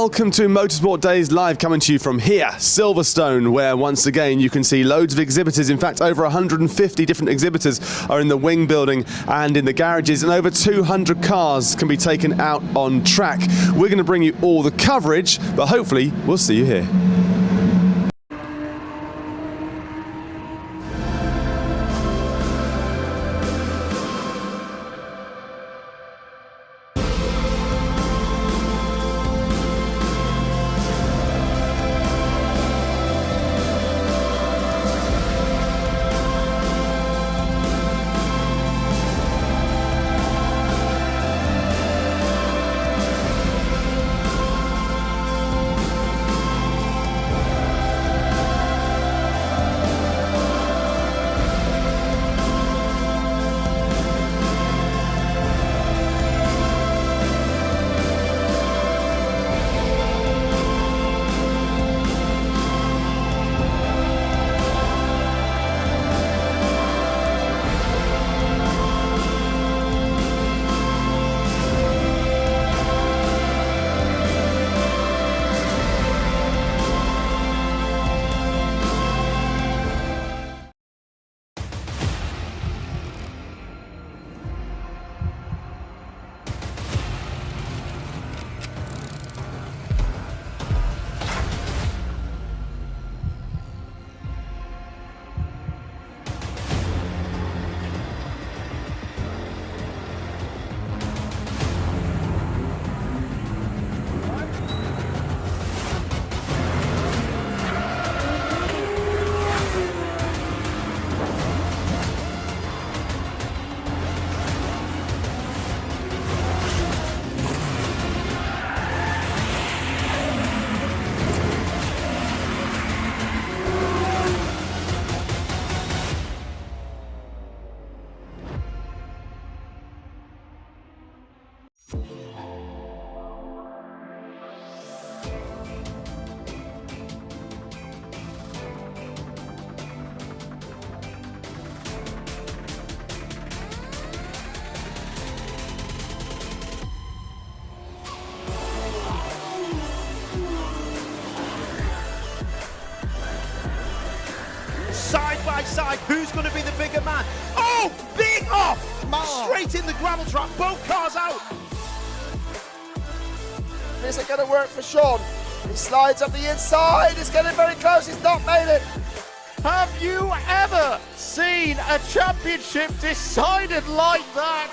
Welcome to Motorsport Days live, coming to you from here, Silverstone, where once again you can see loads of exhibitors. In fact, over 150 different exhibitors are in the wing building and in the garages, and over 200 cars can be taken out on track. We're going to bring you all the coverage, but hopefully we'll see you here. Side by side, who's going to be the bigger man? Oh, big off! Straight in the gravel trap, both cars out. Is it going to work for Sean? He slides up the inside, it's getting very close, he's not made it. Have you ever seen a championship decided like that?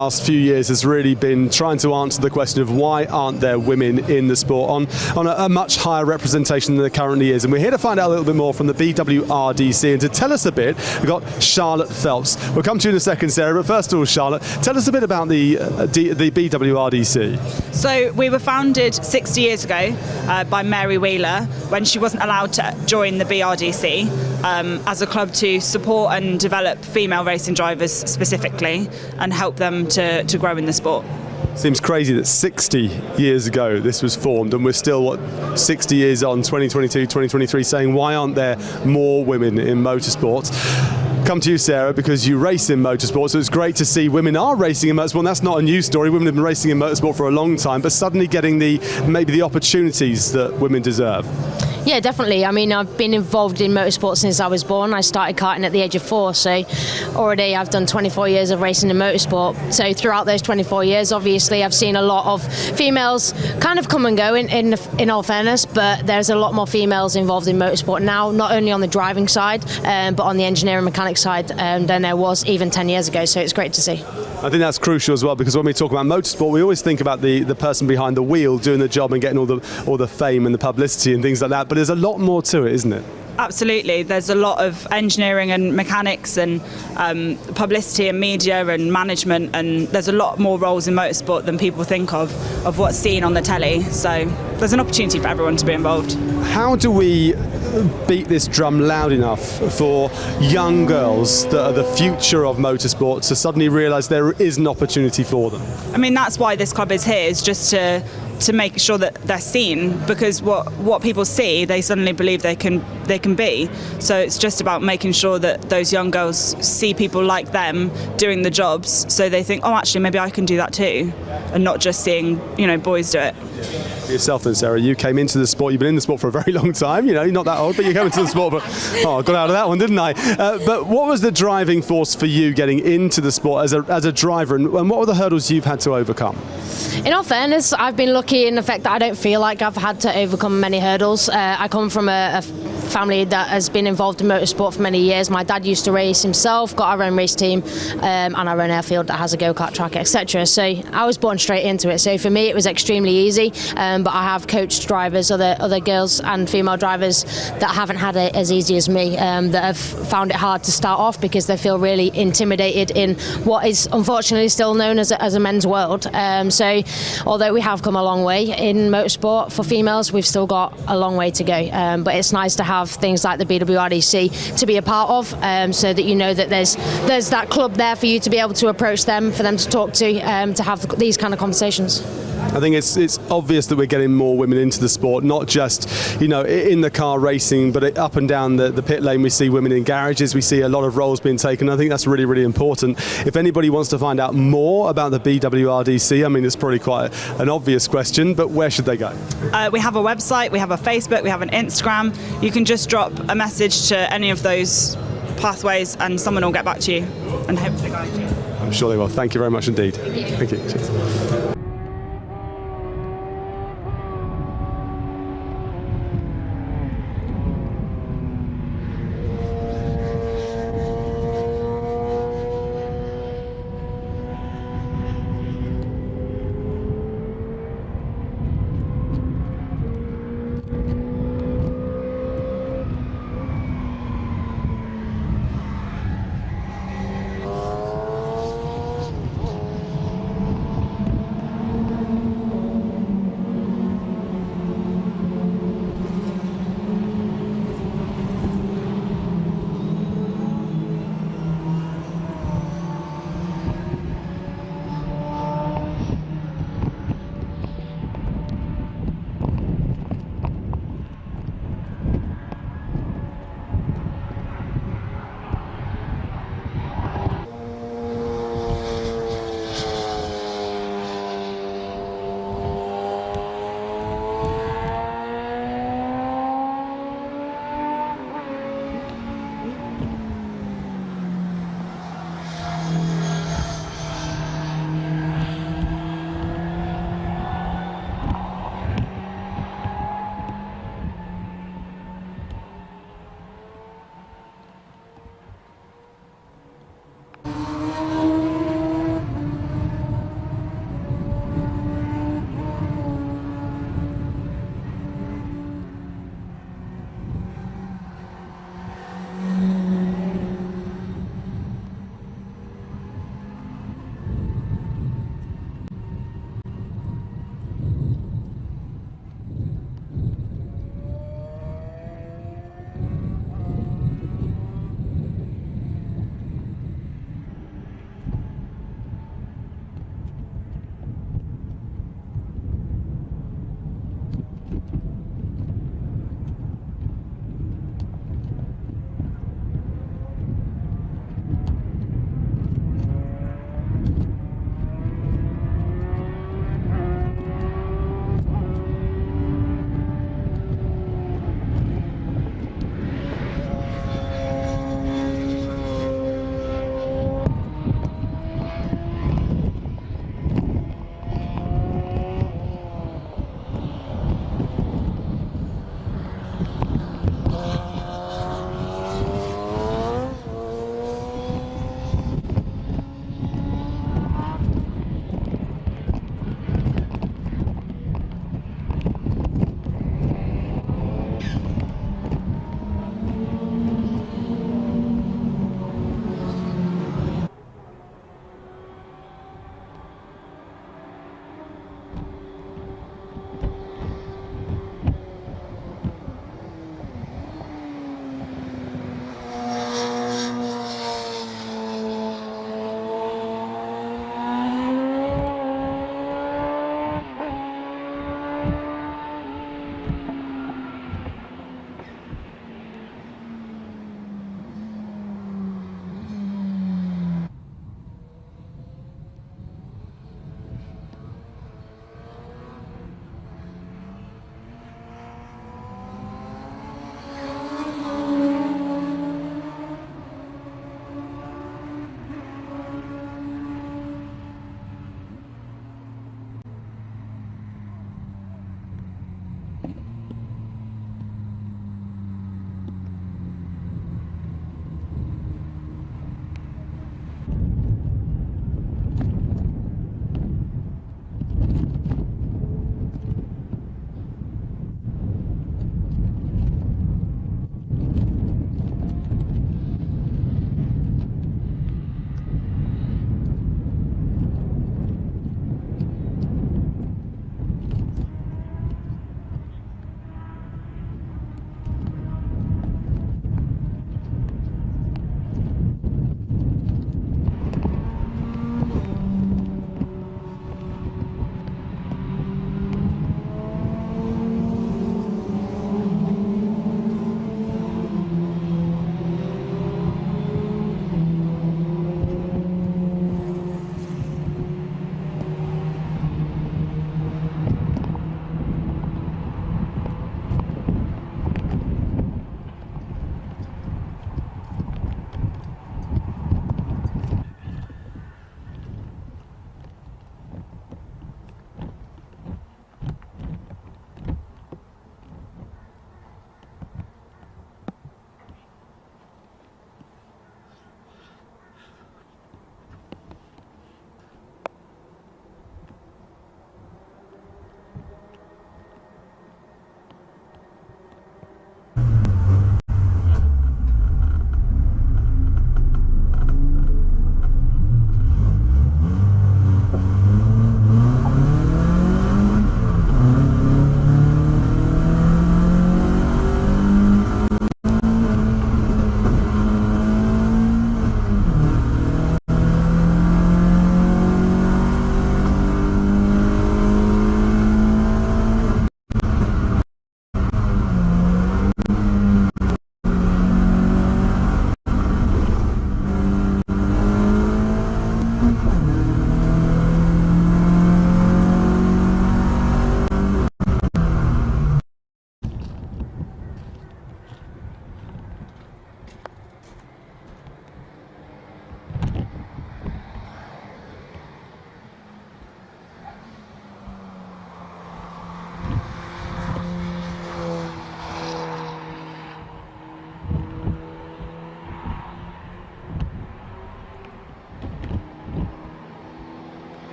Last few years has really been trying to answer the question of why aren't there women in the sport on a much higher representation than there currently is, and we're here to find out a little bit more from the BWRDC, and to tell us a bit we've got Charlotte Phelps. We'll come to you in a second, Sarah, but first of all, Charlotte, tell us a bit about the BWRDC. So we were founded 60 years ago by Mary Wheeler when she wasn't allowed to join the BRDC as a club to support and develop female racing drivers specifically and help them to grow in the sport. Seems crazy that 60 years ago this was formed, and we're still, 60 years on, 2022, 2023, saying why aren't there more women in motorsport? Come to you, Sarah, because you race in motorsport, so it's great to see women are racing in motorsport, and that's not a new story. Women have been racing in motorsport for a long time, but suddenly getting maybe the opportunities that women deserve. Yeah, definitely. I mean, I've been involved in motorsport since I was born. I started karting at the age of 4, so already I've done 24 years of racing in motorsport. So throughout those 24 years, obviously, I've seen a lot of females kind of come and go, in all fairness, but there's a lot more females involved in motorsport now, not only on the driving side, but on the engineering mechanic side than there was even 10 years ago, so it's great to see. I think that's crucial as well, because when we talk about motorsport, we always think about the person behind the wheel doing the job and getting all the fame and the publicity and things like that, but there's a lot more to it, isn't it? Absolutely. There's a lot of engineering and mechanics and publicity and media and management, and there's a lot more roles in motorsport than people think of what's seen on the telly. So there's an opportunity for everyone to be involved. How do we beat this drum loud enough for young girls that are the future of motorsport to suddenly realise there is an opportunity for them? I mean, that's why this club is here, is just to make sure that they're seen, because what people see, they suddenly believe they can be. So it's just about making sure that those young girls see people like them doing the jobs, so they think, oh, actually maybe I can do that too, and not just seeing boys do it. For yourself then, Sarah, you came into the sport, you've been in the sport for a very long time, you're not that old, but you came into the sport, I got out of that one, didn't I? But what was the driving force for you getting into the sport as a driver, and what were the hurdles you've had to overcome? In all fairness, I've been lucky in the fact that I don't feel like I've had to overcome many hurdles. I come from a family that has been involved in motorsport for many years. My dad used to race himself, got our own race team, and our own airfield that has a go-kart track, etc. So I was born straight into it. So for me, it was extremely easy. But I have coached drivers, other girls and female drivers that haven't had it as easy as me, that have found it hard to start off because they feel really intimidated in what is unfortunately still known as a men's world. So although we have come a long way in motorsport for females, we've still got a long way to go. But it's nice to have things like the BWRDC to be a part of, so that you know that there's that club there for you to be able to approach them, for them to talk to have these kind of conversations. I think it's obvious that we're getting more women into the sport, not just in the car racing, but up and down the pit lane. We see women in garages, we see a lot of roles being taken. I think that's really, really important. If anybody wants to find out more about the BWRDC, I mean, it's probably quite an obvious question, but where should they go? We have a website, we have a Facebook, we have an Instagram. You can just drop a message to any of those pathways and someone will get back to you and hopefully guide you. I'm sure they will. Thank you very much indeed. Thank you. Cheers.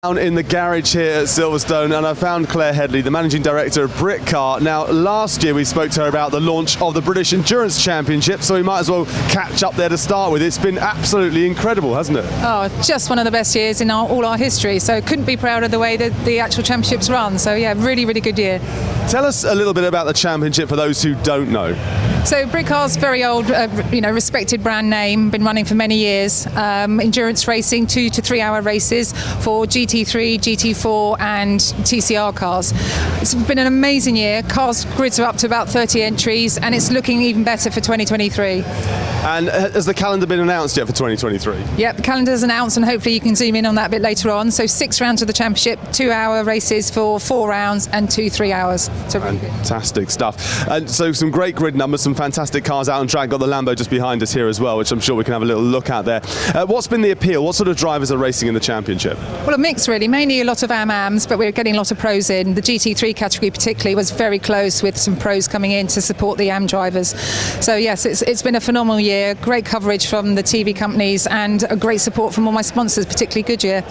Down in the garage here at Silverstone, and I found Claire Headley, the managing director of Britcar. Now, last year we spoke to her about the launch of the British Endurance Championship, so we might as well catch up there to start with. It's been absolutely incredible, hasn't it? Oh, just one of the best years in all our history, so couldn't be prouder of the way that the actual championships run. So yeah, really, really good year. Tell us a little bit about the championship for those who don't know. So Britcar's very old, respected brand name, been running for many years. Endurance racing, 2 to 3 hour races for GT3, GT4 and TCR cars. It's been an amazing year. Cars grids are up to about 30 entries and it's looking even better for 2023. And has the calendar been announced yet for 2023? Yep, the calendar's announced and hopefully you can zoom in on that a bit later on. So 6 rounds of the championship, 2 hour races for 4 rounds and 2 3 hours. So really good. Fantastic stuff. And so some great grid numbers, some fantastic cars out on track. Got the Lambo just behind us here as well, which I'm sure we can have a little look at there. What's been the appeal? What sort of drivers are racing in the championship? Well, a mix really, mainly a lot of AMs, but we're getting a lot of pros in. The GT3 category particularly was very close with some pros coming in to support the AM drivers. So yes, it's been a phenomenal year, great coverage from the TV companies and a great support from all my sponsors, particularly Goodyear.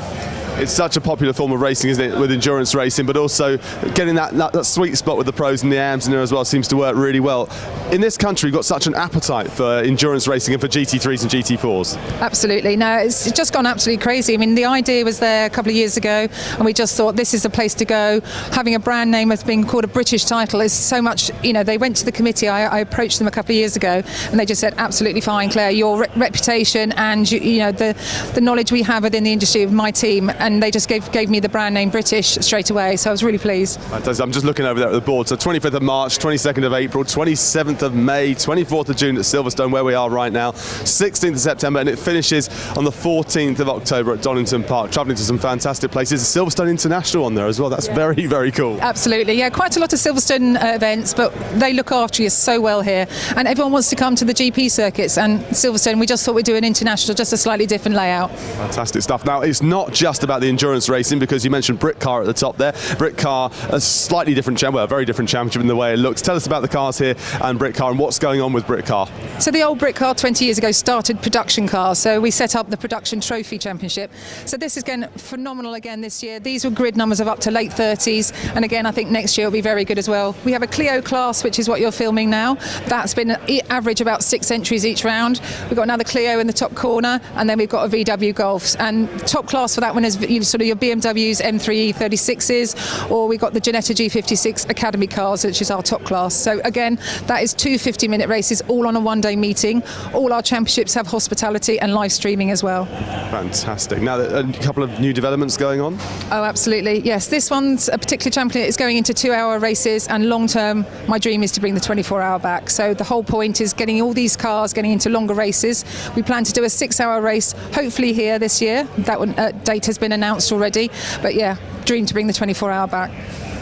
It's such a popular form of racing, isn't it, with endurance racing, but also getting that sweet spot with the pros and the AMs in there as well seems to work really well. In this country, we've got such an appetite for endurance racing and for GT3s and GT4s. Absolutely. No, it's just gone absolutely crazy. I mean, the idea was there a couple of years ago, and we just thought this is the place to go. Having a brand name that's being called a British title is so much, they went to the committee. I approached them a couple of years ago, and they just said, absolutely fine, Claire, your reputation and, the knowledge we have within the industry of my team, and they just gave me the brand name British straight away, so I was really pleased. I'm just looking over there at the board, so 25th of March, 22nd of April, 27th of May, 24th of June at Silverstone, where we are right now, 16th of September, and it finishes on the 14th of October at Donington Park, travelling to some fantastic places. Silverstone International on there as well. That's very, very cool. Absolutely, yeah, quite a lot of Silverstone events, but they look after you so well here, and everyone wants to come to the GP circuits, and Silverstone, we just thought we'd do an international, just a slightly different layout. Fantastic stuff. Now, it's not just about the endurance racing, because you mentioned Britcar at the top there. Britcar, a slightly different a very different championship in the way it looks. Tell us about the cars here and Britcar and what's going on with Britcar. So the old Britcar 20 years ago started production cars, so we set up the production trophy championship. So this is again phenomenal again this year. These were grid numbers of up to late 30s, and again I think next year will be very good as well. We have a Clio class, which is what you're filming now. That's been average about 6 entries each round. We've got another Clio in the top corner, and then we've got a VW Golf, and top class for that one is sort of your BMWs M3 36s, or we've got the Ginetta G56 Academy cars, which is our top class. So again, that is 2 50-minute races all on a one-day meeting. All our championships have hospitality and live streaming as well. Fantastic. Now, a couple of new developments going on? Oh, absolutely, yes. This one's a particular champion. It's going into 2-hour races, and long-term, my dream is to bring the 24-hour back. So the whole point is getting all these cars getting into longer races. We plan to do a 6-hour race, hopefully here this year. That one, date has been announced already, but yeah, dream to bring the 24-hour back.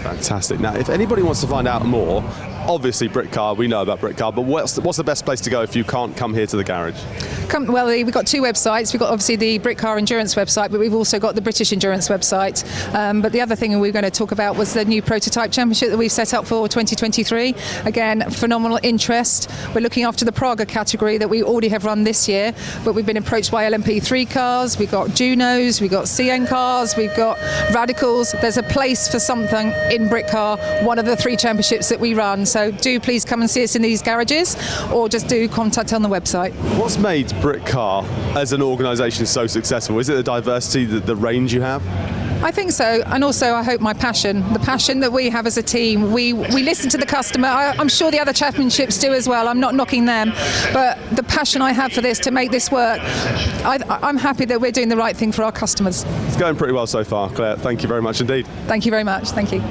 Fantastic. Now, if anybody wants to find out more, obviously Britcar, we know about Britcar, but what's the best place to go if you can't come here to the garage? Well, we've got 2 websites. We've got obviously the Britcar Endurance website, but we've also got the British Endurance website. But the other thing we were going to talk about was the new prototype championship that we've set up for 2023. Again, phenomenal interest. We're looking after the Praga category that we already have run this year, but we've been approached by LMP3 cars, we've got Junos, we've got CN cars, we've got Radicals. There's a place for something in Britcar, one of the 3 championships that we run. So do please come and see us in these garages, or just do contact on the website. What's made Britcar as an organisation so successful? Is it the diversity, the range you have? I think so, and also I hope the passion that we have as a team. We listen to the customer. I'm sure the other championships do as well. I'm not knocking them, but the passion I have for this to make this work, I'm happy that we're doing the right thing for our customers. It's going pretty well so far, Claire. Thank you very much indeed. Thank you very much. Thank you.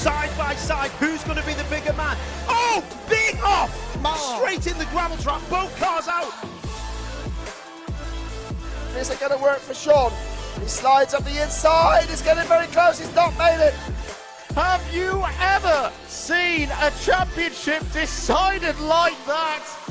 side by side. Who's going to be the bigger man? Oh, big off! Straight in the gravel trap. Both cars out. This isn't going to work for Sean. He slides up the inside. He's getting very close. He's not made it. Have you ever seen a championship decided like that?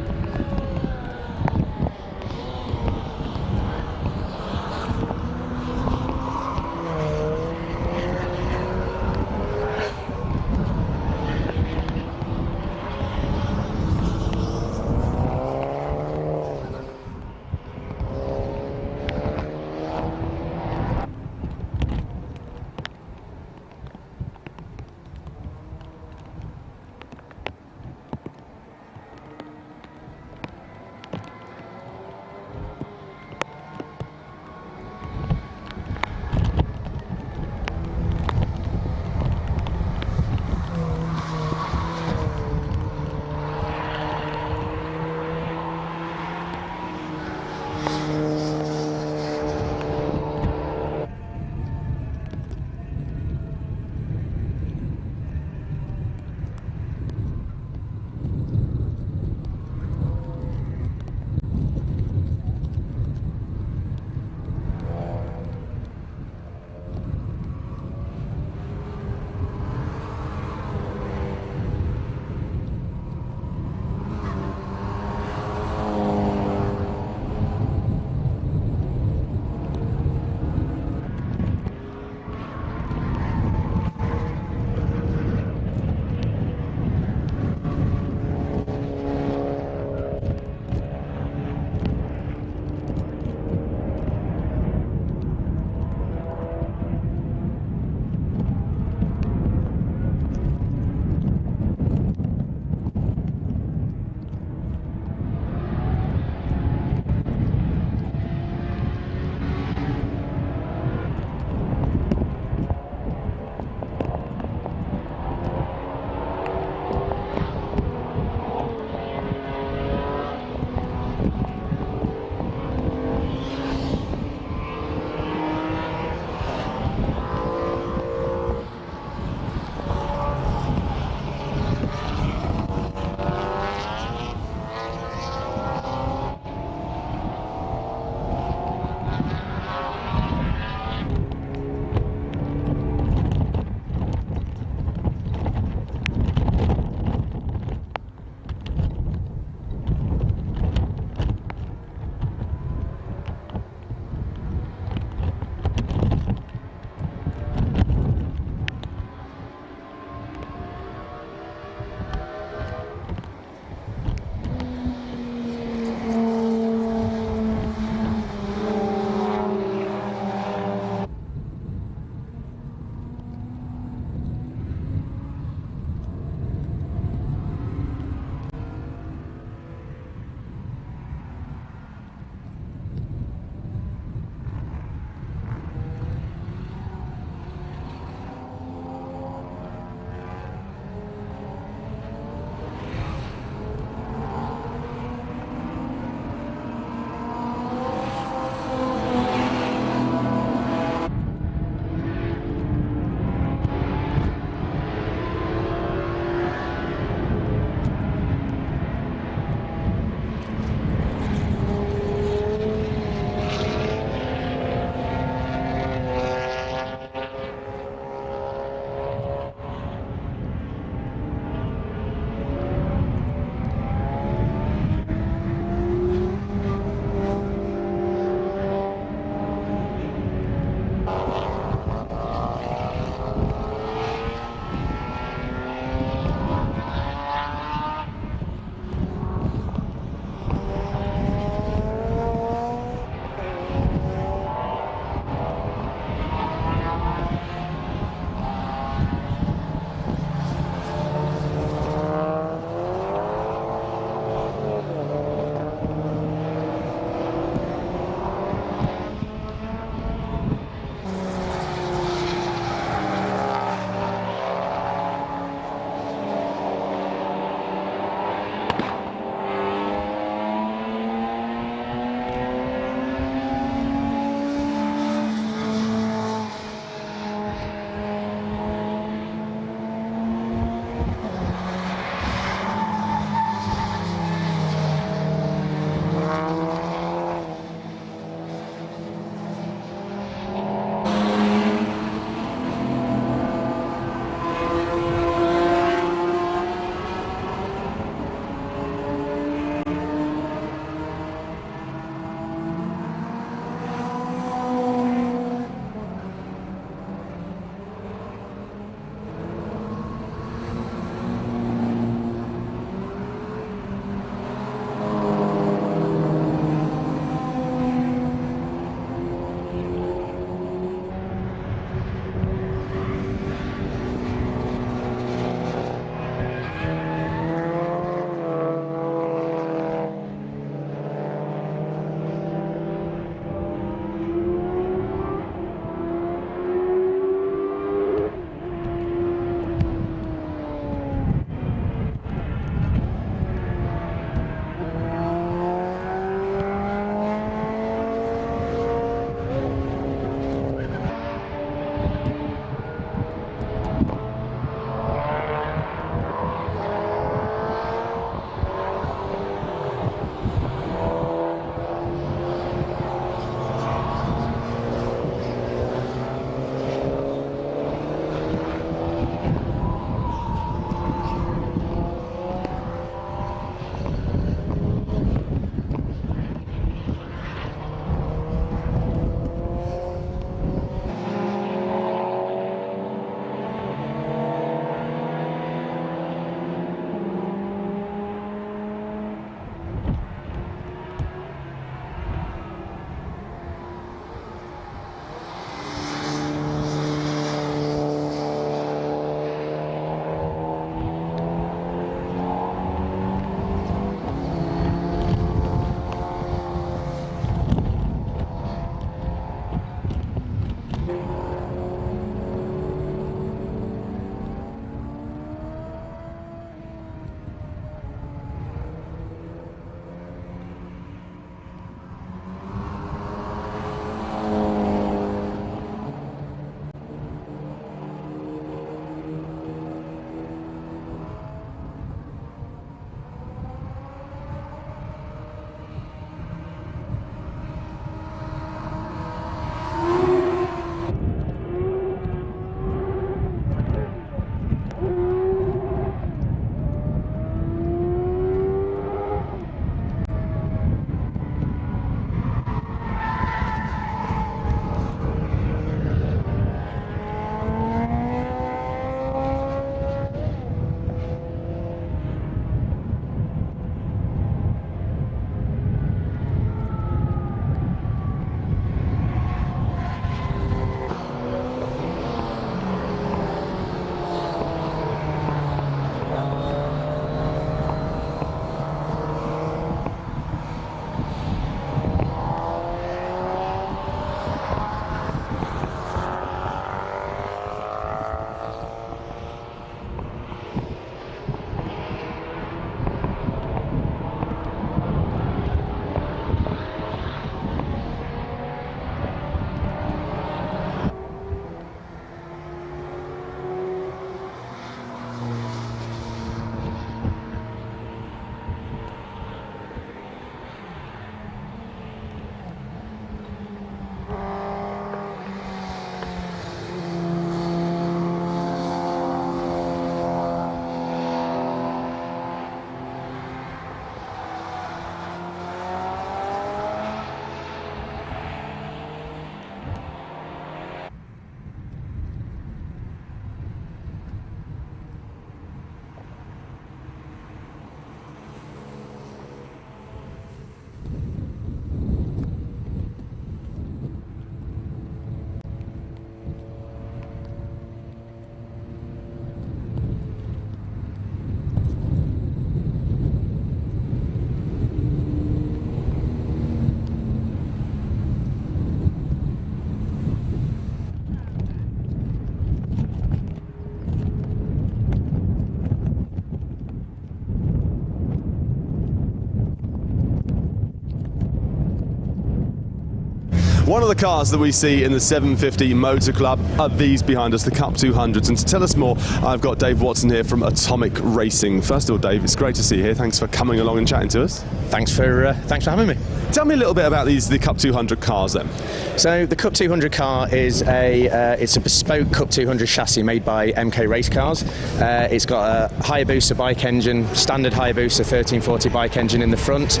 One of the cars that we see in the 750 Motor Club are these behind us, the Cup 200s. And to tell us more, I've got Dave Watson here from Atomic Racing. First of all, Dave, it's great to see you here. Thanks for coming along and chatting to us. Thanks for having me. Tell me a little bit about the Cup 200 cars then. So the Cup 200 car is it's a bespoke Cup 200 chassis made by MK Race Cars. It's got a Hayabusa bike engine, standard Hayabusa 1340 bike engine in the front,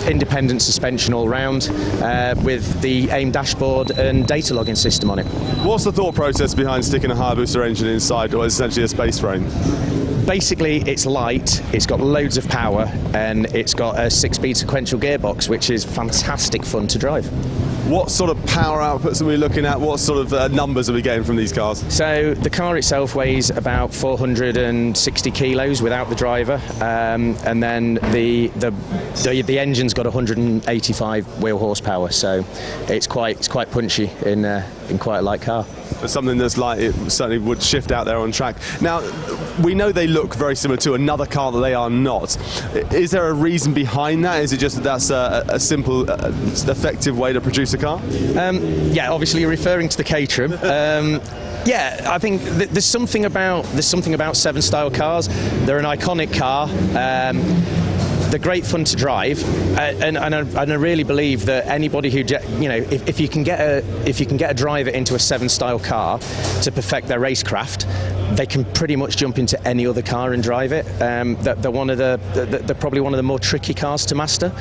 independent suspension all round, with the AIM dashboard and data logging system on it. What's the thought process behind sticking a Hayabusa engine inside, or essentially a space frame? Basically, it's light, it's got loads of power, and it's got a 6-speed sequential gearbox, which is fantastic fun to drive. What sort of power outputs are we looking at? What sort of numbers are we getting from these cars? So the car itself weighs about 460 kilos without the driver, and then the engine's got 185 wheel horsepower. So it's quite punchy in quite a light car. But something that's light, it certainly would shift out there on track. Now, we know they look very similar to another car that they are not. Is there a reason behind that? Is it just that that's a simple, effective way to produce a car? Yeah, obviously you're referring to the Caterham. Yeah, I think there's something about 7-style cars. They're an iconic car. They're great fun to drive, and I really believe that anybody who, if you can get a driver into a 7-style car to perfect their racecraft, they can pretty much jump into any other car and drive it. They're probably one of the more tricky cars to master.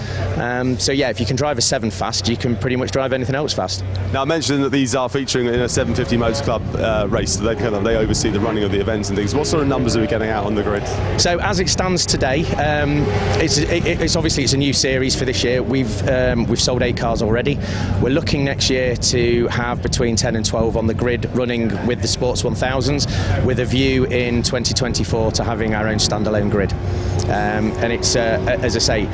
So yeah, if you can drive a 7 fast, you can pretty much drive anything else fast. Now, I mentioned that these are featuring in a 750 Motor Club race. So they oversee the running of the events and things. What sort of numbers are we getting out on the grid? So as it stands today, it's obviously a new series for this year. We've sold 8 cars already. We're looking next year to have between 10 and 12 on the grid running with the Sports 1000s, with a view in 2024 to having our own standalone grid. And it's, as I say,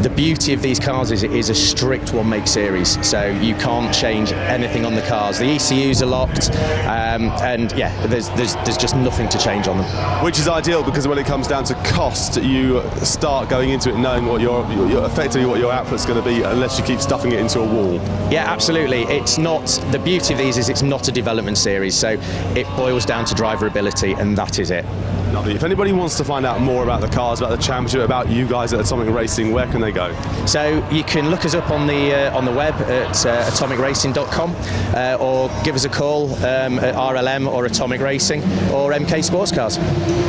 the beauty of these cars is it is a strict one-make series, so you can't change anything on the cars. The ECUs are locked, and yeah, there's just nothing to change on them. Which is ideal, because when it comes down to cost, you start going into it knowing what your effectively what your output's going to be, unless you keep stuffing it into a wall. Yeah, absolutely. It's not, the beauty of these is it's not a development series, so it boils down to driver ability, and that is it. Lovely. If anybody wants to find out more about the cars, about the championship, about you guys at Atomic Racing, where can they go? So you can look us up on the web at atomicracing.com, or give us a call at RLM or Atomic Racing or MK Sportscars.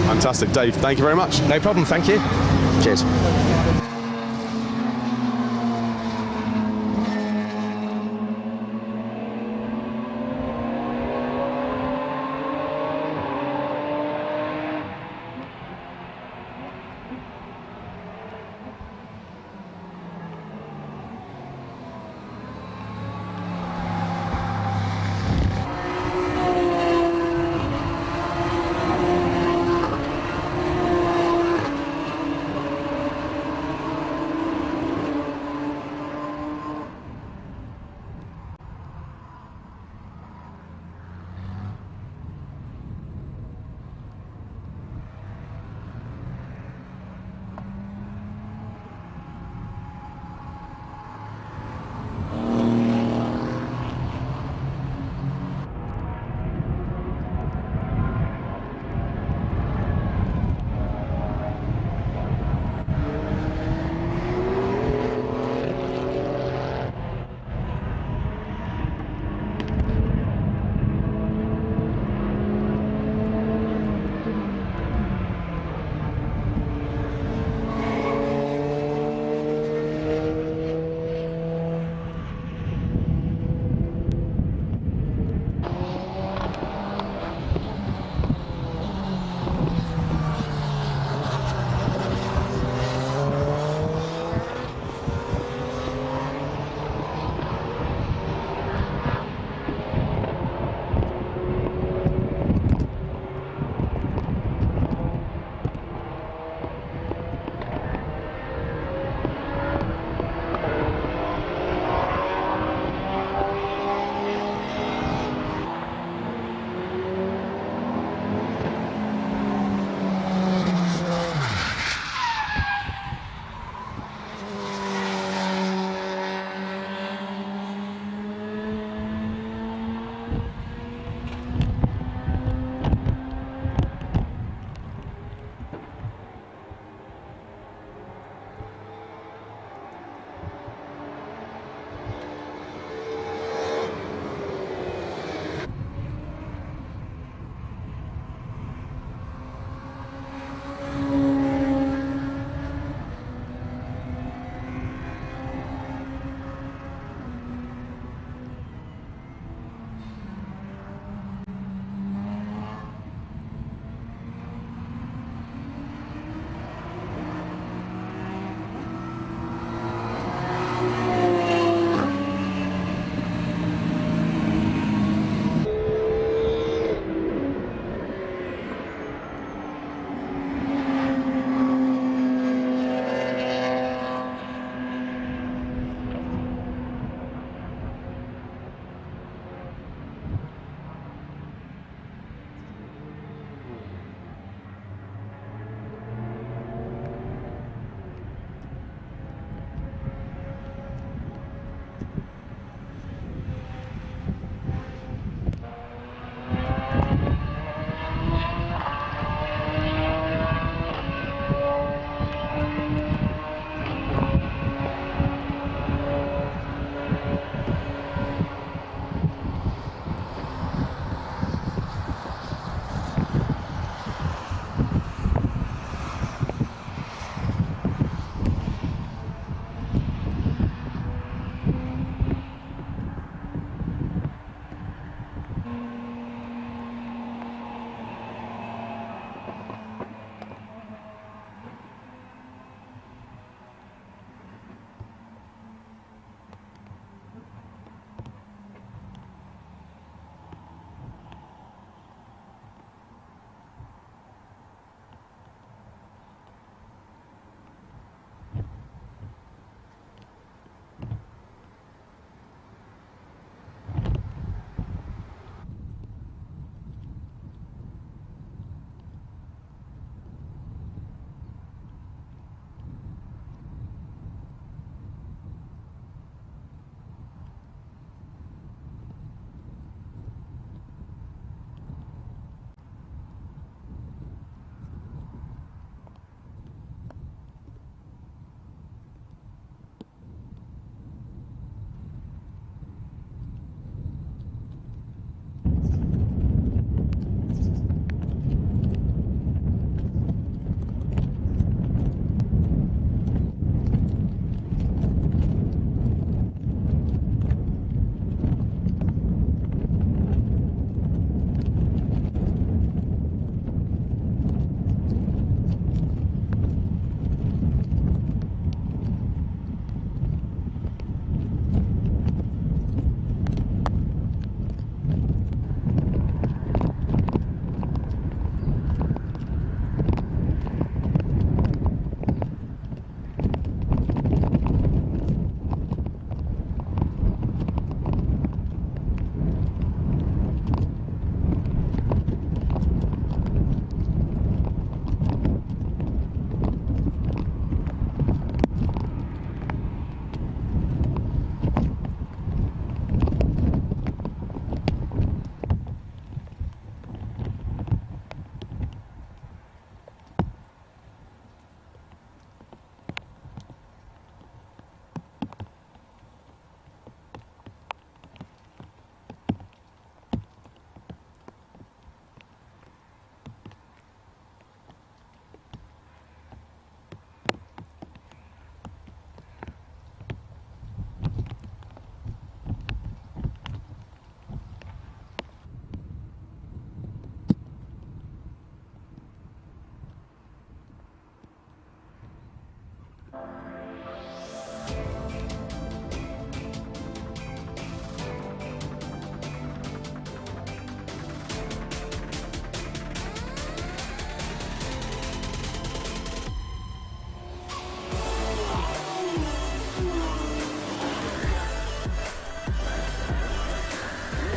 Fantastic, Dave. Thank you very much. No problem. Thank you. Cheers.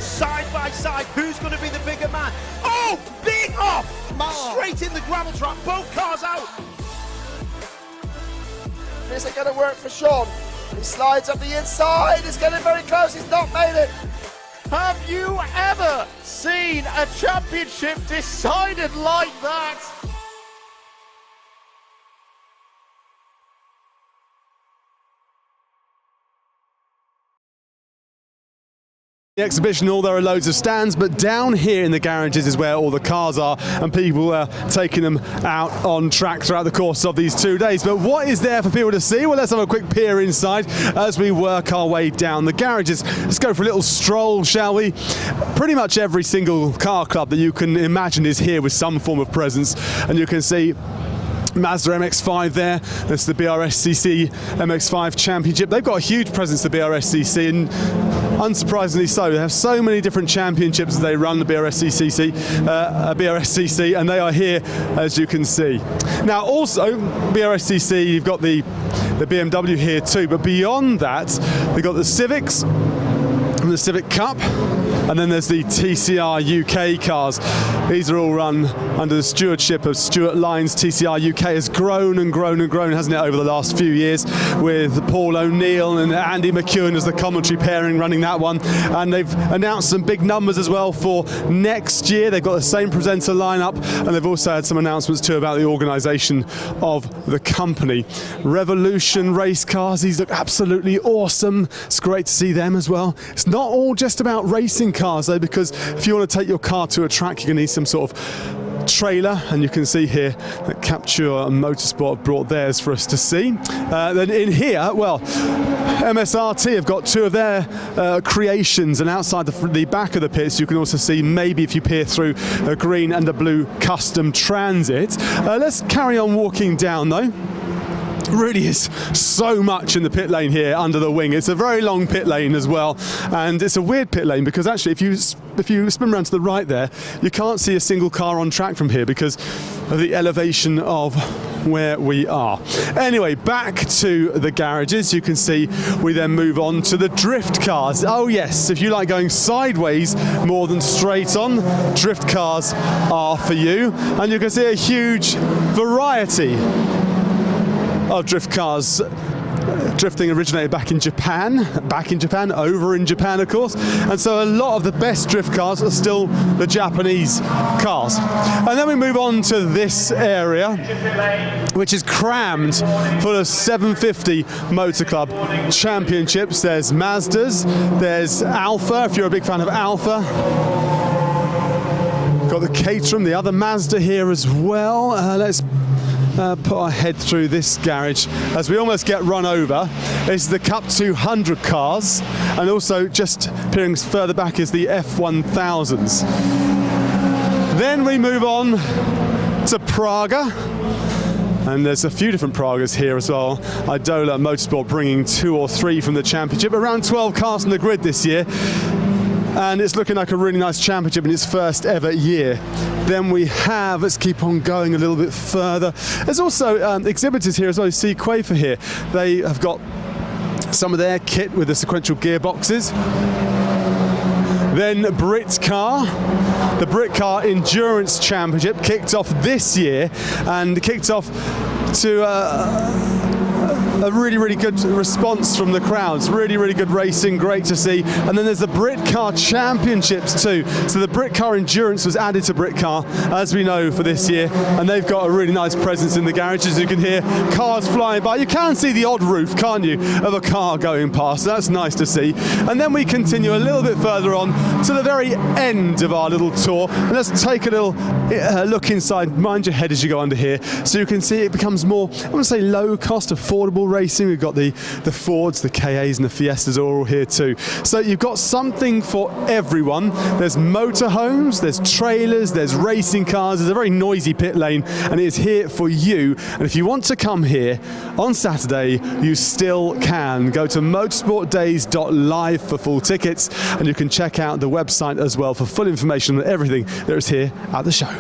side by side. Who's going to be the bigger man? Oh, big off! Straight in the gravel trap. Both cars out. Is it going to work for Sean? He slides up the inside. It's getting very close. He's not made it. Have you ever seen a championship decided like that? The exhibition hall, there are loads of stands, but down here in the garages is where all the cars are, and people are taking them out on track throughout the course of these 2 days. But what is there for people to see? Well, let's have a quick peer inside as we work our way down the garages. Let's go for a little stroll, shall we? Pretty much every single car club that you can imagine is here with some form of presence, and you can see Mazda MX-5 there. That's the BRSCC MX-5 Championship. They've got a huge presence, the BRSCC, and unsurprisingly so. They have so many different championships that they run, the BRSCC, and they are here, as you can see. Now, also, BRSCC, you've got the BMW here too, but beyond that, they've got the Civics, from the Civic Cup. And then there's the TCR UK cars. These are all run under the stewardship of Stuart Lyons. TCR UK has grown and grown and grown, hasn't it, over the last few years, with Paul O'Neill and Andy McEwen as the commentary pairing running that one. And they've announced some big numbers as well for next year. They've got the same presenter lineup, and they've also had some announcements too about the organisation of the company. Revolution race cars, these look absolutely awesome. It's great to see them as well. It's not all just about racing cars though, because if you want to take your car to a track, you're going to need some sort of trailer, and you can see here that Capture Motorsport brought theirs for us to see. Then in here, well, MSRT have got two of their creations, and outside the back of the pits you can also see, maybe if you peer through, a green and a blue custom Transit. Let's carry on walking down though. Really is so much in the pit lane here under the wing. It's a very long pit lane as well, and it's a weird pit lane because actually if you spin around to the right there, you can't see a single car on track from here because of the elevation of where we are. Anyway, back to the garages. You can see we then move on to the drift cars. Oh yes, if you like going sideways more than straight on, drift cars are for you, and you can see a huge variety of drift cars. Drifting originated back in Japan, over in Japan of course, and so a lot of the best drift cars are still the Japanese cars. And then we move on to this area, which is crammed full of 750 Motor Club championships. There's Mazdas, there's Alfa, if you're a big fan of Alfa. Got the Caterham, the other Mazda here as well. Let's put our head through this garage as we almost get run over. This is the Cup 200 cars, and also just peering further back is the F1000s. Then we move on to Praga, and there's a few different Pragas here as well. Idola Motorsport bringing 2 or 3 from the championship, around 12 cars on the grid this year. And it's looking like a really nice championship in its first ever year. Then we have, let's keep on going a little bit further. There's also exhibitors here as well. You see Quafer here. They have got some of their kit with the sequential gearboxes. Then Britcar. The Britcar Endurance Championship kicked off this year and kicked off to a really, really good response from the crowds. Really, really good racing, great to see. And then there's the Britcar Championships too. So the Britcar Endurance was added to Britcar, as we know, for this year. And they've got a really nice presence in the garages. You can hear cars flying by. You can see the odd roof, can't you, of a car going past. That's nice to see. And then we continue a little bit further on to the very end of our little tour. And let's take a little look inside. Mind your head as you go under here. So you can see it becomes more, I want to say, low cost, affordable racing. We've got the Fords, the KAs and the Fiestas are all here too. So you've got something for everyone. There's motorhomes, there's trailers, there's racing cars. There's a very noisy pit lane, and it is here for you. And if you want to come here on Saturday, you still can. Go to motorsportdays.live for full tickets, and you can check out the website as well for full information on everything that is here at the show.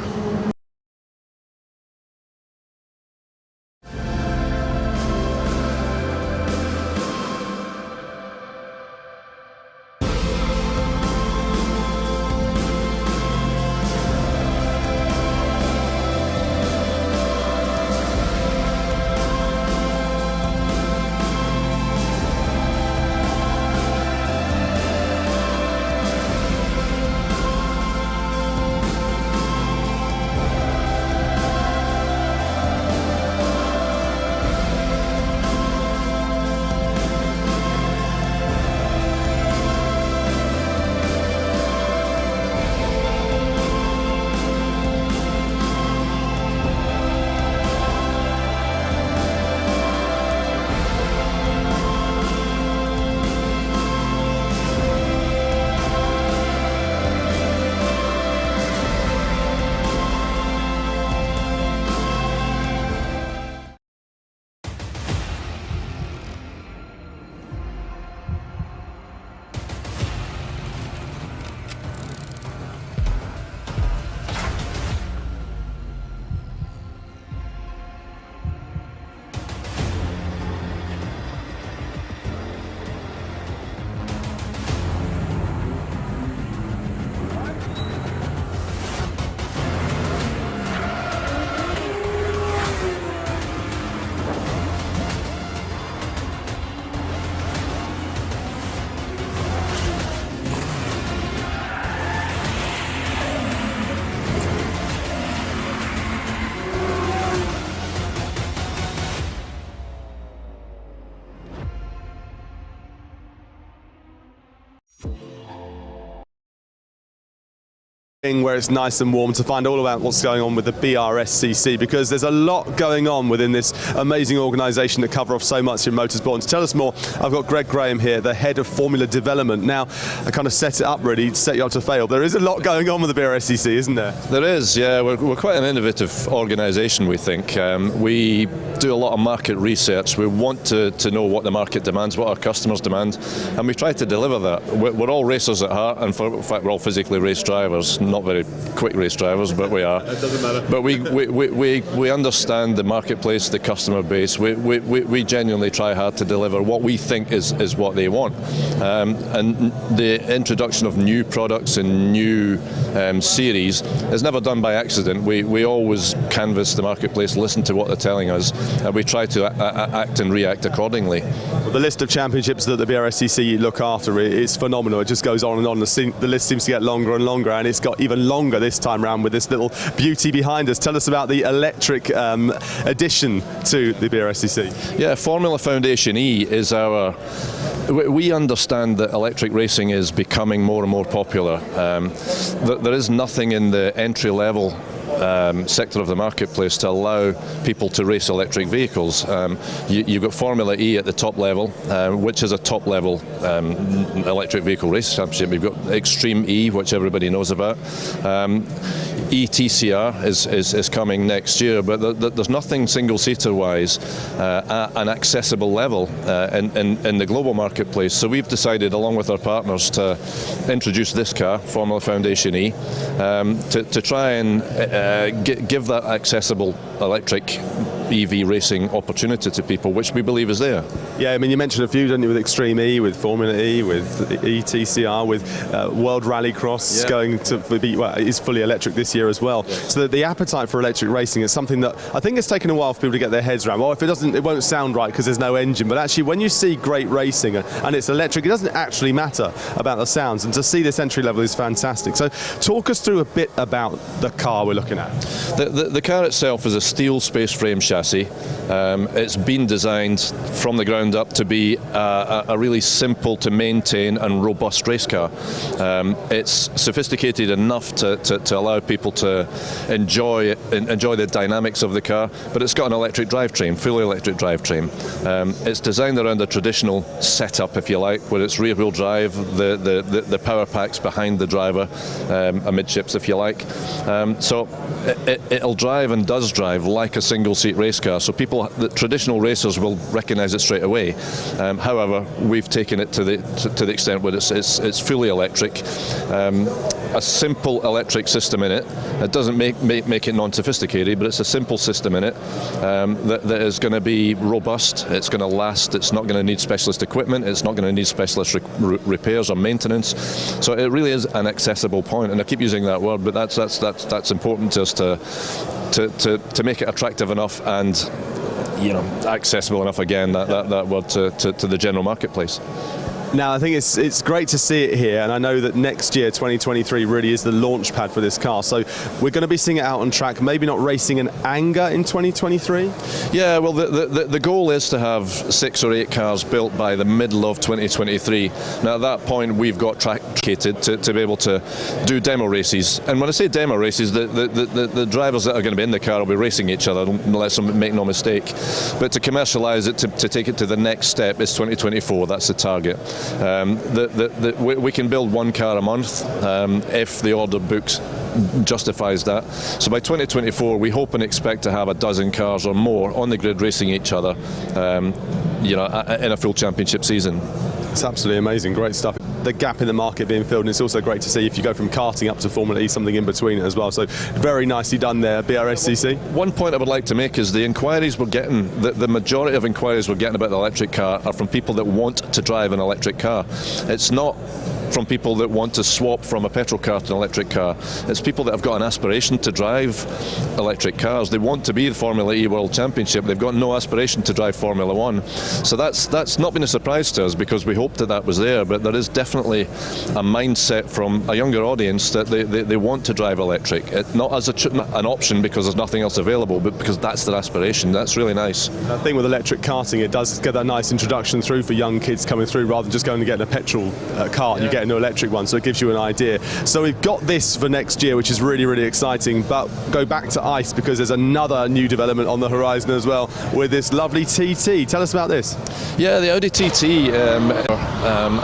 where it's nice and warm to find all about what's going on with the BRSCC, because there's a lot going on within this amazing organisation that cover off so much in motorsport. And to tell us more, I've got Greg Graham here, the head of Formula Development. Now, I kind of set it up really to set you up to fail. There is a lot going on with the BRSCC, isn't there? There is, yeah. We're quite an innovative organisation, we think. We do a lot of market research. We want to know what the market demands, what our customers demand, and we try to deliver that. We're all racers at heart, and in fact we're all physically race drivers. Not very quick race drivers, but we are. It doesn't matter. But we understand the marketplace, the customer base. We genuinely try hard to deliver what we think is what they want. And the introduction of new products and new series is never done by accident. We always canvass the marketplace, listen to what they're telling us, and we try to act and react accordingly. Well, the list of championships that the BRSCC look after is phenomenal. It just goes on and on. The list seems to get longer and longer, and it's got even longer this time round with this little beauty behind us. Tell us about the electric addition to the BRSCC. Yeah, Formula Foundation E is our... We understand that electric racing is becoming more and more popular. There is nothing in the entry-level sector of the marketplace to allow people to race electric vehicles. You've got Formula E at the top level, which is a top level electric vehicle race championship. You've got Extreme E, which everybody knows about. ETCR is coming next year, but there's nothing single-seater wise at an accessible level in the global marketplace. So we've decided, along with our partners, to introduce this car, Formula Foundation E, to try and give that accessible electric EV racing opportunity to people, which we believe is there. Yeah, I mean, you mentioned a few, didn't you, with Extreme E, with Formula E, with ETCR, with World Rallycross going to be, well, it is fully electric this year as well. Yeah. So the appetite for electric racing is something that I think it's taken a while for people to get their heads around. Well, if it doesn't, it won't sound right because there's no engine, but actually when you see great racing and it's electric, it doesn't actually matter about the sounds, and to see this entry level is fantastic. So talk us through a bit about the car we're looking at. The car itself is a steel space frame chassis. It's been designed from the ground up to be a really simple to maintain and robust race car. It's sophisticated enough to allow people to enjoy the dynamics of the car, but it's got an electric drivetrain, fully electric drivetrain. It's designed around a traditional setup, if you like, where it's rear wheel drive, the power packs behind the driver, amidships, if you like. So it'll drive and does drive like a single seat race car, so the traditional racers will recognise it straight away. However, we've taken it to the extent where it's fully electric, a simple electric system in it. It doesn't make it non-sophisticated, but it's a simple system in it that is going to be robust. It's going to last. It's not going to need specialist equipment. It's not going to need specialist repairs or maintenance. So it really is an accessible point, and I keep using that word, but that's important to us to make it attractive enough and accessible enough, again, that word to the general marketplace. Now, I think it's great to see it here, and I know that next year, 2023, really is the launch pad for this car. So we're going to be seeing it out on track, maybe not racing in anger in 2023? Yeah, well, the goal is to have 6 or 8 cars built by the middle of 2023. Now, at that point, we've got trackated to be able to do demo races. And when I say demo races, the drivers that are going to be in the car will be racing each other, let's make no mistake. But to commercialise it, to take it to the next step, is 2024. That's the target. We can build 1 car a month if the order books justifies that. So by 2024, we hope and expect to have a dozen cars or more on the grid racing each other, in a full championship season. It's absolutely amazing, great stuff. The gap in the market being filled, and it's also great to see if you go from karting up to Formula E, something in between it as well. So very nicely done there, BRSCC. One point I would like to make is the inquiries we're getting, the majority of inquiries we're getting about the electric car are from people that want to drive an electric car. It's not from people that want to swap from a petrol car to an electric car. It's people that have got an aspiration to drive electric cars. They want to be the Formula E World Championship. They've got no aspiration to drive Formula 1. So that's not been a surprise to us, because we hoped that was there, but there is definitely a mindset from a younger audience that they want to drive electric. Not as an option because there's nothing else available, but because that's their aspiration. That's really nice. I think with electric karting, it does get that nice introduction through for young kids coming through, rather than just going to get in a petrol car. You get a new electric one, so it gives you an idea. So we've got this for next year, which is really, really exciting, but go back to ICE because there's another new development on the horizon as well with this lovely TT. Tell us about this. Yeah, the Audi TT,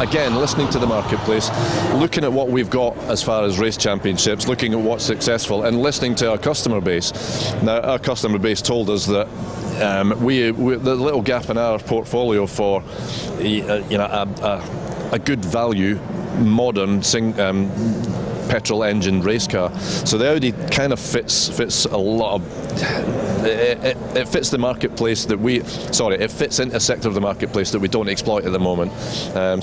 again, listening to the marketplace, looking at what we've got as far as race championships, looking at what's successful, and listening to our customer base. Now, our customer base told us that the little gap in our portfolio for a good value, modern petrol engine race car. So the Audi kind of fits a lot of. It fits the marketplace that it fits into a sector of the marketplace that we don't exploit at the moment.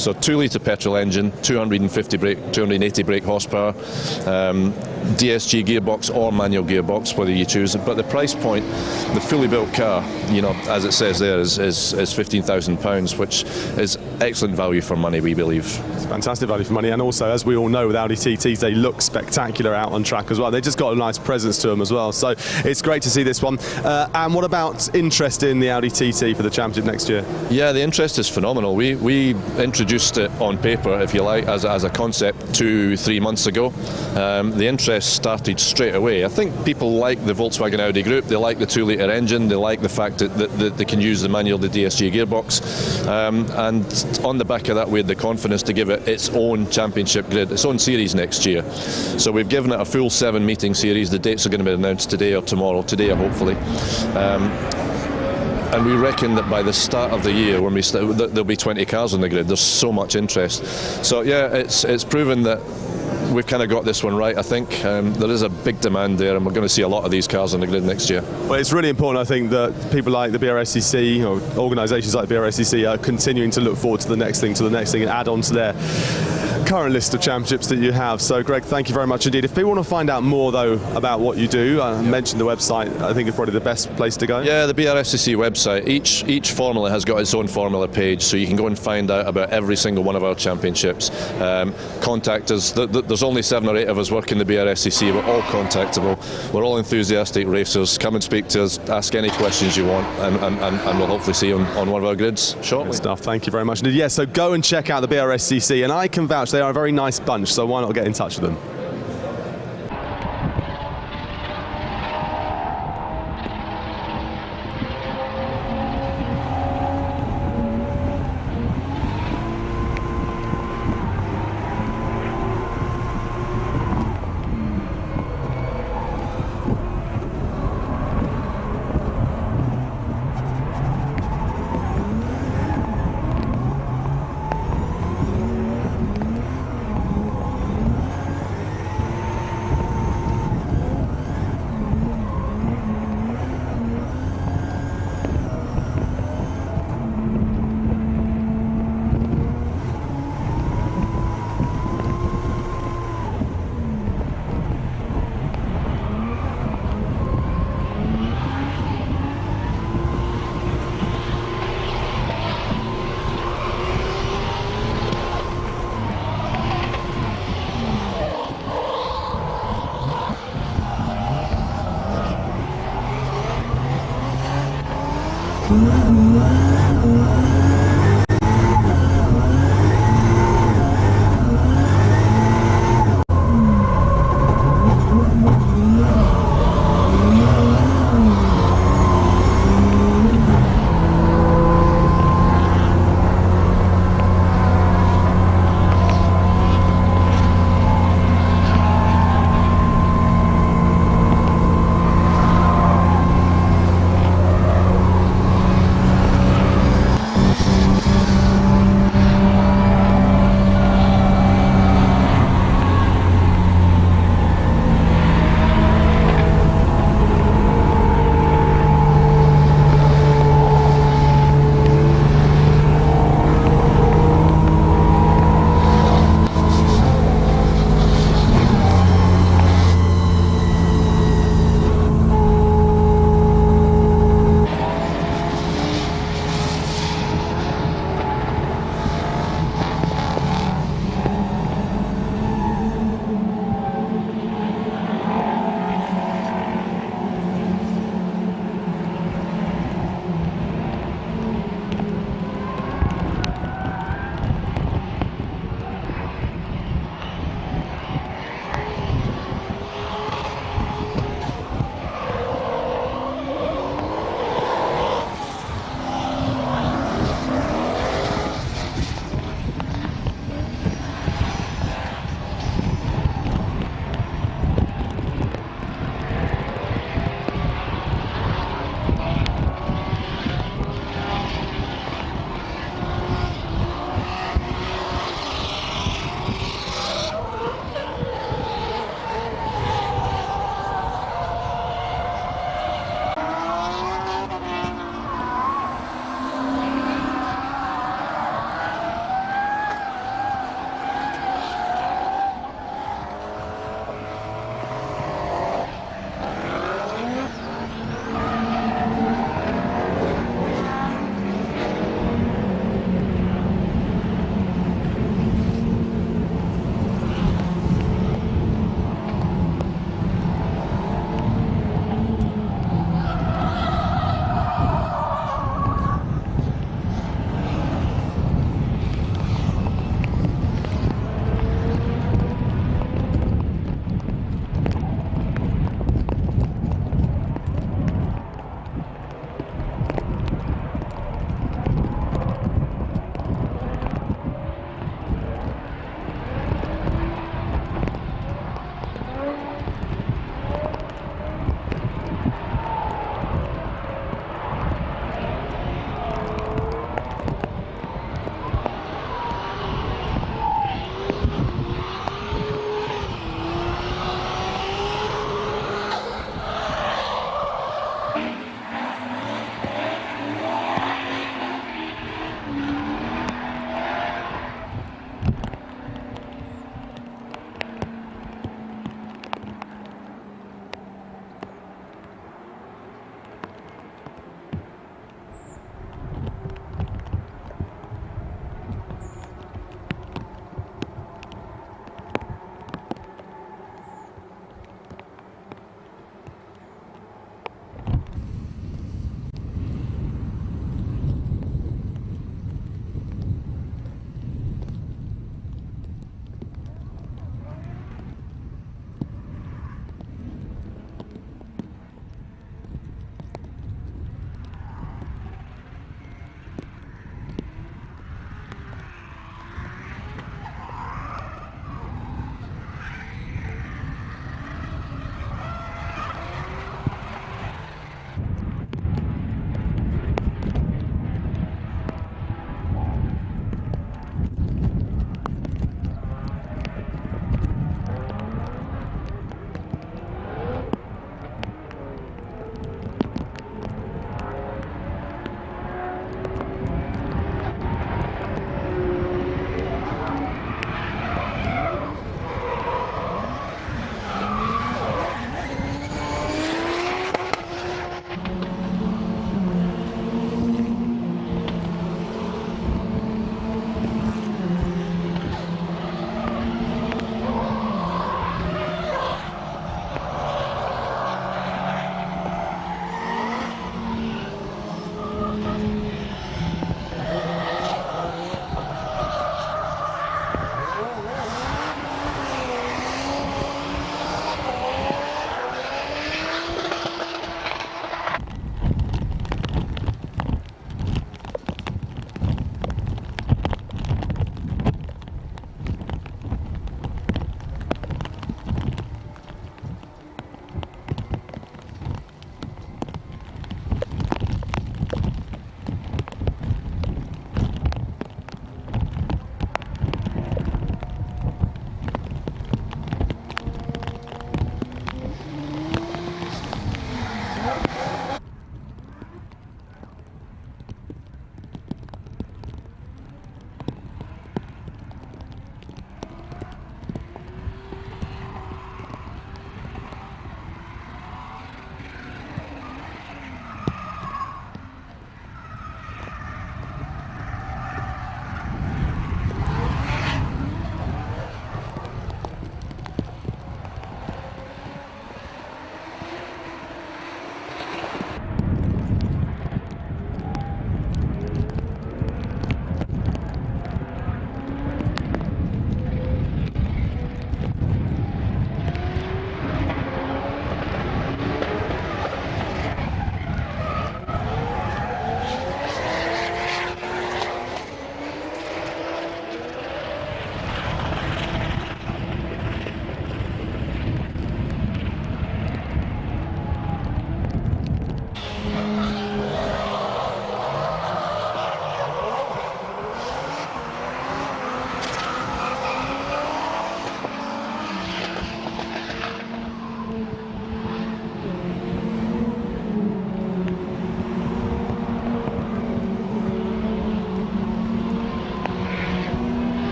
So 2-litre petrol engine, 280 brake horsepower, DSG gearbox or manual gearbox, whether you choose it. But the price point, the fully built car, as it says there, is £15,000, which is excellent value for money, we believe. It's fantastic value for money, and also, as we all know, with Audi TTs, they look spectacular out on track as well. They've just got a nice presence to them as well. So it's great to see this one. And what about interest in the Audi TT for the championship next year? Yeah, the interest is phenomenal. We introduced it on paper, if you like, as a concept 2-3 months ago. The interest started straight away. I think people like the Volkswagen Audi group. They like the 2-litre engine. They like the fact that they can use the manual, the DSG gearbox. And on the back of that, we had the confidence to give it its own championship grid, its own series next year. So we've given it a full 7-meeting series. The dates are going to be announced today or tomorrow. Today, hopefully. And we reckon that by the start of the year, when there'll be 20 cars on the grid. There's so much interest. So yeah, it's proven that we've kind of got this one right, I think. There is a big demand there, and we're going to see a lot of these cars on the grid next year. Well, it's really important, I think, that people like the BRSCC, or organisations like the BRSCC, are continuing to look forward to the next thing, and add on to their current list of championships that you have. So Greg, thank you very much indeed. If people want to find out more though about what you do, I mentioned the website. I think it's probably the best place to go. Yeah, the BRSCC website. Each formula has got its own formula page, so you can go and find out about every single one of our championships. Contact us. There's only 7 or 8 of us working the BRSCC. We're all contactable. We're all enthusiastic racers. Come and speak to us, ask any questions you want, and we'll hopefully see you on one of our grids shortly. Good stuff. Thank you very much indeed. Yeah, so go and check out the BRSCC, and I can vouch they are a very nice bunch, so why not get in touch with them?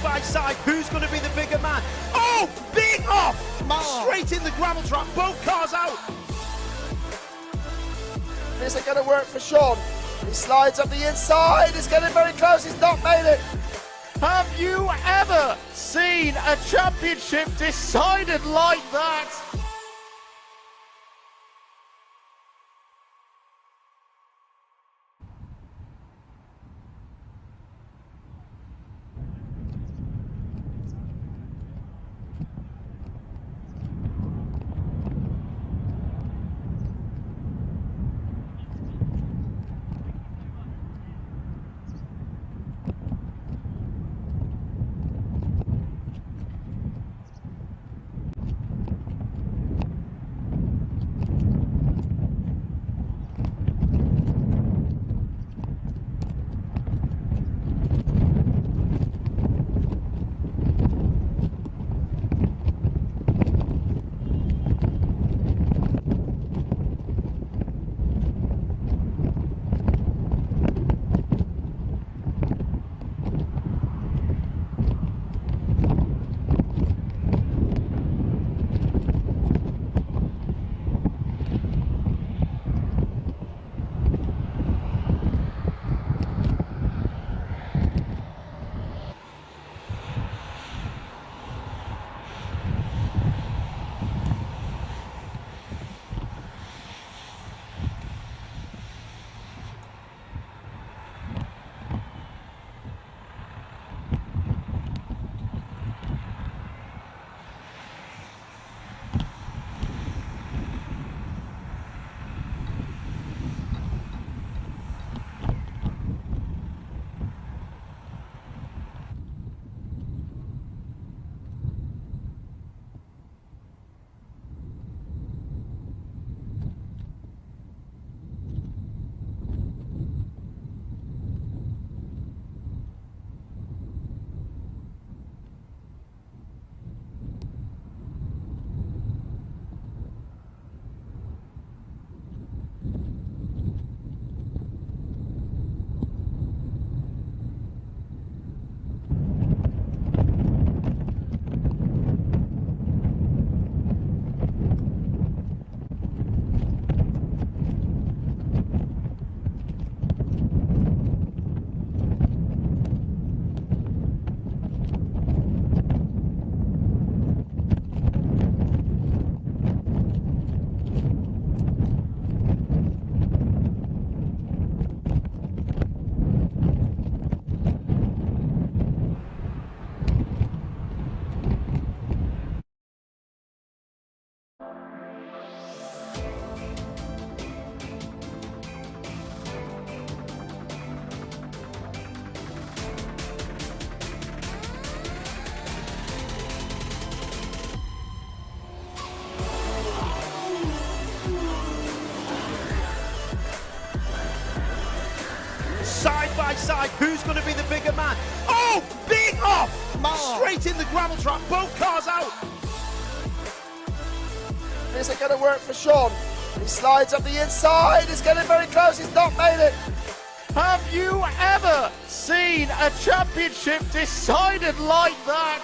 Side by side, who's going to be the bigger man? Oh, big off! Straight in the gravel trap, both cars out. Is it going to work for Sean? He slides up the inside, it's getting very close, he's not made it. Have you ever seen a championship decided like that? Side by side, who's going to be the bigger man? Oh, big off! Straight in the gravel trap, both cars out. Is it going to work for Sean? He slides up the inside, it's getting very close, he's not made it. Have you ever seen a championship decided like that?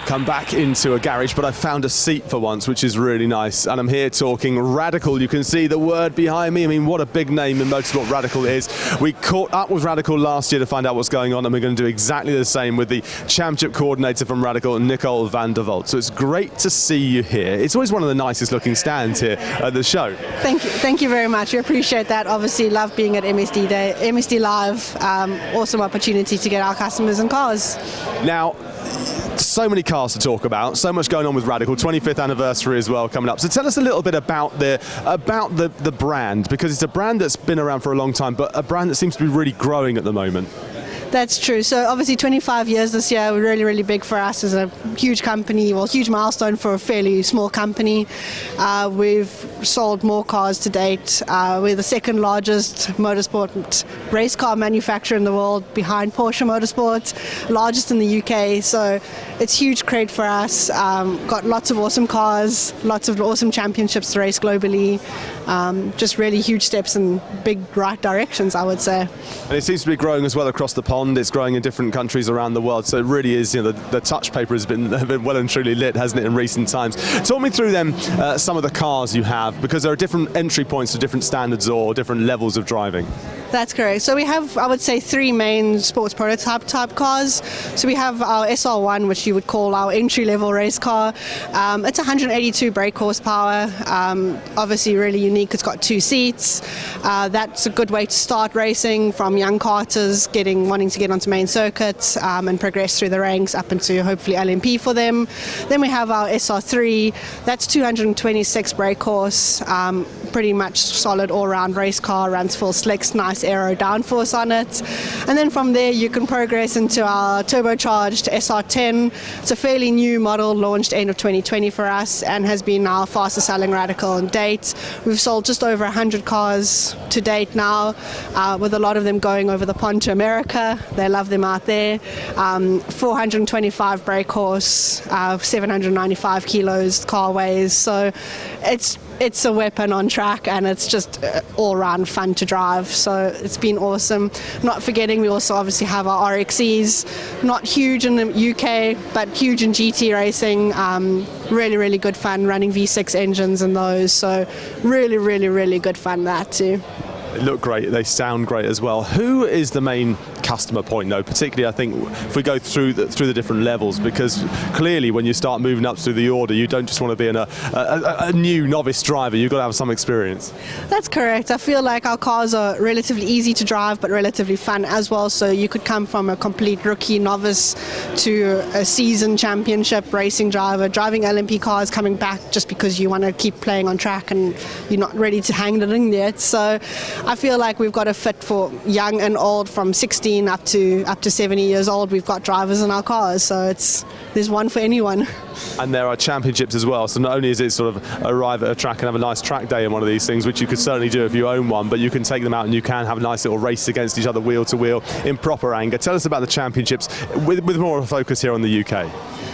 Come back into a garage, but I found a seat for once, which is really nice. And I'm here talking Radical. You can see the word behind me. I mean, what a big name in motorsport Radical is. We caught up with Radical last year to find out what's going on, and we're going to do exactly the same with the championship coordinator from Radical, Nicole van der Volt. So it's great to see you here. It's always one of the nicest looking stands here at the show. Thank you very much. We appreciate that. Obviously, love being at MSD Day, MSD Live. Awesome opportunity to get our customers and cars. Now, so many cars to talk about, so much going on with Radical, 25th anniversary as well coming up. So tell us a little bit about the brand, because it's a brand that's been around for a long time, but a brand that seems to be really growing at the moment. That's true. So obviously 25 years this year, really, really big for us as a huge company, well, huge milestone for a fairly small company. We've sold more cars to date. We're the second largest motorsport race car manufacturer in the world, behind Porsche Motorsport, largest in the UK. So it's huge credit for us. Got lots of awesome cars, lots of awesome championships to race globally. Just really huge steps in big right directions, I would say. And it seems to be growing as well across the pond. It's growing in different countries around the world, so it really is, the touch paper has been well and truly lit, hasn't it, in recent times. Talk me through then some of the cars you have, because there are different entry points to different standards or different levels of driving. That's correct. So we have, I would say, three main sports prototype type cars. So we have our SR1, which you would call our entry-level race car. It's 182 brake horsepower, obviously really unique. It's got 2 seats. That's a good way to start racing from young karters wanting to get onto main circuits and progress through the ranks up into hopefully LMP for them. Then we have our SR3. That's 226 brake horse, pretty much solid all-round race car, runs full slicks, nice aero downforce on it. And then from there you can progress into our turbocharged SR10. It's a fairly new model, launched end of 2020 for us, and has been our fastest selling Radical in date. We've sold just over 100 cars to date now, with a lot of them going over the pond to America. They love them out there. 425 brake horse, 795 kilos car weighs. So it's a weapon on track, and it's just all round fun to drive. So it's been awesome. Not forgetting, we also obviously have our RXEs, not huge in the UK, but huge in GT racing. Really, really good fun running V6 engines in those. So really, really, really good fun that too. They look great, they sound great as well. Who is the main customer point though, particularly I think if we go through the different levels, because clearly when you start moving up through the order, you don't just want to be a new novice driver, you've got to have some experience. That's correct. I feel like our cars are relatively easy to drive but relatively fun as well, so you could come from a complete rookie novice to a seasoned championship racing driver, driving LMP cars, coming back just because you want to keep playing on track and you're not ready to hang it in yet. So I feel like we've got a fit for young and old, from 16 up to 70 years old. We've got drivers in our cars, so there's one for anyone. And there are championships as well, so not only is it sort of arrive at a track and have a nice track day in one of these things, which you could certainly do if you own one, but you can take them out and you can have a nice little race against each other wheel to wheel in proper anger. Tell us about the championships with more of a focus here on the UK.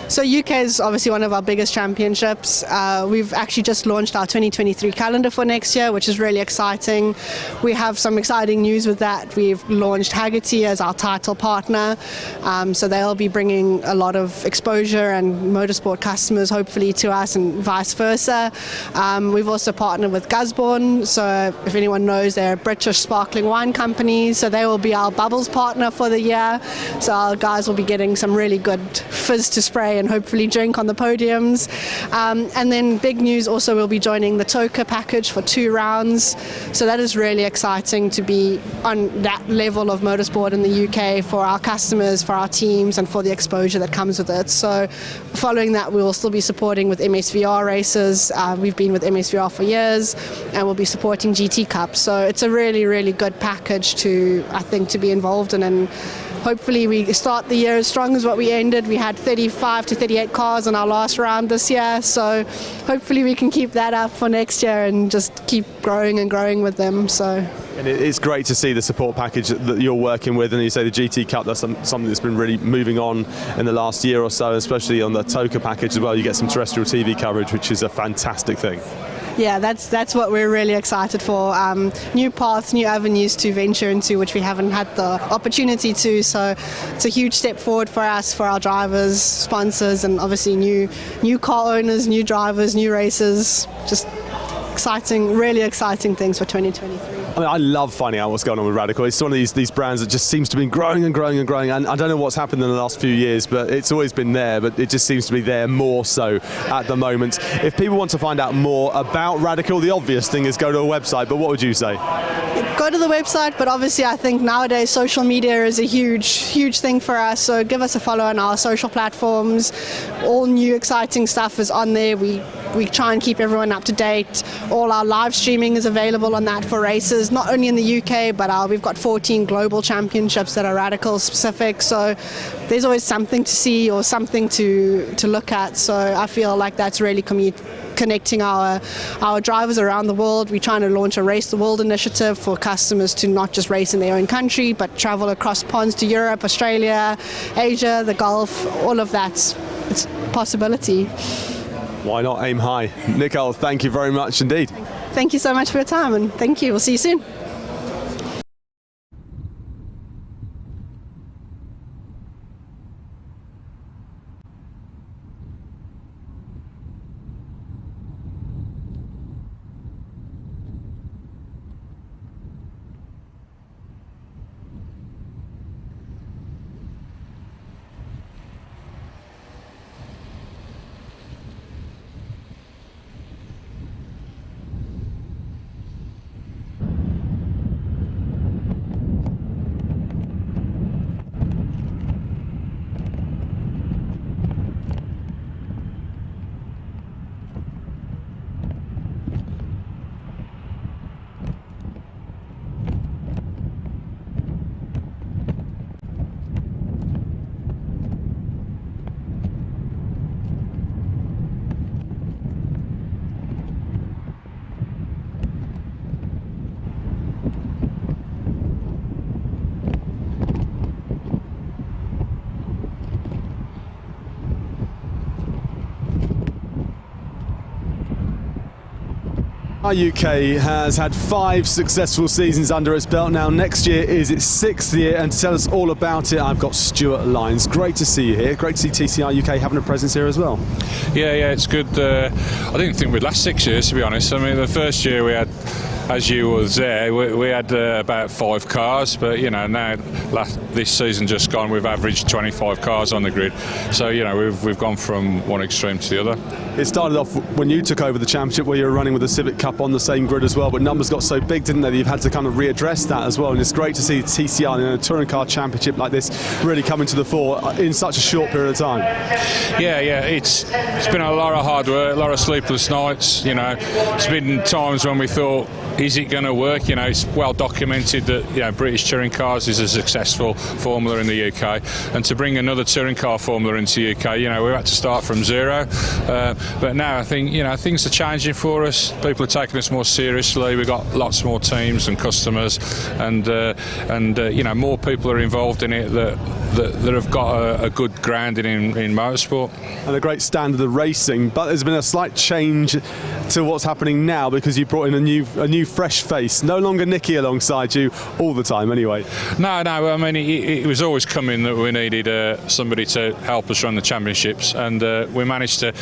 So UK is obviously one of our biggest championships. We've actually just launched our 2023 calendar for next year, which is really exciting. We have some exciting news with that. We've launched Haggerty as our title partner, so they'll be bringing a lot of exposure and motorsport customers hopefully to us, and vice versa. We've also partnered with Gusborne, so if anyone knows, they're a British sparkling wine company, so they will be our bubbles partner for the year. So our guys will be getting some really good fizz to spray and hopefully drink on the podiums. And then big news also, we'll be joining the TOCA package for 2 rounds. So that is really exciting to be on that level of motorsport in the UK for our customers, for our teams, and for the exposure that comes with it. So following that, we will still be supporting with MSVR races. We've been with MSVR for years, and we'll be supporting GT Cup. So it's a really, really good package I think to be involved in, and hopefully we start the year as strong as what we ended. We had 35 to 38 cars in our last round this year, so hopefully we can keep that up for next year and just keep growing and growing with them. So. And it's great to see the support package that you're working with, and you say the GT Cup, that's something that's been really moving on in the last year or so, especially on the TOCA package as well. You get some terrestrial TV coverage, which is a fantastic thing. Yeah, that's what we're really excited for. New paths, new avenues to venture into, which we haven't had the opportunity to. So it's a huge step forward for us, for our drivers, sponsors, and obviously new car owners, new drivers, new racers. Just exciting, really exciting things for 2023. I mean, I love finding out what's going on with Radical. It's one of these brands that just seems to be growing and growing and growing, and I don't know what's happened in the last few years, but it's always been there, but it just seems to be there more so at the moment. If people want to find out more about Radical, the obvious thing is go to a website, but what would you say? Go to the website, but obviously I think nowadays social media is a huge thing for us, so give us a follow on our social platforms. All new exciting stuff is on there. We we try and keep everyone up to date. All our live streaming is available on that for races, not only in the UK, but we've got 14 global championships that are radical specific. So there's always something to see or something to look at. So I feel like that's really connecting our drivers around the world. We're trying to launch a Race the World initiative for customers to not just race in their own country, but travel across ponds to Europe, Australia, Asia, the Gulf, all of that. It's a possibility. Why not aim high? Nicole, thank you very much indeed. Thank you so much for your time, and thank you. We'll see you soon. UK has had 5 successful seasons under its belt now. Next year is its 6th year, and to tell us all about it, I've got Stuart Lyons. Great to see you here. Great to see TCR UK having a presence here as well. Yeah, it's good. I didn't think we'd last 6 years, to be honest. I mean, the first year we had, as you was there, we had about 5 cars, but now this season just gone, we've averaged 25 cars on the grid. So we've gone from one extreme to the other. It started off when you took over the championship, where you were running with the Civic Cup on the same grid as well, but numbers got so big, didn't they, that you've had to kind of readdress that as well. And it's great to see TCR in a touring car championship like this really coming to the fore in such a short period of time. Yeah, it's been a lot of hard work, a lot of sleepless nights. It's been times when we thought, is it going to work? It's well documented that British touring cars is a successful formula in the UK, and to bring another touring car formula into the UK, we had to start from zero. But now I think things are changing for us. People are taking us more seriously. We've got lots more teams and customers, and more people are involved in it that have got a good grounding in motorsport and a great standard of racing. But there's been a slight change to what's happening now, because you brought in a new fresh face. No longer Nicky alongside you all the time anyway. No, I mean, it was always coming that we needed somebody to help us run the championships, and we managed to.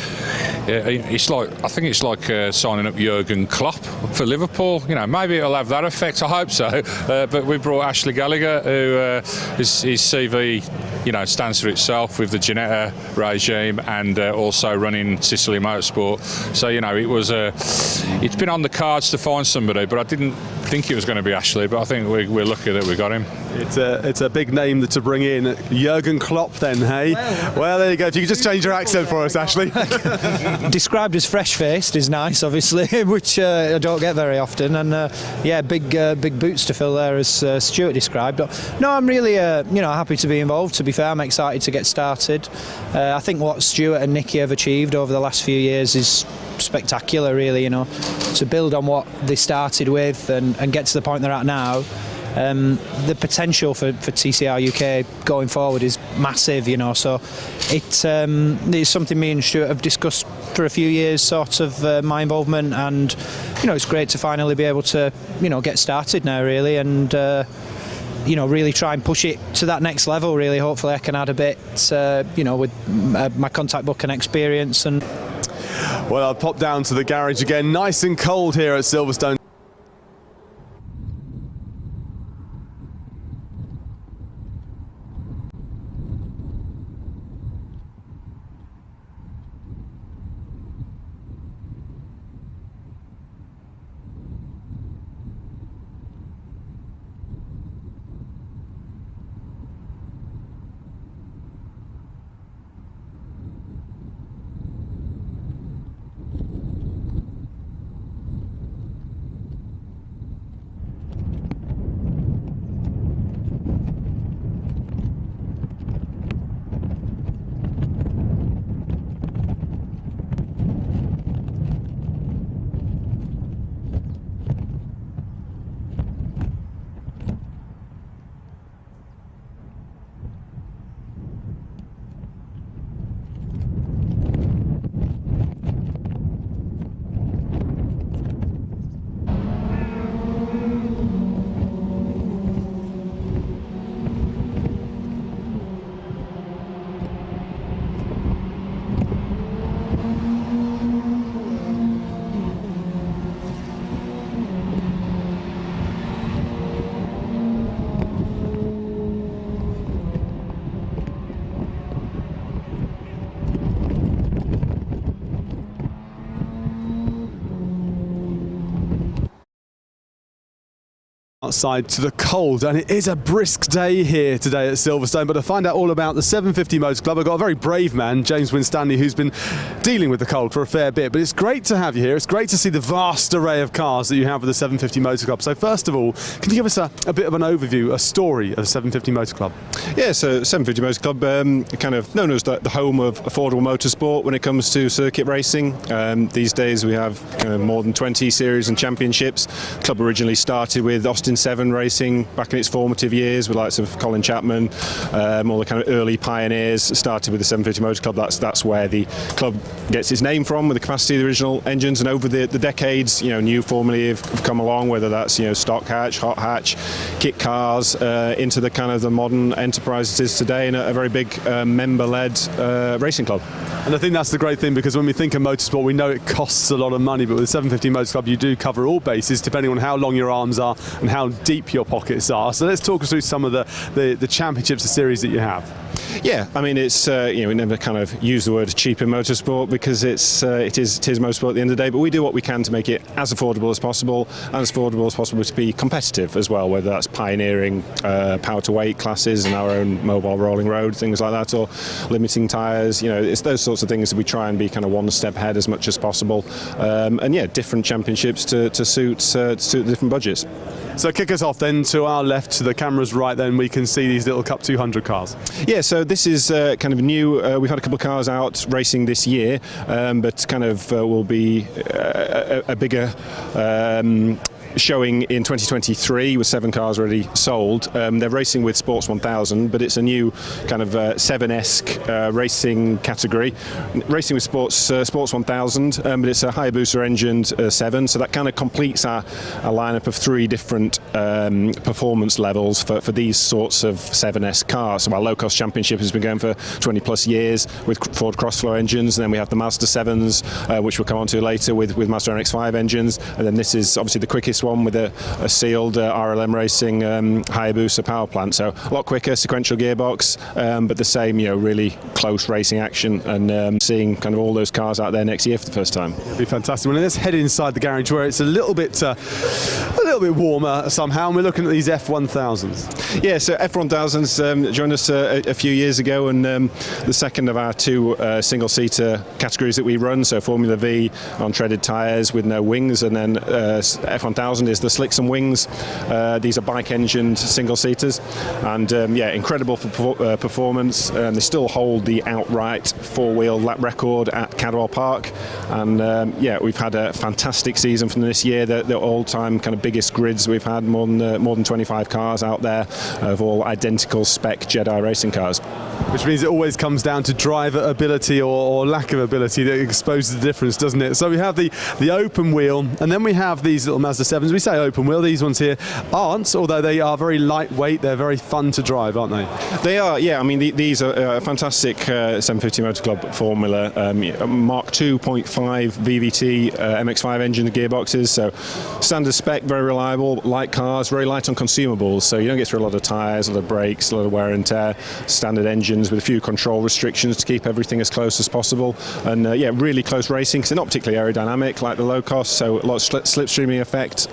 I think it's like signing up Jurgen Klopp for Liverpool. Maybe it'll have that effect. I hope so. But we brought Ashley Gallagher, who his CV stands for itself with the Ginetta regime, and also running Sicily Motorsport. So it's been on the cards to find somebody, but I didn't think it was going to be Ashley. But I think we're lucky that we got him. It's a big name to bring in, Jurgen Klopp. Then, hey, well there you go. If you could just change your accent for us, Ashley. Described as fresh-faced is nice, obviously, which I don't get very often. And big boots to fill there, as Stuart described. But no, I'm really happy to be involved. To be fair, I'm excited to get started. I think what Stuart and Nicky have achieved over the last few years is spectacular, really. To build on what they started with and get to the point they're at now. The potential for TCR UK going forward is massive, so it's something me and Stuart have discussed for a few years, sort of my involvement, and it's great to finally be able to get started now, really, and really try and push it to that next level, really. Hopefully I can add a bit with my contact book and experience. And well, I'll pop down to the garage again. Nice and cold here at Silverstone. Outside to the cold, and it is a brisk day here today at Silverstone. But to find out all about the 750 Motor Club, I've got a very brave man, James Winstanley, who's been dealing with the cold for a fair bit. But it's great to have you here. It's great to see the vast array of cars that you have with the 750 Motor Club. So first of all, can you give us a bit of an overview, a story of the 750 Motor Club? Yeah, so 750 Motor Club, kind of known as the home of affordable motorsport when it comes to circuit racing. These days we have kind of more than 20 series and championships. The club originally started with Austin 7 racing back in its formative years with likes of Colin Chapman, all the kind of early pioneers. Started with the 750 Motor Club. That's where the club gets its name from, with the capacity of the original engines. And over the decades, new formulae have come along, whether that's stock hatch, hot hatch, kit cars, into the kind of the modern enterprise it is today, and a very big member-led racing club. And I think that's the great thing, because when we think of motorsport, we know it costs a lot of money, but with the 750 Motor Club, you do cover all bases depending on how long your arms are and how deep your pockets are. So let's talk us through some of the championships, the series that you have. Yeah, I mean, it's we never kind of use the word cheap in motorsport, because it is motorsport at the end of the day, but we do what we can to make it as affordable as possible to be competitive as well, whether that's pioneering power to weight classes and our own mobile rolling road, things like that, or limiting tyres. It's those sorts of things that we try and be kind of one step ahead as much as possible, and yeah, different championships to suit the different budgets. So kick us off then. To our left, to the camera's right, then we can see these little Cup 200 cars. Yeah, so this is kind of new. We've had a couple of cars out racing this year, but kind of will be a bigger showing in 2023 with 7 cars already sold. They're racing with Sports 1000, but it's a new kind of 7-esque racing category. Racing with Sports 1000, but it's a Hayabusa engined 7, so that kind of completes our lineup of 3 different performance levels for these sorts of 7S cars. So our low-cost championship has been going for 20 plus years with Ford Crossflow engines, and then we have the Mazda 7s, which we'll come on to later with Mazda MX-5 engines, and then this is obviously the quickest one with a sealed RLM Racing Hayabusa power plant. So a lot quicker, sequential gearbox, but the same, really close racing action, and seeing kind of all those cars out there next year for the first time. It'll be fantastic. Well, let's head inside the garage where it's a little bit warmer somehow, and we're looking at these F1000s. Yeah, so F1000s joined us a few years ago, and the second of our 2 single-seater categories that we run. So Formula V on treaded tyres with no wings, and then F1000 is the slicks and wings. These are bike-engined single-seaters, and incredible for performance. They still hold the outright 4-wheel lap record at Cadwell Park, and we've had a fantastic season from this year. The all-time kind of biggest grids we've had, more than 25 cars out there of all identical spec Jedi racing cars. Which means it always comes down to driver ability or lack of ability that exposes the difference, doesn't it? So we have the open wheel, and then we have these little Mazda 7s. We say open wheel, these ones here aren't, although they are very lightweight. They're very fun to drive, aren't they? They are, yeah. I mean, these are a fantastic 750 Motor Club formula, Mark 2.5 VVT MX-5 engine gearboxes, so standard spec, very reliable, light cars, very light on consumables, so you don't get through a lot of tyres, a lot of brakes, a lot of wear and tear. Standard engines with a few control restrictions to keep everything as close as possible, and really close racing, because they're not particularly aerodynamic like the low cost, so a lot of slipstreaming effect,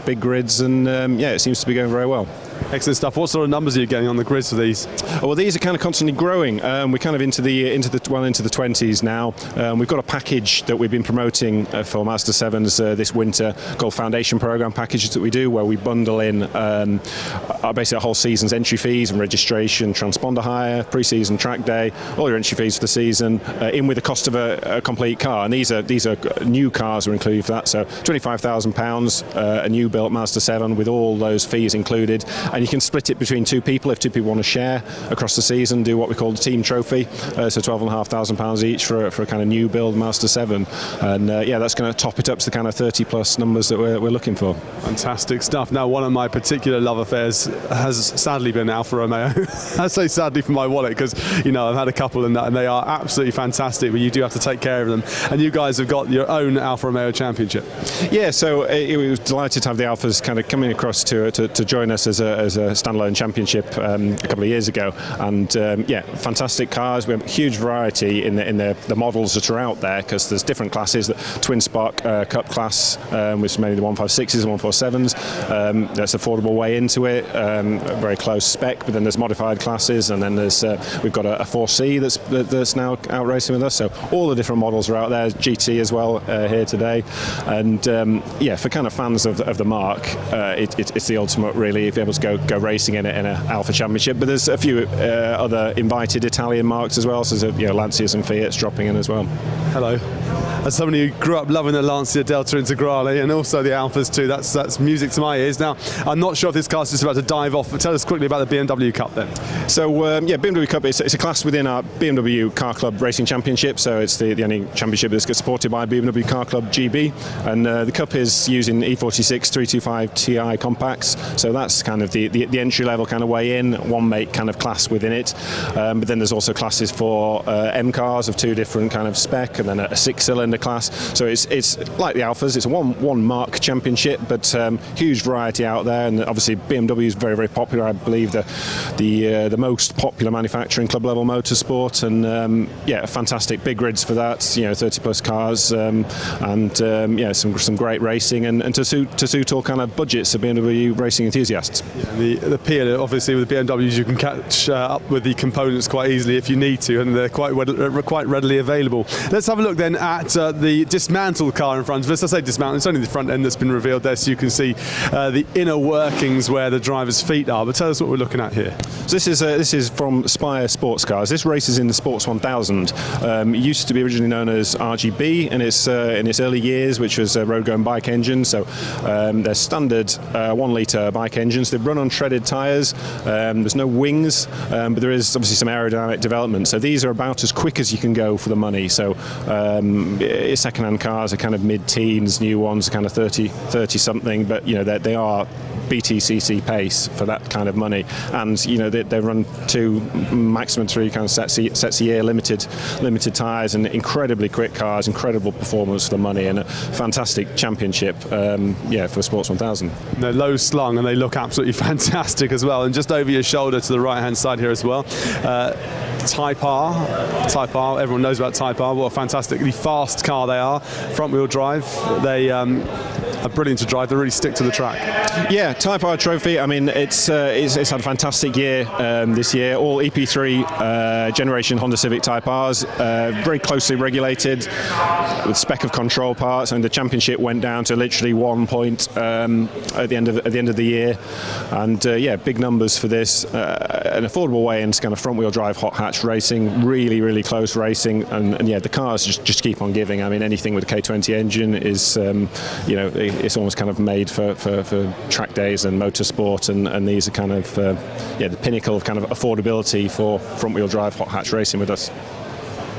big grids, and it seems to be going very well. Excellent stuff. What sort of numbers are you getting on the grids for these? Well, these are kind of constantly growing. We're kind of into the 20s now. We've got a package that we've been promoting for Mazda 7s this winter called Foundation Program packages that we do, where we bundle in basically a whole season's entry fees and registration, transponder hire, pre-season track day, all your entry fees for the season, in with the cost of a complete car. And these are new cars are included for that. So £25,000, a new built Mazda 7 with all those fees included. and you can split it between two people if two people want to share across the season, do what we call the team trophy, so £12,500 each for a kind of new build Master 7, and that's going to top it up to the kind of 30 plus numbers that we're looking for. Fantastic stuff. Now, one of my particular love affairs has sadly been Alfa Romeo. I say sadly for my wallet because, I've had a couple and they are absolutely fantastic, but you do have to take care of them. And you guys have got your own Alfa Romeo championship. Yeah, so we were delighted to have the Alphas kind of coming across to join us as a standalone championship a couple of years ago. And fantastic cars. We have a huge variety in the models that are out there, because there's different classes. The Twin Spark Cup class, which is mainly the 156s and 147s. That's an affordable way into it. Very close spec, but then there's modified classes, and then there's we've got a 4C that's now out racing with us. So all the different models are out there. GT as well here today, and for kind of fans of the marque, it's the ultimate really if you're able to go racing in an Alfa Championship. But there's a few other invited Italian marques as well, so there's Lancias and Fiats dropping in as well. Hello. As somebody who grew up loving the Lancia Delta Integrale and also the Alphas too, that's music to my ears. Now, I'm not sure if this car's just about to dive off, but tell us quickly about the BMW Cup then. So, BMW Cup is a class within our BMW Car Club Racing Championship, so it's the only championship that's supported by BMW Car Club GB, and the Cup is using E46 325 Ti compacts, so that's kind of the entry-level kind of way in, one-make kind of class within it, but then there's also classes for M cars of two different kind of spec, and then a six-cylinder class. So it's like the Alphas. It's a one marque championship, but huge variety out there. And obviously BMW is very, very popular. I believe the most popular manufacturer in club level motorsport. And fantastic big grids for that. 30 plus cars, and some great racing, and to suit all kind of budgets of BMW racing enthusiasts. Yeah, the appeal, obviously, with the BMWs, you can catch up with the components quite easily if you need to, and they're quite readily available. Let's have a look then at the dismantled car in front of us. I say dismantled, it's only the front end that's been revealed there, so you can see the inner workings where the driver's feet are. But tell us what we're looking at here. So this is from Spire Sportscars. This races in the Sports 1000. It used to be originally known as RGB in its early years, which was a road-going bike engine. So they're standard 1 litre bike engines. They run on treaded tyres. There's no wings, but there is obviously some aerodynamic development. So these are about as quick as you can go for the money. So second-hand cars are kind of mid-teens, new ones are kind of 30 something, but they are BTCC pace for that kind of money, and they run 2 maximum 3 kind of sets a year, limited tyres, and incredibly quick cars, incredible performance for the money, and a fantastic championship for Sports 1000. They're low slung and they look absolutely fantastic as well. And just over your shoulder to the right hand side here as well, Type R, everyone knows about Type R. What a fantastically fast car they are. Front wheel drive, they are brilliant to drive. They really stick to the track. Yeah, Type R trophy. I mean, it's had a fantastic year this year. All EP3 generation Honda Civic Type Rs, very closely regulated with spec of control parts, and the championship went down to literally 1 point at the end of the year. And big numbers for this. An affordable way into kind of front wheel drive hot hatch racing, really close racing, and the cars just keep on giving. I mean, anything with a K20 engine is it's almost kind of made for track days and motorsport, and these are kind of the pinnacle of kind of affordability for front wheel drive hot hatch racing with us.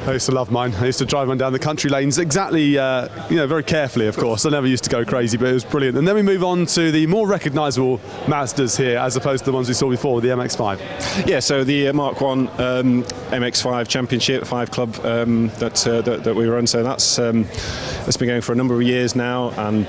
I used to love mine. I used to drive one down the country lanes exactly, very carefully, of course. I never used to go crazy, but it was brilliant. And then we move on to the more recognisable Mazdas here, as opposed to the ones we saw before, the MX-5. Yeah, so the Mark 1 MX-5 Championship, 5 Club that we run. So that's been going for a number of years now, and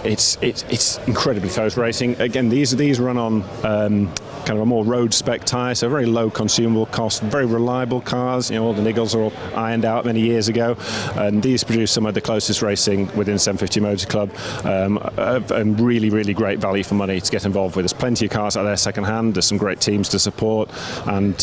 it's incredibly close racing. Again, these run on kind of a more road spec tyre, so very low consumable cost, very reliable cars. All the niggles are all ironed out many years ago, and these produce some of the closest racing within 750 Motor Club, and really great value for money to get involved with. There's plenty of cars out there second hand. There's some great teams to support, and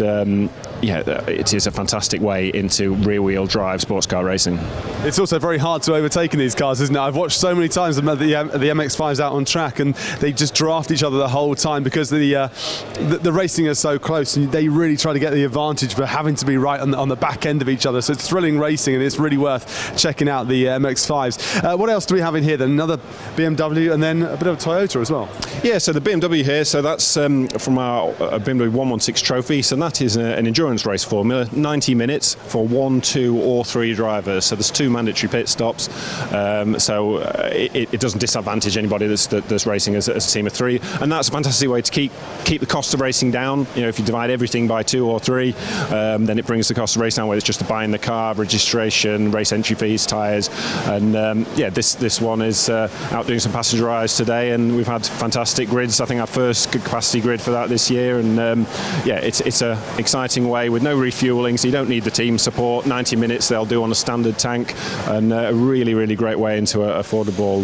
it is a fantastic way into rear wheel drive sports car racing. It's also very hard to overtake in these cars, isn't it? I've watched so many times the MX-5s out on track, and they just draft each other the whole time because the the racing is so close, and they really try to get the advantage for having to be right on the back end of each other. So it's thrilling racing, and it's really worth checking out the MX-5s. What else do we have in here then? Another BMW and then a bit of a Toyota as well. Yeah, so the BMW here, so that's from our BMW 116 trophy. So that is an endurance race formula, 90 minutes for 1, 2 or 3 drivers. So there's 2 mandatory pit stops. It doesn't disadvantage anybody that's racing as a team of 3, and that's a fantastic way to keep the cost of racing down. You know, if you divide everything by 2 or 3, then it brings the cost of race down, whether it's just buying the car, registration, race entry fees, tyres, and this one is out doing some passenger rides today, and we've had fantastic grids. I think our first good capacity grid for that this year, and it's a exciting way with no refuelling, so you don't need the team support. 90 minutes they'll do on a standard tank, and a really great way into an affordable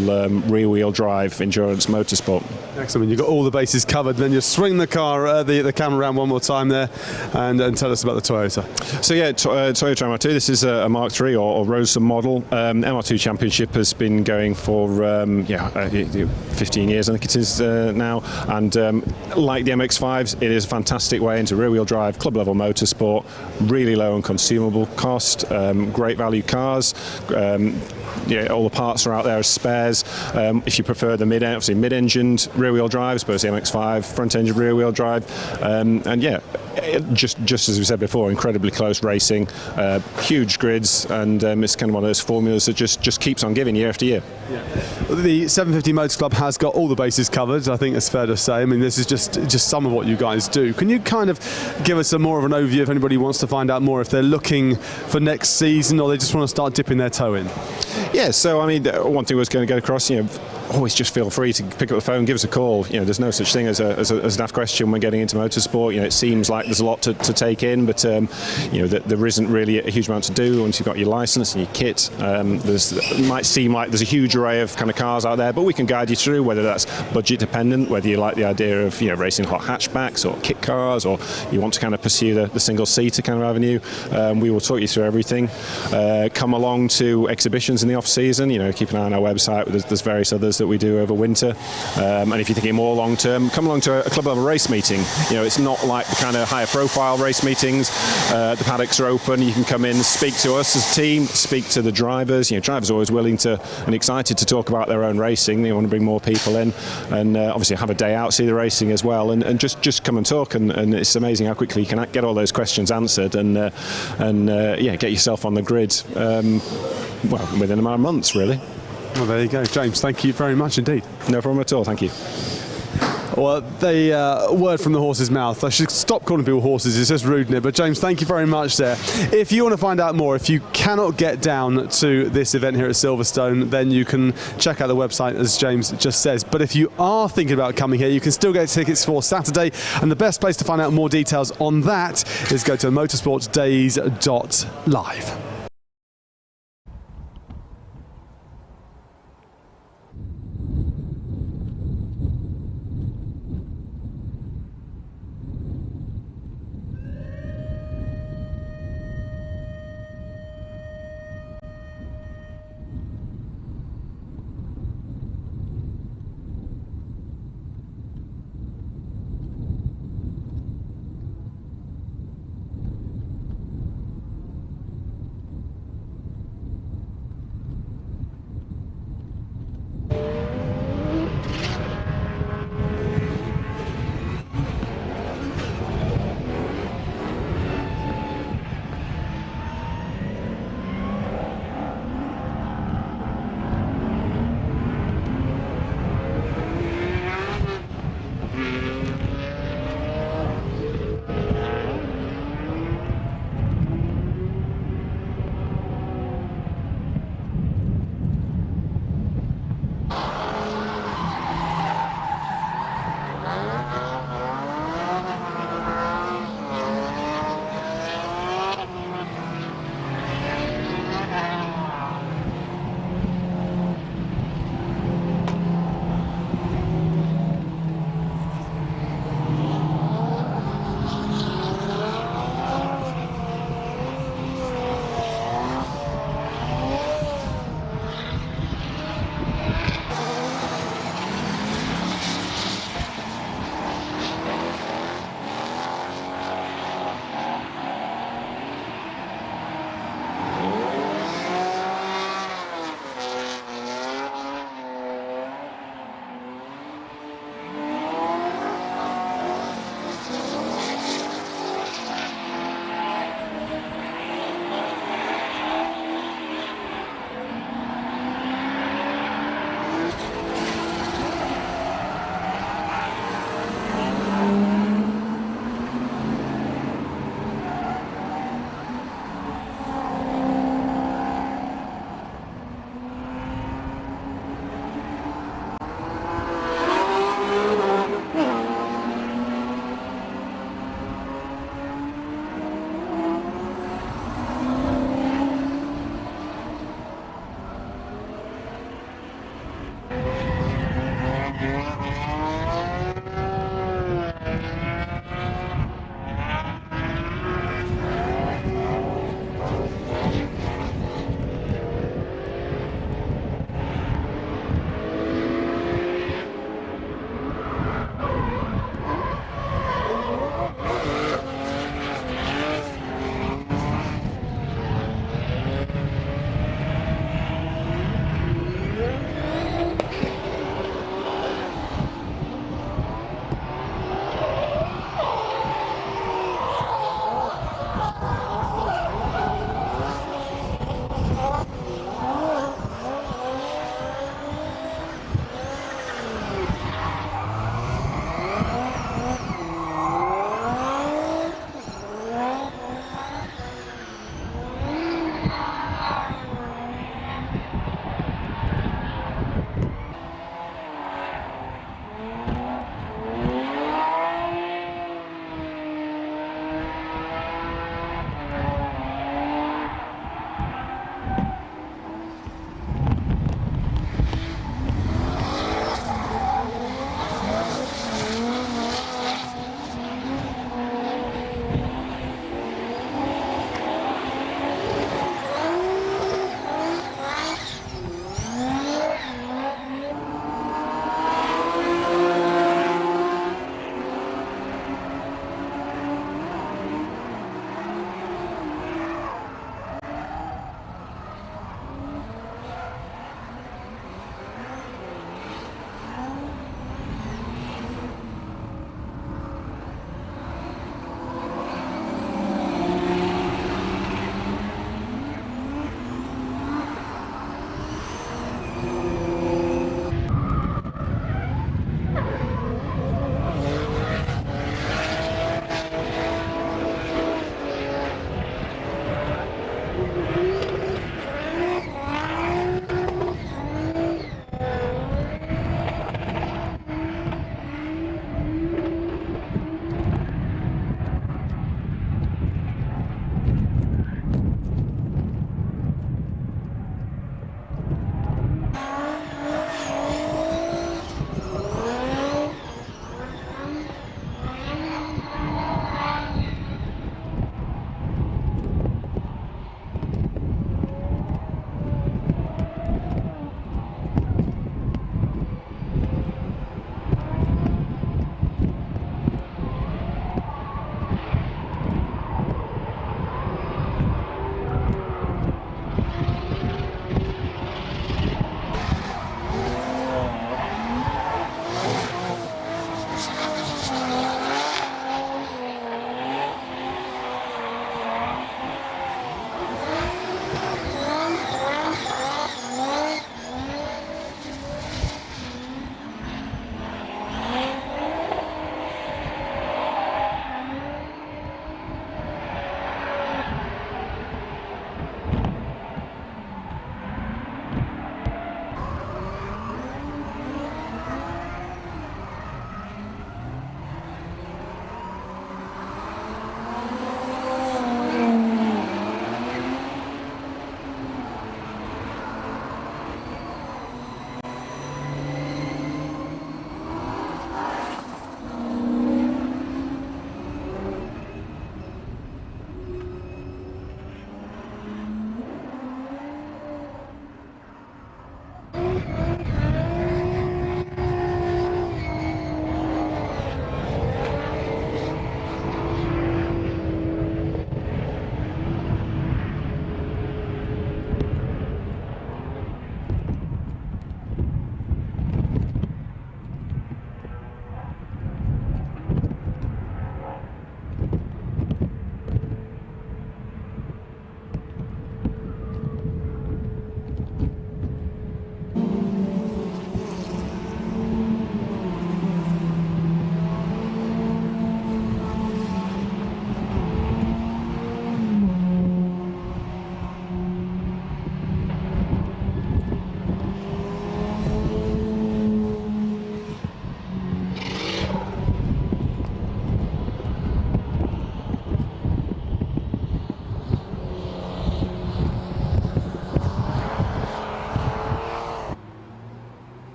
rear-wheel drive endurance motorsport. Excellent. You've got all the bases covered. Then you swing the car, the camera around one more time there, and tell us about the Toyota. So yeah, Toyota MR2. This is a Mark III or Roadster model. MR2 Championship has been going for 15 years, I think it is now. And like the MX-5s, it is a fantastic way into rear-wheel drive, club-level motorsport. Really low on consumable cost. Great value cars. All the parts are out there as spares. If you prefer the mid-engined rear-wheel drive, I suppose the MX-5 front-engine rear-wheel drive, just as we said before, incredibly close racing, huge grids, and it's kind of one of those formulas that just keeps on giving year after year. Yeah. The 750 Motors Club has got all the bases covered, I think it's fair to say. I mean, this is just some of what you guys do. Can you kind of give us more of an overview if anybody wants to find out more, if they're looking for next season or they just want to start dipping their toe in? Yeah, so I mean, one thing I was going to get across, always just feel free to pick up the phone, give us a call. There's no such thing as a daft question when getting into motorsport. It seems like there's a lot to take in, but there isn't really a huge amount to do once you've got your license and your kit. It might seem like there's a huge array of kind of cars out there, but we can guide you through, whether that's budget dependent, whether you like the idea of racing hot hatchbacks or kit cars, or you want to kind of pursue the single seater kind of avenue. We will talk you through everything. Come along to exhibitions in the off season. Keep an eye on our website. There's various others that we do over winter, and if you're thinking more long term, come along to a club level race meeting. It's not like the kind of higher profile race meetings. The paddocks are open, you can come in, speak to us as a team, speak to the drivers. Drivers are always willing to and excited to talk about their own racing. They want to bring more people in, and obviously have a day out, see the racing as well, and just come and talk, and it's amazing how quickly you can get all those questions answered, and get yourself on the grid within a matter of months, really. Well, there you go. James, thank you very much indeed. No problem at all, thank you. Well, the word from the horse's mouth. I should stop calling people horses, it's just rude, isn't it? But James, thank you very much there. If you want to find out more, if you cannot get down to this event here at Silverstone, then you can check out the website, as James just says. But if you are thinking about coming here, you can still get tickets for Saturday, and the best place to find out more details on that is go to motorsportdays.live.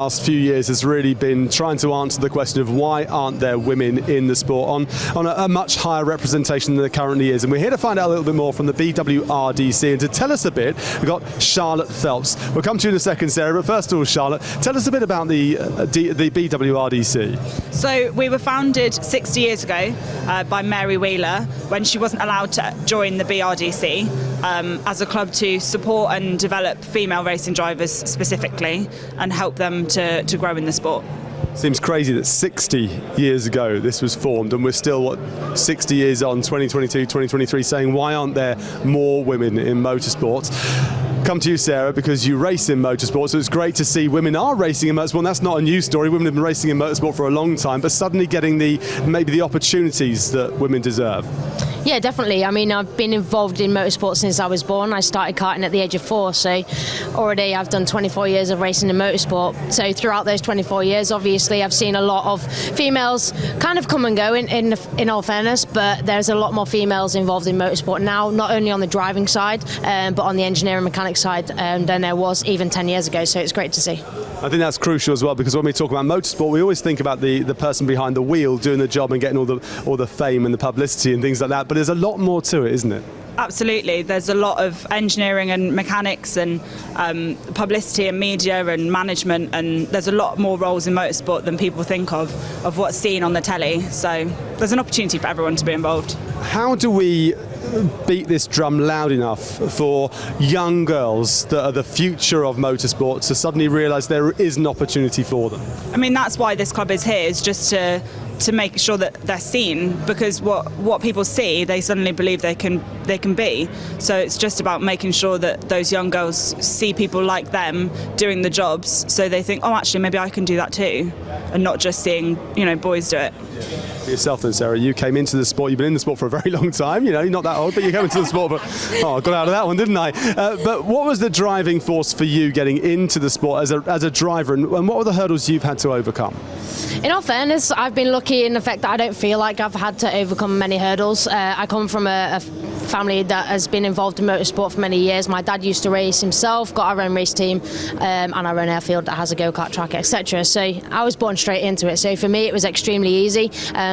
Last few years has really been trying to answer the question of why aren't there women in the sport on a much higher representation than there currently is. And we're here to find out a little bit more from the BWRDC. And to tell us a bit, we've got Charlotte Phelps. We'll come to you in a second, Sarah, but first of all, Charlotte, tell us a bit about the BWRDC. So we were founded 60 years ago by Mary Wheeler when she wasn't allowed to join the BRDC as a club to support and develop female racing drivers specifically and help them to grow in the sport. Seems crazy that 60 years ago this was formed and we're still, 60 years on, 2022, 2023, saying why aren't there more women in motorsport? Come to you, Sarah, because you race in motorsport, so it's great to see women are racing in motorsport, and that's not a new story. Women have been racing in motorsport for a long time, but suddenly getting maybe the opportunities that women deserve. Yeah, definitely. I mean, I've been involved in motorsport since I was born. I started karting at the age of 4, so already I've done 24 years of racing in motorsport. So throughout those 24 years, obviously, I've seen a lot of females kind of come and go in all fairness, but there's a lot more females involved in motorsport now, not only on the driving side, but on the engineering mechanic side than there was even 10 years ago, so it's great to see. I think that's crucial as well, because when we talk about motorsport, we always think about the person behind the wheel doing the job and getting all the fame and the publicity and things like that, but there's a lot more to it, isn't it? Absolutely. There's a lot of engineering and mechanics and publicity and media and management, and there's a lot more roles in motorsport than people think of what's seen on the telly. So there's an opportunity for everyone to be involved. How do we beat this drum loud enough for young girls that are the future of motorsport to suddenly realise there is an opportunity for them? I mean, that's why this club is here, is just to make sure that they're seen, because what people see, they suddenly believe they can be. So it's just about making sure that those young girls see people like them doing the jobs, so they think, oh, actually, maybe I can do that too, and not just seeing, boys do it. For yourself then, Sarah, you came into the sport, you've been in the sport for a very long time, you're not that old, but you came into the sport, but I got out of that one, didn't I? But what was the driving force for you getting into the sport as a driver, and what were the hurdles you've had to overcome? In all fairness, I've been lucky in the fact that I don't feel like I've had to overcome many hurdles. I come from a family that has been involved in motorsport for many years. My dad used to race himself, got our own race team, and our own airfield that has a go-kart track, etc. So I was born straight into it. So for me, it was extremely easy.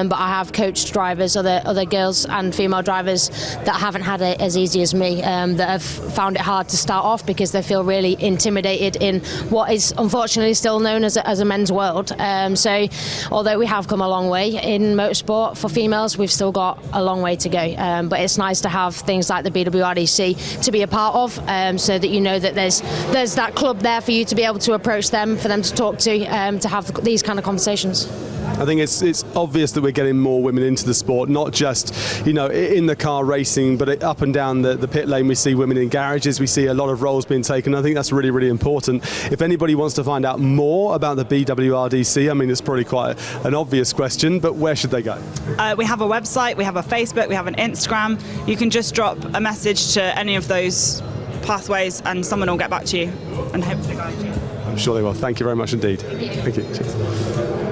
But I have coached drivers, other girls and female drivers that haven't had it as easy as me, that have found it hard to start off because they feel really intimidated in what is unfortunately still known as a men's world. So although we have come a long way in motorsport for females, we've still got a long way to go. But it's nice to have things like the BWRDC to be a part of, so that you know that there's that club there for you to be able to approach them, for them to talk to have these kind of conversations. I think it's obvious that we're getting more women into the sport, not just in the car racing, but up and down the pit lane we see women in garages, we see a lot of roles being taken. I think that's really, really important. If anybody wants to find out more about the BWRDC, I mean, it's probably quite an obvious question, but where should they go? We have a website, we have a Facebook, we have an Instagram. You can just drop a message to any of those pathways and someone will get back to you and hopefully guide you. I'm sure they will. Thank you very much indeed. Thank you. Cheers.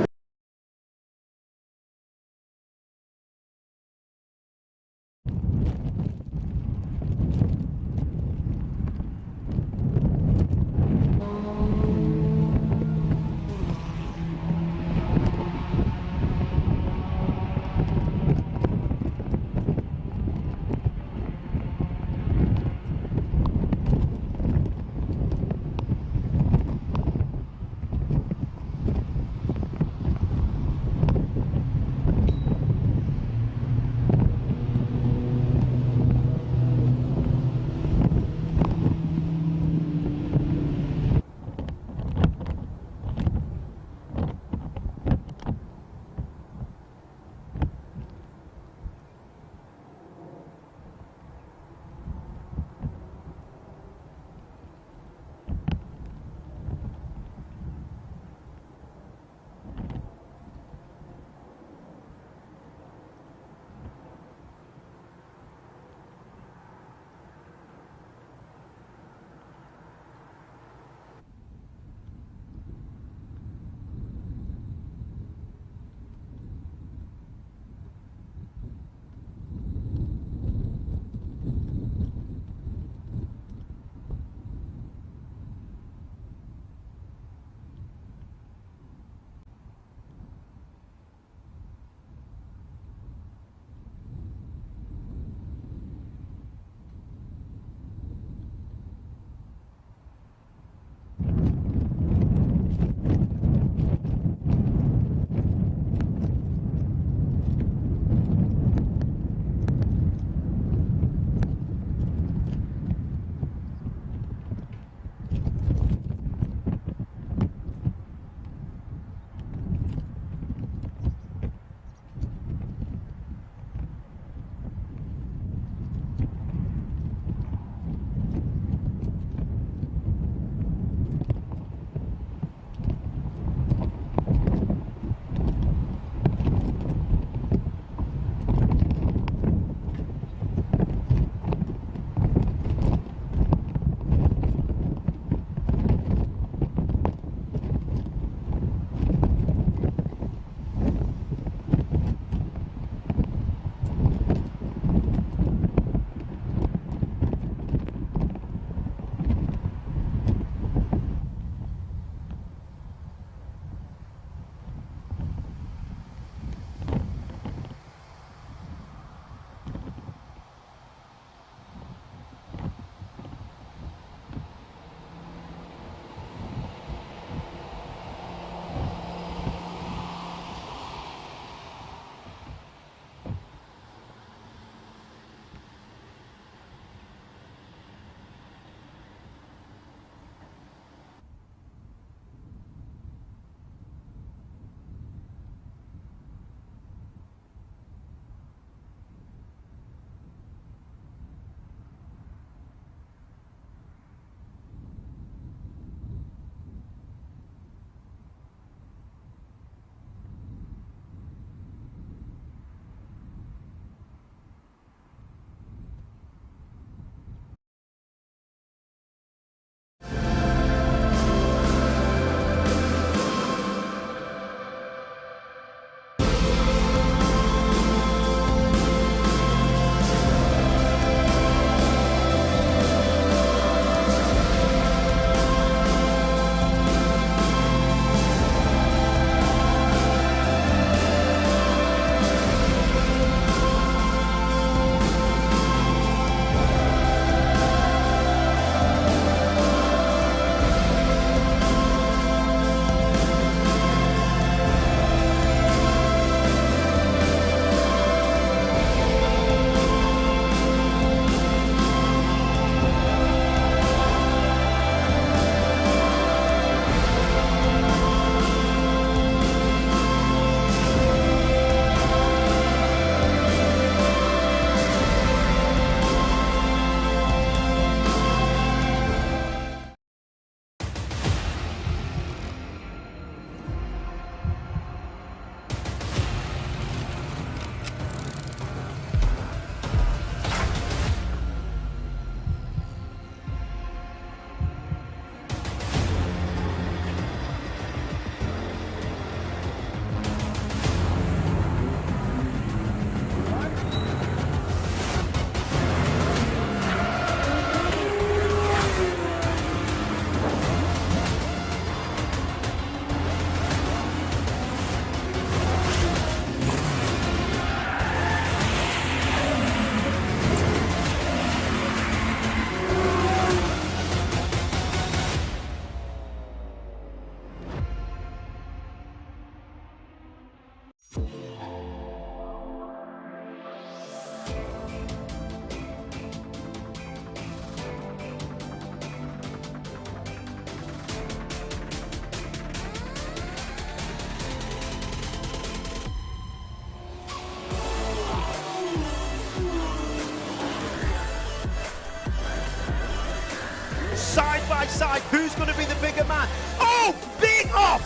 side by side. Who's going to be the bigger man? Oh, big off!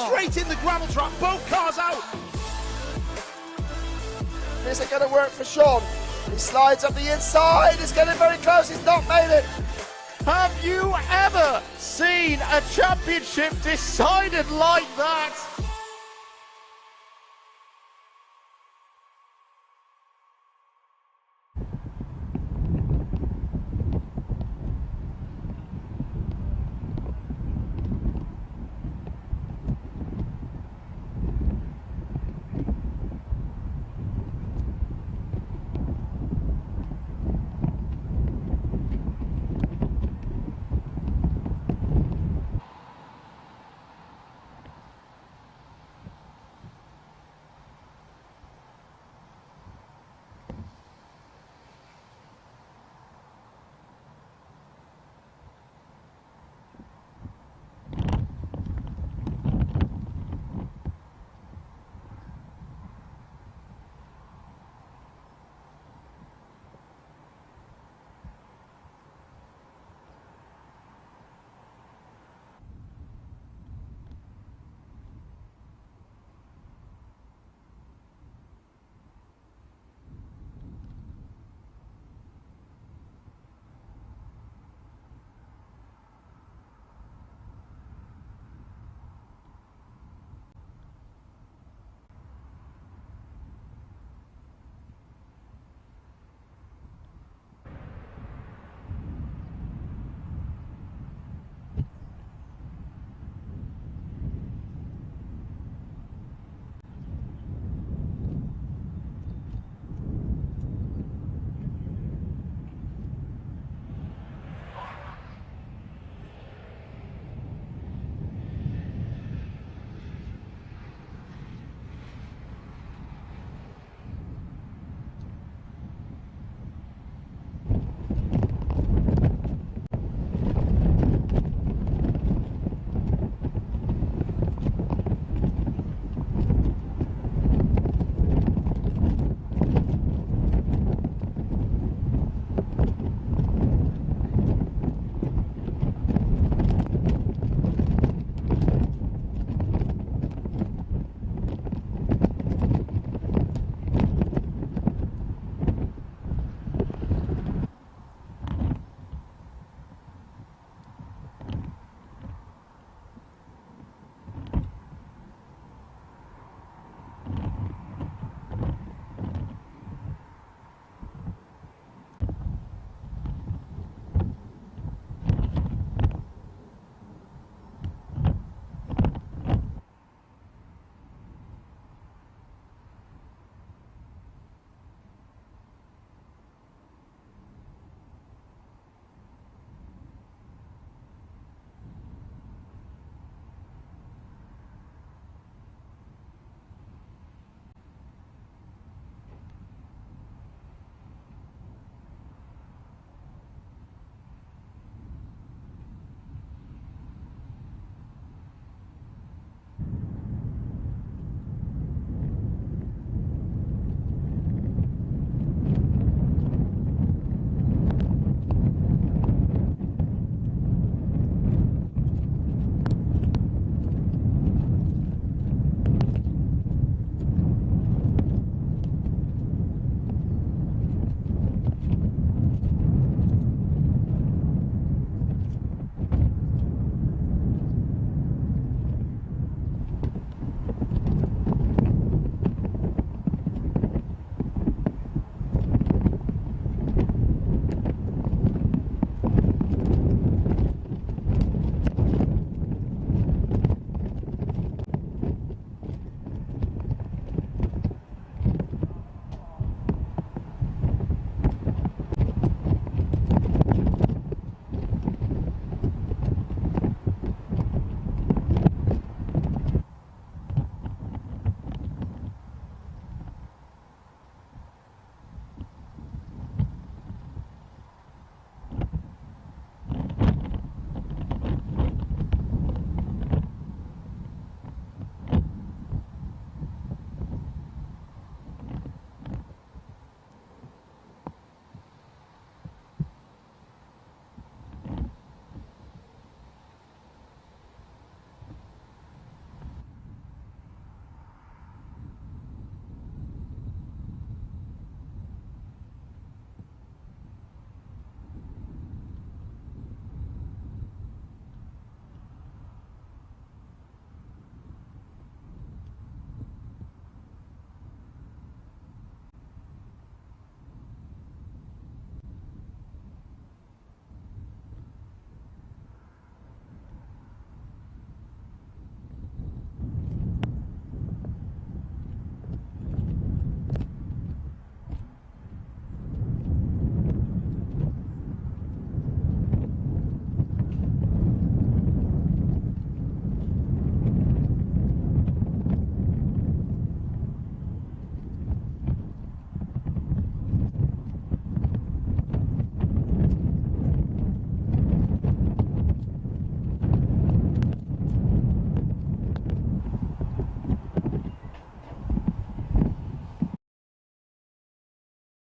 Straight in the gravel trap. Both cars out. This isn't going to work for Sean. He slides up the inside. It's getting very close. He's not made it. Have you ever seen a championship decided like that?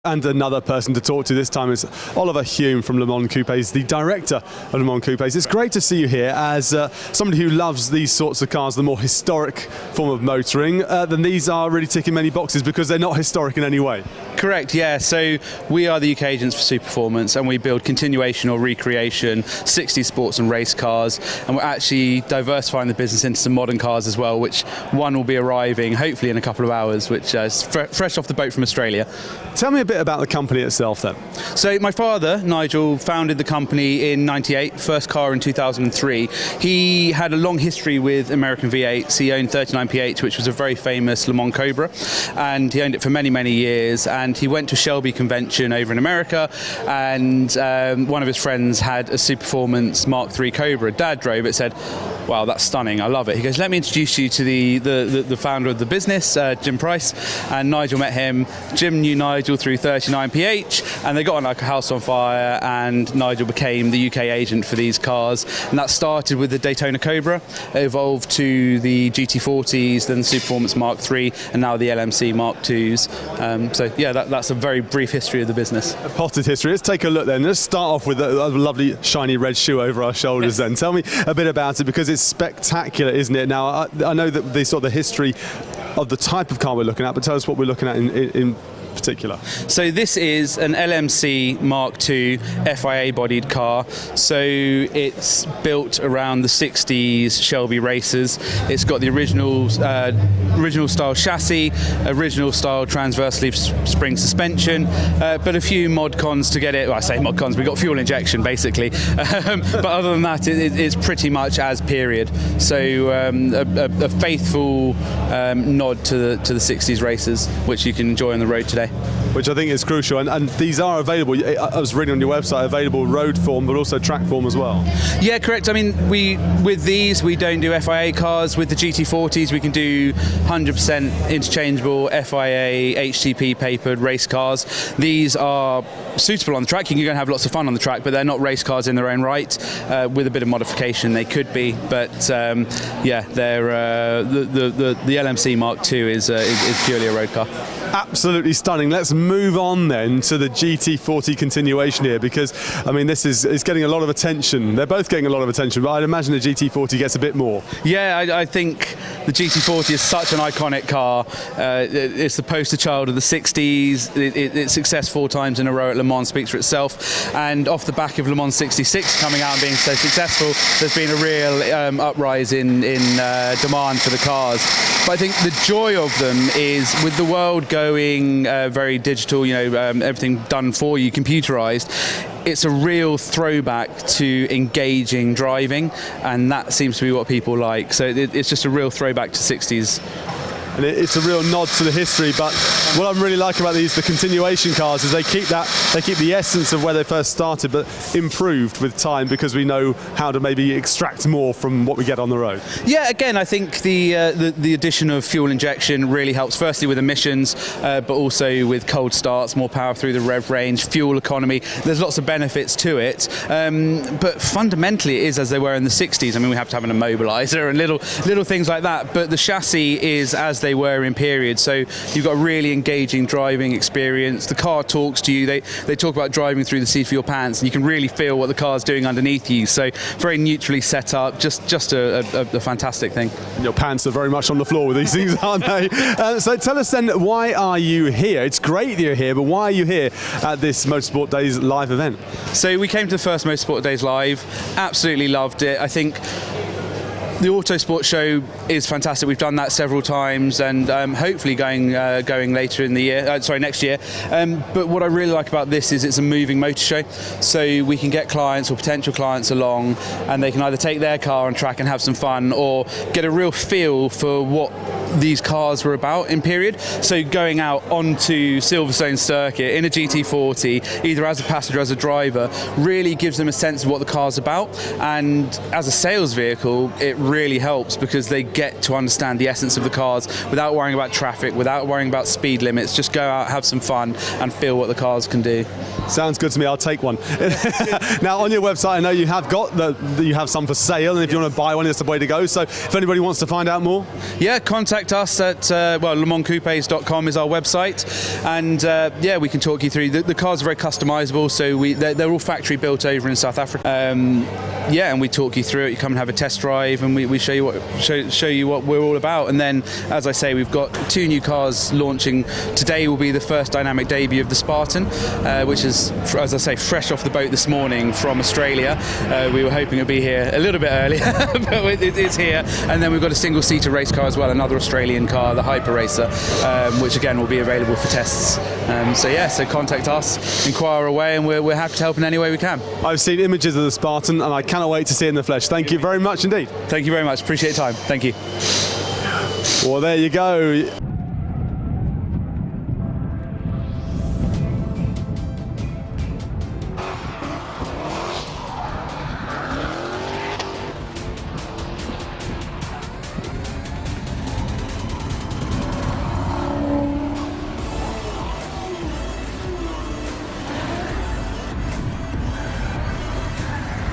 And another person to talk to this time is Oliver Hume from Le Mans Coupes, the director of Le Mans Coupes. It's great to see you here as somebody who loves these sorts of cars, the more historic form of motoring. Then these are really ticking many boxes because they're not historic in any way. Correct, yeah. So we are the UK agents for Super Performance, and we build continuation or recreation 60s sports and race cars, and we're actually diversifying the business into some modern cars as well, which one will be arriving hopefully in a couple of hours, which is fresh off the boat from Australia. Tell me a bit about the company itself then. So my father, Nigel, founded the company in '98, first car in 2003. He had a long history with American V8s. He owned 39PH, which was a very famous Le Mans Cobra, and he owned it for many, many years. And he went to Shelby convention over in America, and one of his friends had a Super Performance Mark III Cobra. Dad drove it, said, "Wow, that's stunning, I love it." He goes, "Let me introduce you to the founder of the business, Jim Price." And Nigel met him. Jim knew Nigel through 39PH, and they got on like a house on fire, and Nigel became the UK agent for these cars. And that started with the Daytona Cobra, it evolved to the GT40s, then the Super Performance Mark III, and now the LMC Mark IIs. So yeah, that's a very brief history of the business. A potted history. Let's take a look then. Let's start off with a lovely shiny red shoe over our shoulders then. Tell me a bit about it, because it's spectacular, isn't it? Now, I know that the sort of the history of the type of car we're looking at, but tell us what we're looking at in particular. So this is an LMC Mark II FIA bodied car. So it's built around the 60s Shelby races. It's got the original style chassis, original style transverse leaf spring suspension, but a few mod cons to get it. Well, I say mod cons, we've got fuel injection basically. But other than that, it's pretty much as period. So a faithful nod to the 60s races, which you can enjoy on the road today. Which I think is crucial, and these are available. I was reading on your website, available road form, but also track form as well. Yeah, correct. I mean, with these we don't do FIA cars. With the GT40s, we can do 100% interchangeable FIA HTP papered race cars. These are suitable on the track. You can go and have lots of fun on the track, but they're not race cars in their own right. With a bit of modification, they could be. But yeah, they're the LMC Mark II is purely a road car. Absolutely stunning. Let's move on then to the GT40 continuation here, because I mean this is getting a lot of attention. They're both getting a lot of attention, but I'd imagine the GT40 gets a bit more. Yeah, I think the GT40 is such an iconic car. It's the poster child of the 60s. Its success 4 times in a row at Le Mans speaks for itself, and off the back of Le Mans 66 coming out and being so successful, there's been a real uprise in demand for the cars. But I think the joy of them is, with the world going very digital, everything done for you, computerized, it's a real throwback to engaging driving, and that seems to be what people like. So it's just a real throwback to 60s. And it's a real nod to the history, but what I'm really liking about the continuation cars is they keep the essence of where they first started, but improved with time, because we know how to maybe extract more from what we get on the road. Yeah, again, I think the addition of fuel injection really helps, firstly with emissions, but also with cold starts, more power through the rev range, fuel economy. There's lots of benefits to it, but fundamentally it is as they were in the 60s. I mean, we have to have an immobiliser and little things like that, but the chassis is as they were in period. So you've got a really engaging driving experience. The car talks to you. They talk about driving through the seat of your pants, and you can really feel what the car's doing underneath you. So very neutrally set up. Just a fantastic thing. Your pants are very much on the floor with these things, aren't they? So tell us then, why are you here? It's great that you're here, but why are you here at this Motorsport Days live event? So we came to the first Motorsport Days live. Absolutely loved it. I think the Autosport show is fantastic. We've done that several times, and hopefully going later in the year. Next year. But what I really like about this is it's a moving motor show, so we can get clients or potential clients along, and they can either take their car on track and have some fun, or get a real feel for what these cars were about in period. So going out onto Silverstone circuit in a GT40, either as a passenger or as a driver, really gives them a sense of what the car's about. And as a sales vehicle, it really helps, because they get get to understand the essence of the cars without worrying about traffic, without worrying about speed limits. Just go out, have some fun, and feel what the cars can do. Sounds good to me. I'll take one. Now, on your website, I know you have got you have some for sale, and if you want to buy one, it's the way to go. So, if anybody wants to find out more, yeah, contact us at LeMansCoupes.com is our website, and yeah, we can talk you through. The cars are very customisable, so they're all factory built over in South Africa. Yeah, and we talk you through it. You come and have a test drive, and we show you what we're all about. And then, as I say, we've got 2 new cars launching today. Will be the first dynamic debut of the Spartan, which is, as I say, fresh off the boat this morning from Australia. We were hoping it'd be here a little bit earlier, but it's here. And then we've got a single-seater race car as well, another Australian car, the Hyper Racer, which again will be available for tests. So yeah, so contact us, inquire away, and we're happy to help in any way we can. I've seen images of the Spartan, and I cannot wait to see it in the flesh. Thank you very much indeed. Thank you very much. Appreciate your time. Thank you. Well, there you go.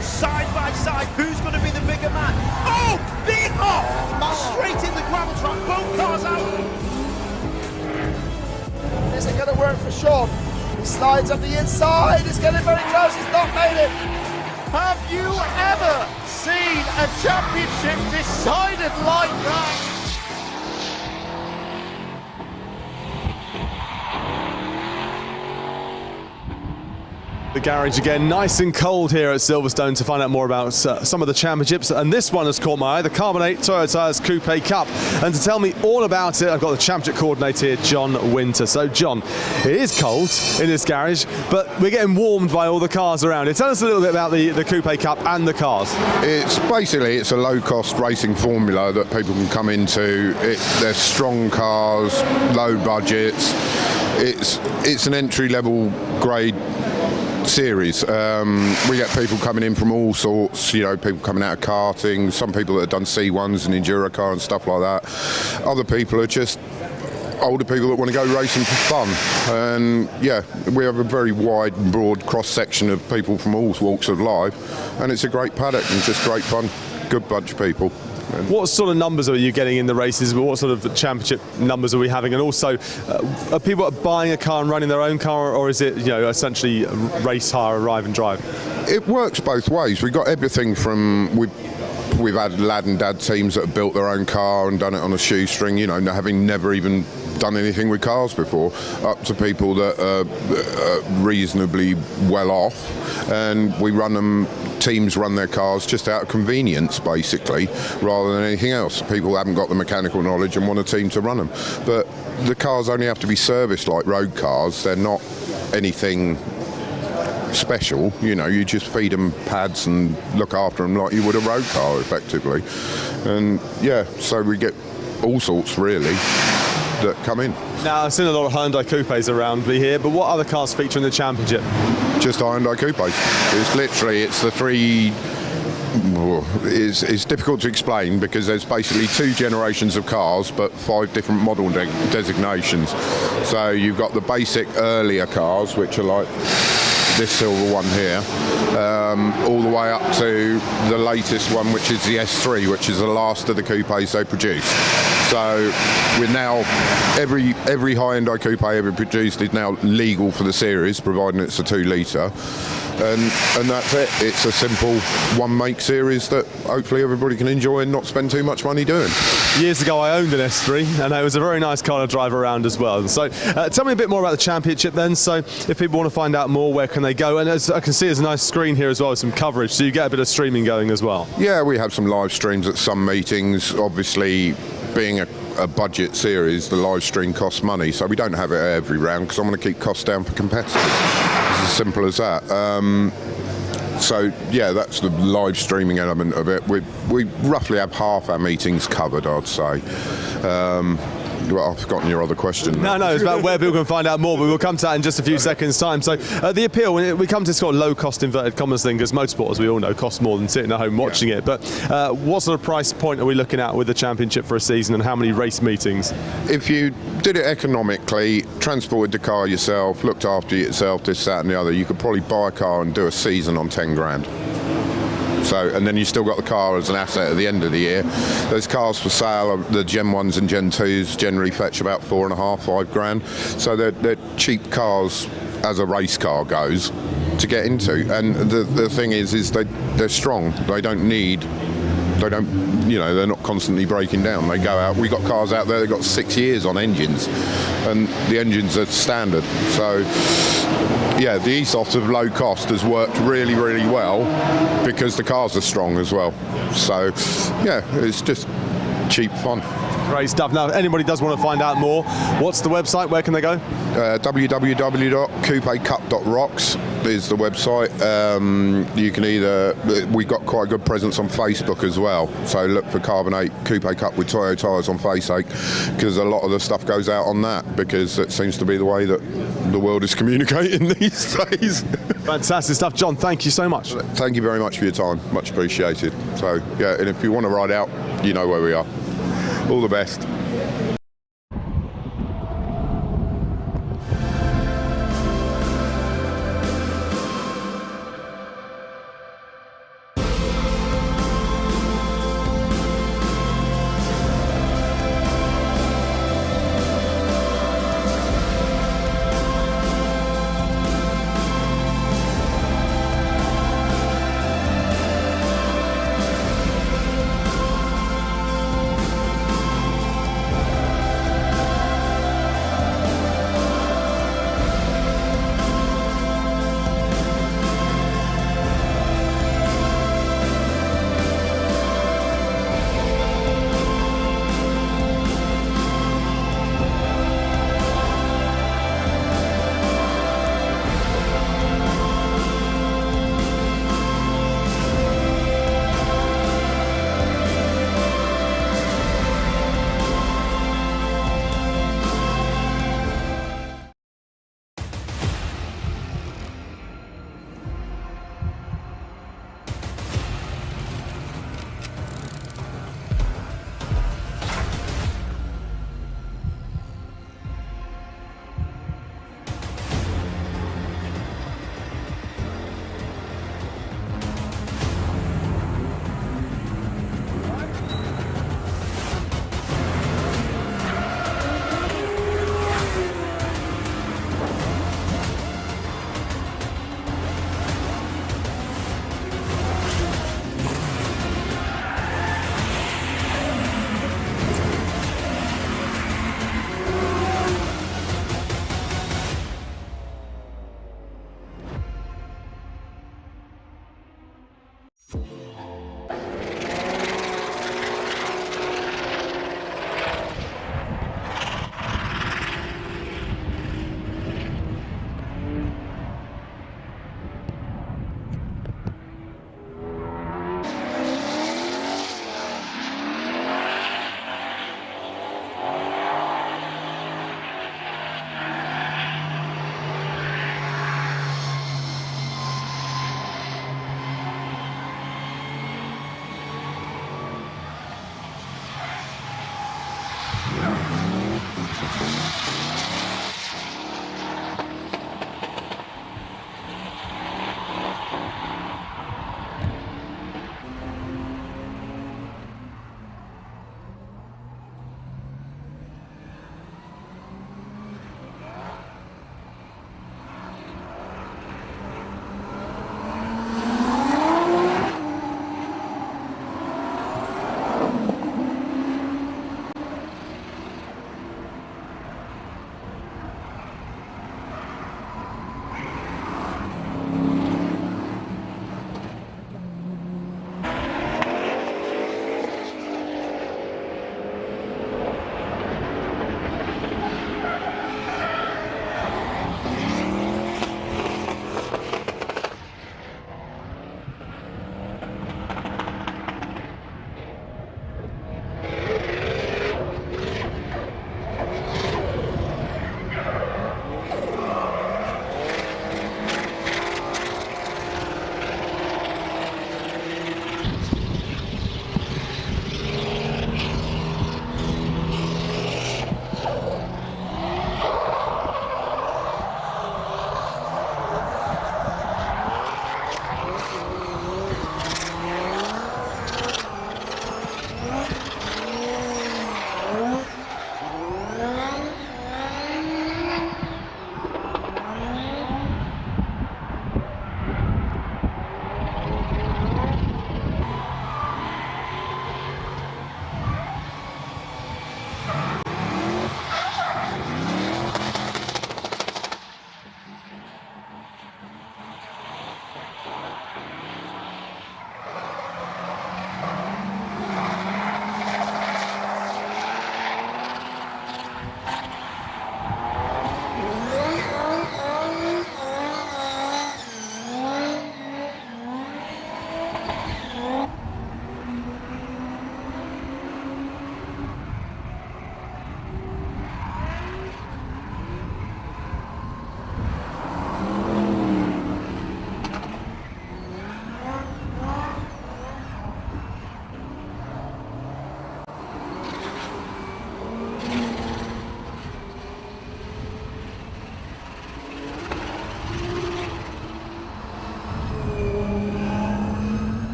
Side by side, who's going to be the bigger man? Oh, big off! Straight in the gravel trap, both cars out. This isn't going to work for Sean. He slides on the inside, it's getting very close, he's not made it. Have you ever seen a championship decided like that? The garage again, nice and cold here at Silverstone to find out more about some of the championships, and this one has caught my eye, the Carbonate Toyota's Coupe Cup. And to tell me all about it, I've got the championship coordinator here, John Winter. So John, it is cold in this garage, but we're getting warmed by all the cars around it. Tell us a little bit about the Coupe Cup and the cars. It's a low-cost racing formula that people can come into. They're strong cars, low budgets. It's an entry-level grade series. We get people coming in from all sorts, people coming out of karting, some people that have done C1s and Enduro car and stuff like that. Other people are just older people that want to go racing for fun. And yeah, we have a very wide and broad cross-section of people from all walks of life, and it's a great paddock and just great fun. Good bunch of people. What sort of numbers are you getting in the races? What sort of championship numbers are we having? And also, are people buying a car and running their own car, or is it essentially race hire, arrive and drive? It works both ways. We've got everything from we've had lad and dad teams that have built their own car and done it on a shoestring, having never even done anything with cars before, up to people that are reasonably well off, and we run them. Teams run their cars just out of convenience, basically, rather than anything else. People haven't got the mechanical knowledge and want a team to run them. But the cars only have to be serviced like road cars. They're not anything special. You just feed them pads and look after them like you would a road car, effectively. And yeah, so we get all sorts, really, that come in. Now, I've seen a lot of Hyundai Coupes around me here, but what other cars feature in the championship? Just Hyundai Coupes. It's the three. It's difficult to explain because there's basically 2 generations of cars, but 5 different model designations. So you've got the basic earlier cars, which are like this silver one here, all the way up to the latest one, which is the S3, which is the last of the coupes they produced. So we're now, every Hyundai coupe ever produced is now legal for the series, providing it's a 2-litre. And that's it. It's a simple one-make series that hopefully everybody can enjoy and not spend too much money doing. Years ago I owned an S3, and it was a very nice car to drive around as well. So tell me a bit more about the championship then. So if people want to find out more, where can they go? And as I can see, there's a nice screen here as well with some coverage, so you get a bit of streaming going as well. Yeah, we have some live streams at some meetings. Obviously, being a budget series, the live stream costs money, so we don't have it every round because I want to keep costs down for competitors. It's as simple as that. So yeah, that's the live streaming element of it. We roughly have half our meetings covered, I'd say. Well, I've forgotten your other question. No, it's about where people can find out more, but we'll come to that in just a few seconds' time. So the appeal, when we come to this sort of low-cost inverted commas thing, because motorsport, as we all know, costs more than sitting at home watching it. But what sort of price point are we looking at with the championship for a season, and how many race meetings? If you did it economically, transported the car yourself, looked after yourself, this, that and the other, you could probably buy a car and do a season on 10 grand. So, and then you still got the car as an asset at the end of the year. Those cars for sale, the Gen 1s and Gen 2s generally fetch about 4.5, 5 grand. So they're cheap cars as a race car goes to get into. And the thing is they're strong. They're not constantly breaking down. They go out. We got cars out there that got 6 years on engines, and the engines are standard. So yeah, the ethos of low cost has worked really, really well because the cars are strong as well. So yeah, it's just cheap fun. Great stuff. Now, if anybody does want to find out more, what's the website? Where can they go? www.coupecup.rocks is the website. You can we've got quite a good presence on Facebook as well. So look for Carbonate Coupe Cup with Toyo tyres on Facebook, because a lot of the stuff goes out on that, because it seems to be the way that the world is communicating these days. Fantastic stuff. John, thank you so much. Thank you very much for your time. Much appreciated. So yeah, and if you want to ride out, you know where we are. All the best.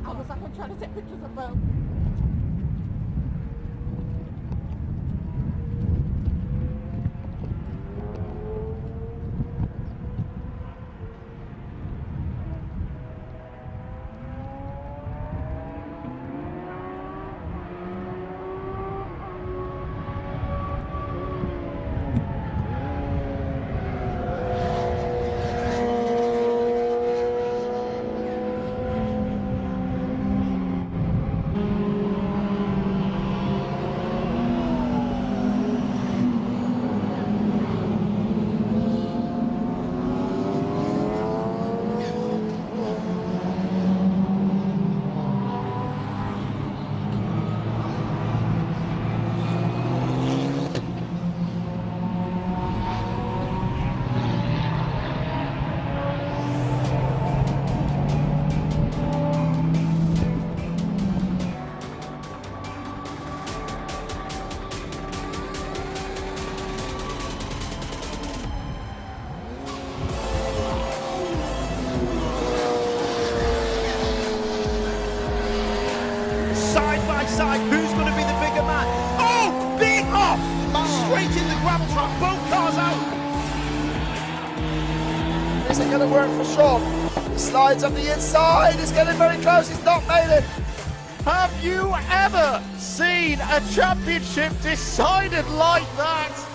I was like, I'm trying to take pictures of both. Side, who's going to be the bigger man? Oh, big off! Straight in the gravel truck, both cars out. This ain't going to work for Sean. He slides up the inside, he's getting very close, he's not made it. Have you ever seen a championship decided like that?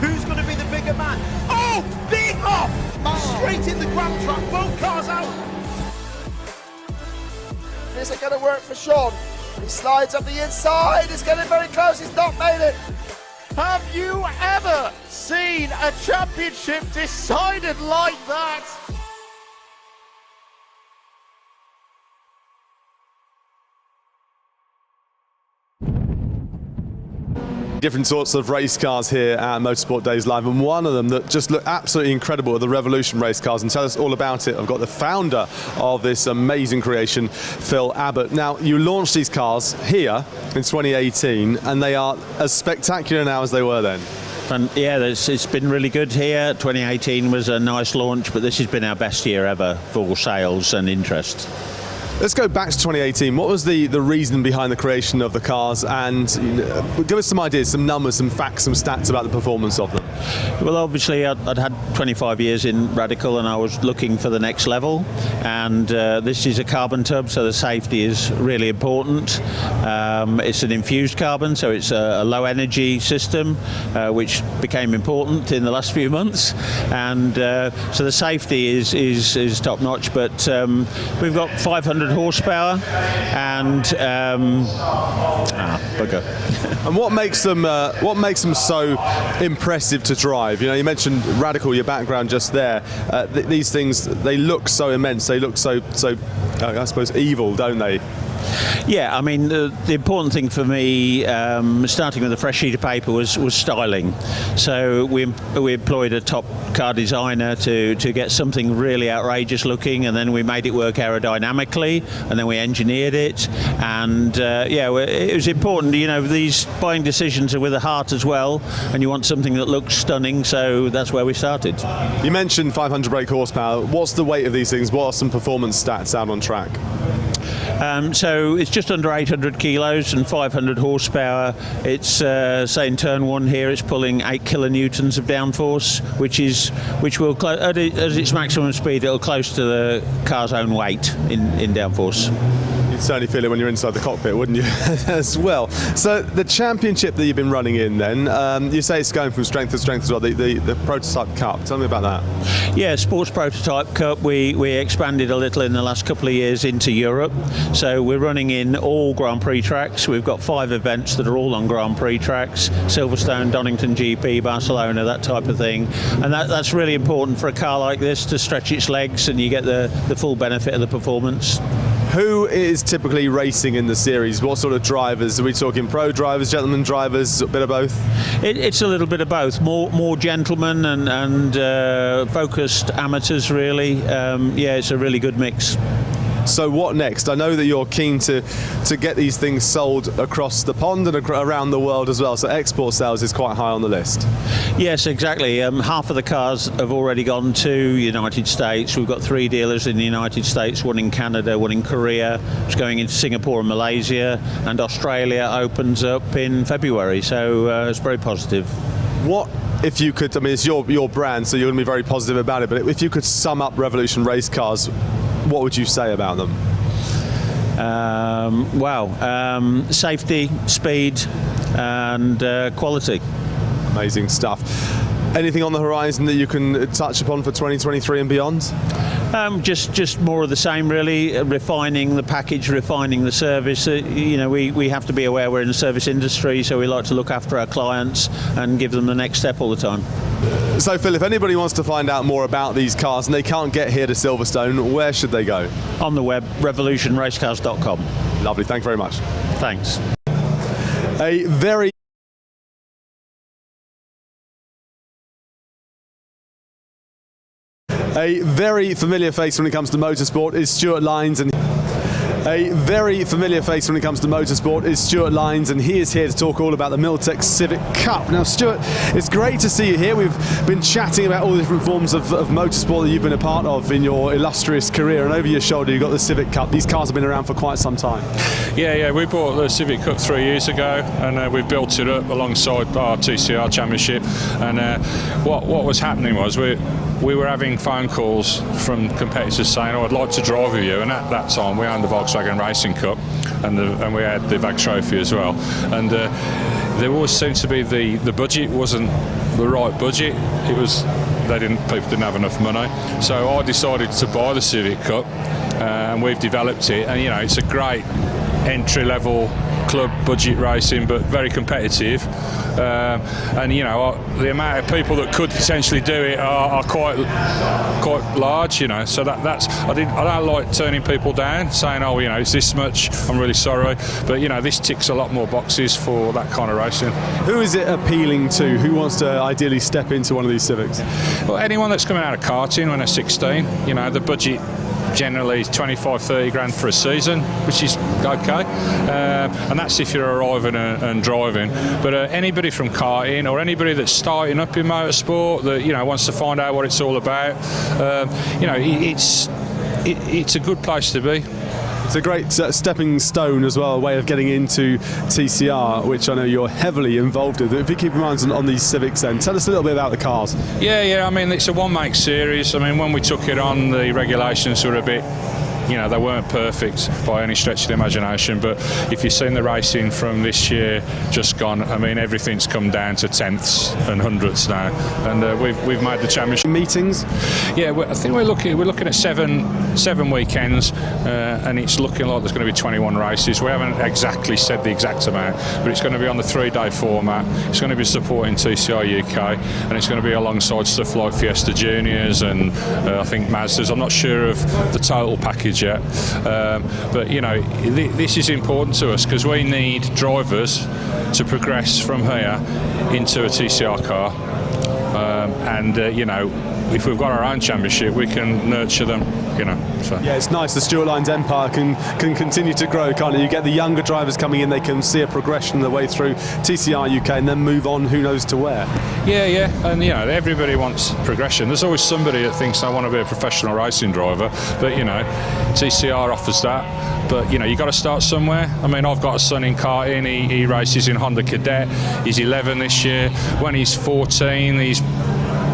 Who's going to be the bigger man? Oh, big off! Straight in the gravel truck, both cars out. This ain't going to work for Sean. He slides up the inside, he's getting very close, he's not made it. Have you ever seen a championship decided like that? Different sorts of race cars here at Motorsport Days Live, and one of them that just look absolutely incredible are the Revolution race cars. And tell us all about it, I've got the founder of this amazing creation, Phil Abbott. Now, you launched these cars here in 2018, and they are as spectacular now as they were then. And yeah, it's been really good here. 2018 was a nice launch, but this has been our best year ever for sales and interest. Let's go back to 2018. What was the reason behind the creation of the cars? And give us some ideas, some numbers, some facts, some stats about the performance of them. Well, obviously, I'd had 25 years in Radical, and I was looking for the next level. And this is a carbon tub, so the safety is really important. It's an infused carbon, so it's a low energy system, which became important in the last few months. And so the safety is top notch. But we've got 500 horsepower and bugger. And what makes them so impressive to drive? You know, you mentioned Radical, your background just there. These things, they look so immense. They look so I suppose evil, don't they? Yeah, I mean, the important thing for me, starting with a fresh sheet of paper, was styling. So we employed a top car designer to get something really outrageous looking, and then we made it work aerodynamically, and then we engineered it. And it was important. You know, these buying decisions are with the heart as well, and you want something that looks stunning. So that's where we started. You mentioned 500 brake horsepower. What's the weight of these things? What are some performance stats out on track? So it's just under 800 kilos and 500 horsepower. It's say in turn one here, it's pulling 8 kilonewtons of downforce, which will at its maximum speed, it'll close to the car's own weight in downforce. You'd certainly feel it when you're inside the cockpit, wouldn't you? As well. So the championship that you've been running in, then you say it's going from strength to strength as well. The Prototype Cup. Tell me about that. Yeah, Sports Prototype Cup. We expanded a little in the last couple of years into Europe. So we're running in all Grand Prix tracks. We've got 5 events that are all on Grand Prix tracks: Silverstone, Donington GP, Barcelona, that type of thing. And that's really important for a car like this to stretch its legs, and you get the full benefit of the performance. Who is typically racing in the series? What sort of drivers? Are we talking pro drivers, gentlemen drivers, a bit of both? It's a little bit of both. More gentlemen and focused amateurs, really. It's a really good mix. So what next? I know that you're keen to get these things sold across the pond and around the world as well, so export sales is quite high on the list. Yes, exactly. Half of the cars have already gone to United States. We've got 3 dealers in the United States, one in Canada, one in Korea. It's going into Singapore and Malaysia, and Australia opens up in February, so it's very positive. What if you could, I mean, it's your brand, so you're going to be very positive about it, but if you could sum up Revolution race cars, what would you say about them? Safety, speed, and quality. Amazing stuff. Anything on the horizon that you can touch upon for 2023 and beyond? Just more of the same, really. Refining the package, refining the service. We have to be aware we're in the service industry, so we like to look after our clients and give them the next step all the time. So Phil, if anybody wants to find out more about these cars and they can't get here to Silverstone, where should they go? On the web, revolutionracecars.com. Lovely, thank you very much. Thanks. A very familiar face when it comes to motorsport is Stuart Lyons, and he is here to talk all about the Miltech Civic Cup. Now, Stuart, it's great to see you here. We've been chatting about all the different forms of motorsport that you've been a part of in your illustrious career, and over your shoulder you've got the Civic Cup. These cars have been around for quite some time. Yeah, we bought the Civic Cup 3 years ago, and we've built it up alongside our TCR Championship. And what was happening was we were having phone calls from competitors saying, "Oh, I'd like to drive with you." And at that time, we owned the Volkswagen Racing Cup, and we had the VAG Trophy as well. And there always seemed to be the budget wasn't the right budget. It was people didn't have enough money. So I decided to buy the Civic Cup, and we've developed it. And it's a great entry-level club budget racing, but very competitive. And the amount of people that could potentially do it are quite large. So that's I don't like turning people down, saying, "Oh, it's this much. I'm really sorry," but this ticks a lot more boxes for that kind of racing. Who is it appealing to? Who wants to ideally step into one of these Civics? Well, anyone that's coming out of karting when they're 16. The budget generally 25-30 grand for a season, which is okay, and that's if you're arriving and driving. But anybody from karting or anybody that's starting up in motorsport that wants to find out what it's all about, it's a good place to be. It's a great stepping stone as well, a way of getting into TCR, which I know you're heavily involved with. If you keep your minds on these Civics then, tell us a little bit about the cars. Yeah, I mean, it's a one-make series. I mean, when we took it on, the regulations were a bit, they weren't perfect by any stretch of the imagination, but if you've seen the racing from this year just gone, I mean, everything's come down to tenths and hundredths now, and we've made the championship meetings. Yeah, I think we're looking at seven weekends, and it's looking like there's going to be 21 races. We haven't exactly said the exact amount, but it's going to be on the 3-day format. It's going to be supporting TCR UK, and it's going to be alongside stuff like Fiesta Juniors and I think Mazdas. I'm not sure of the total package yet, but this is important to us because we need drivers to progress from here into a TCR car, and if we've got our own championship, we can nurture them. So. Yeah, it's nice. The Stuart Lyons empire can continue to grow, can't it? You get the younger drivers coming in; they can see a progression the way through TCR UK, and then move on. Who knows to where? Yeah, and everybody wants progression. There's always somebody that thinks I want to be a professional racing driver, but TCR offers that. But you got to start somewhere. I mean, I've got a son in karting. He races in Honda Cadet. He's 11 this year. When he's 14, he's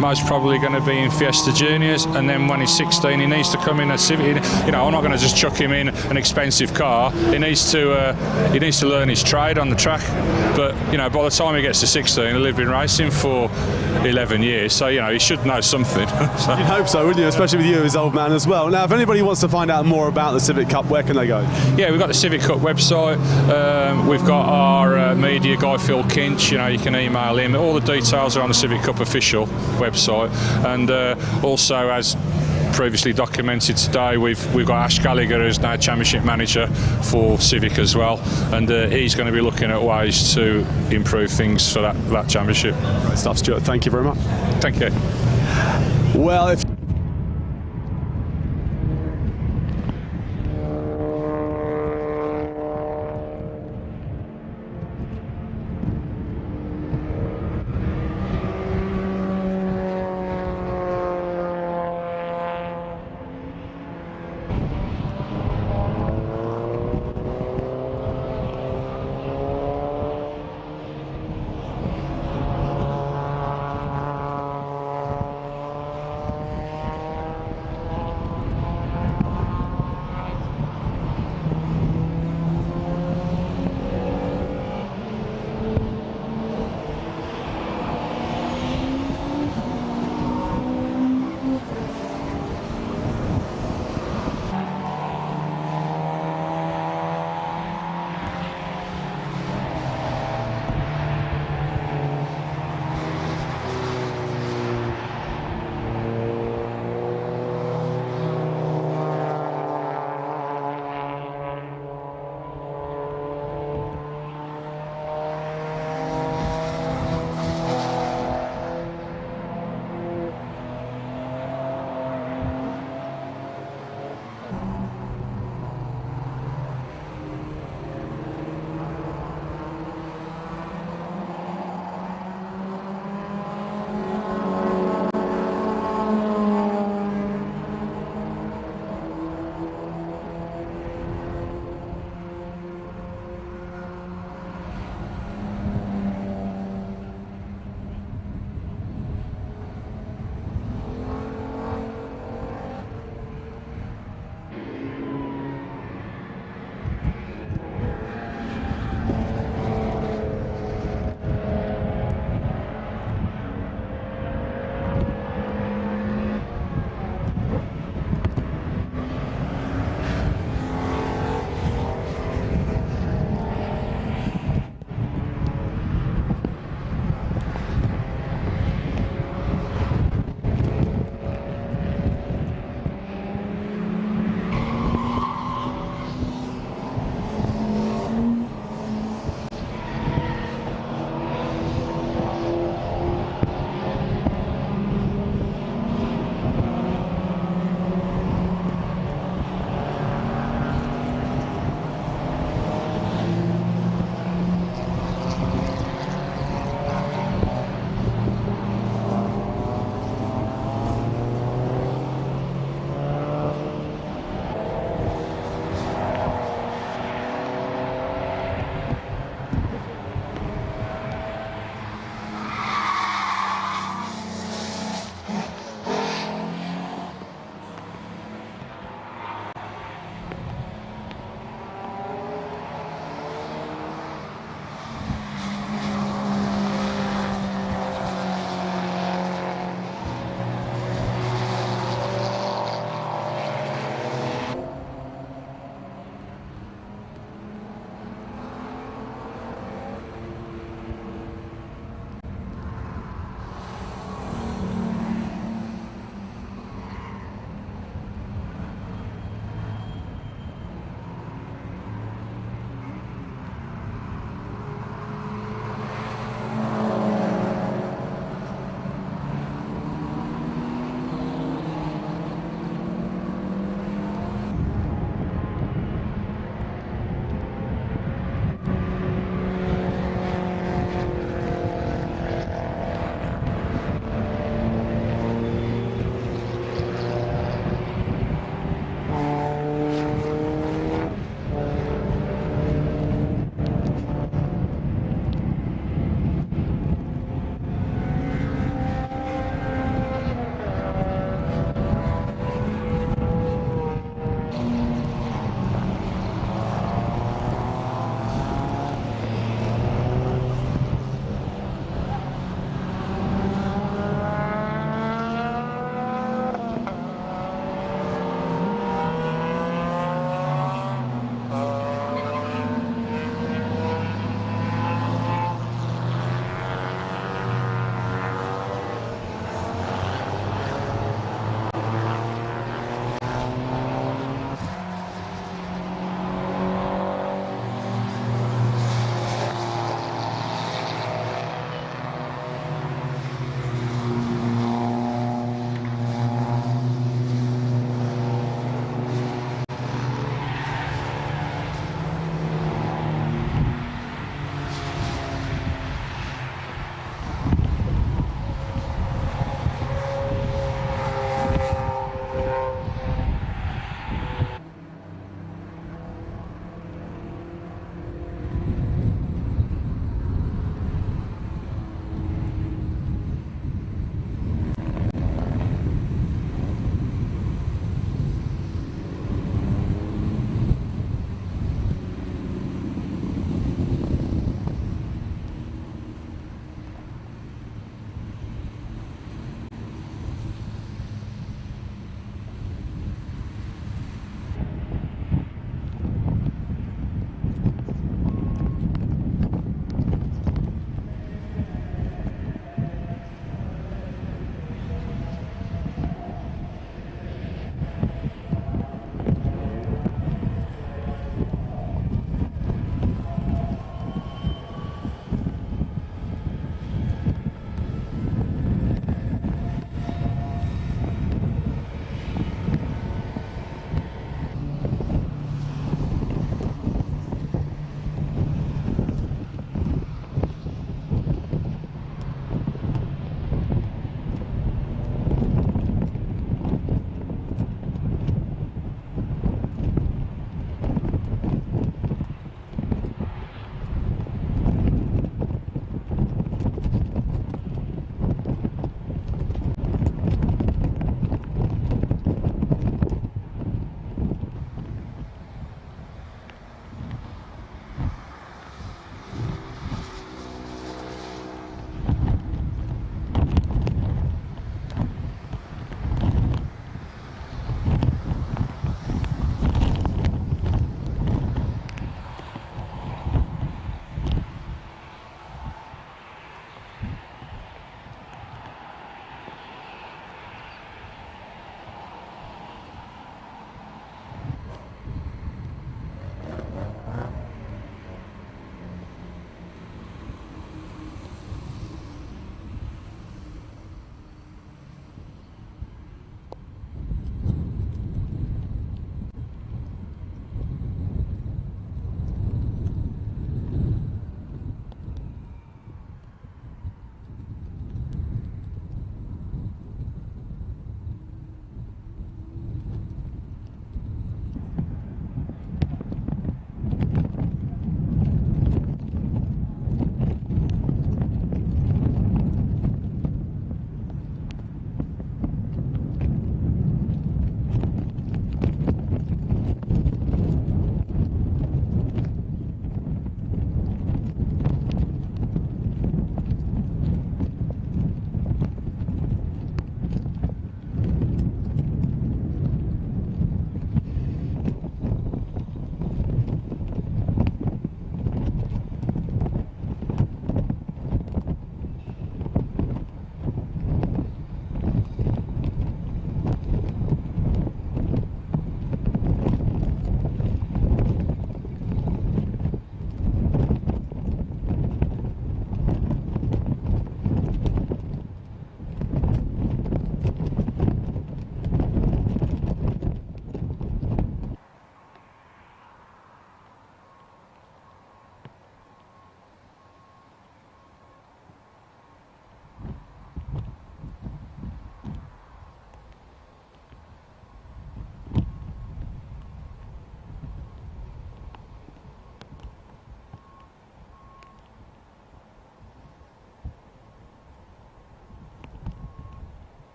most probably going to be in Fiesta Juniors, and then when he's 16 he needs to come in a Civic. I'm not going to just chuck him in an expensive car. He needs to learn his trade on the track, but by the time he gets to 16 he'll have been racing for 11 years, so he should know something. So. You'd hope so, wouldn't you, especially with you as old man as well. Now, if anybody wants to find out more about the Civic Cup, where can they go? Yeah, we've got the Civic Cup website, we've got our media guy Phil Kinch. You can email him. All the details are on the Civic Cup official website, and also, as previously documented today, we've got Ash Gallagher, who's now championship manager for Civic as well, and he's going to be looking at ways to improve things for that championship. Great stuff, Stuart. Thank you very much. Thank you. Well, if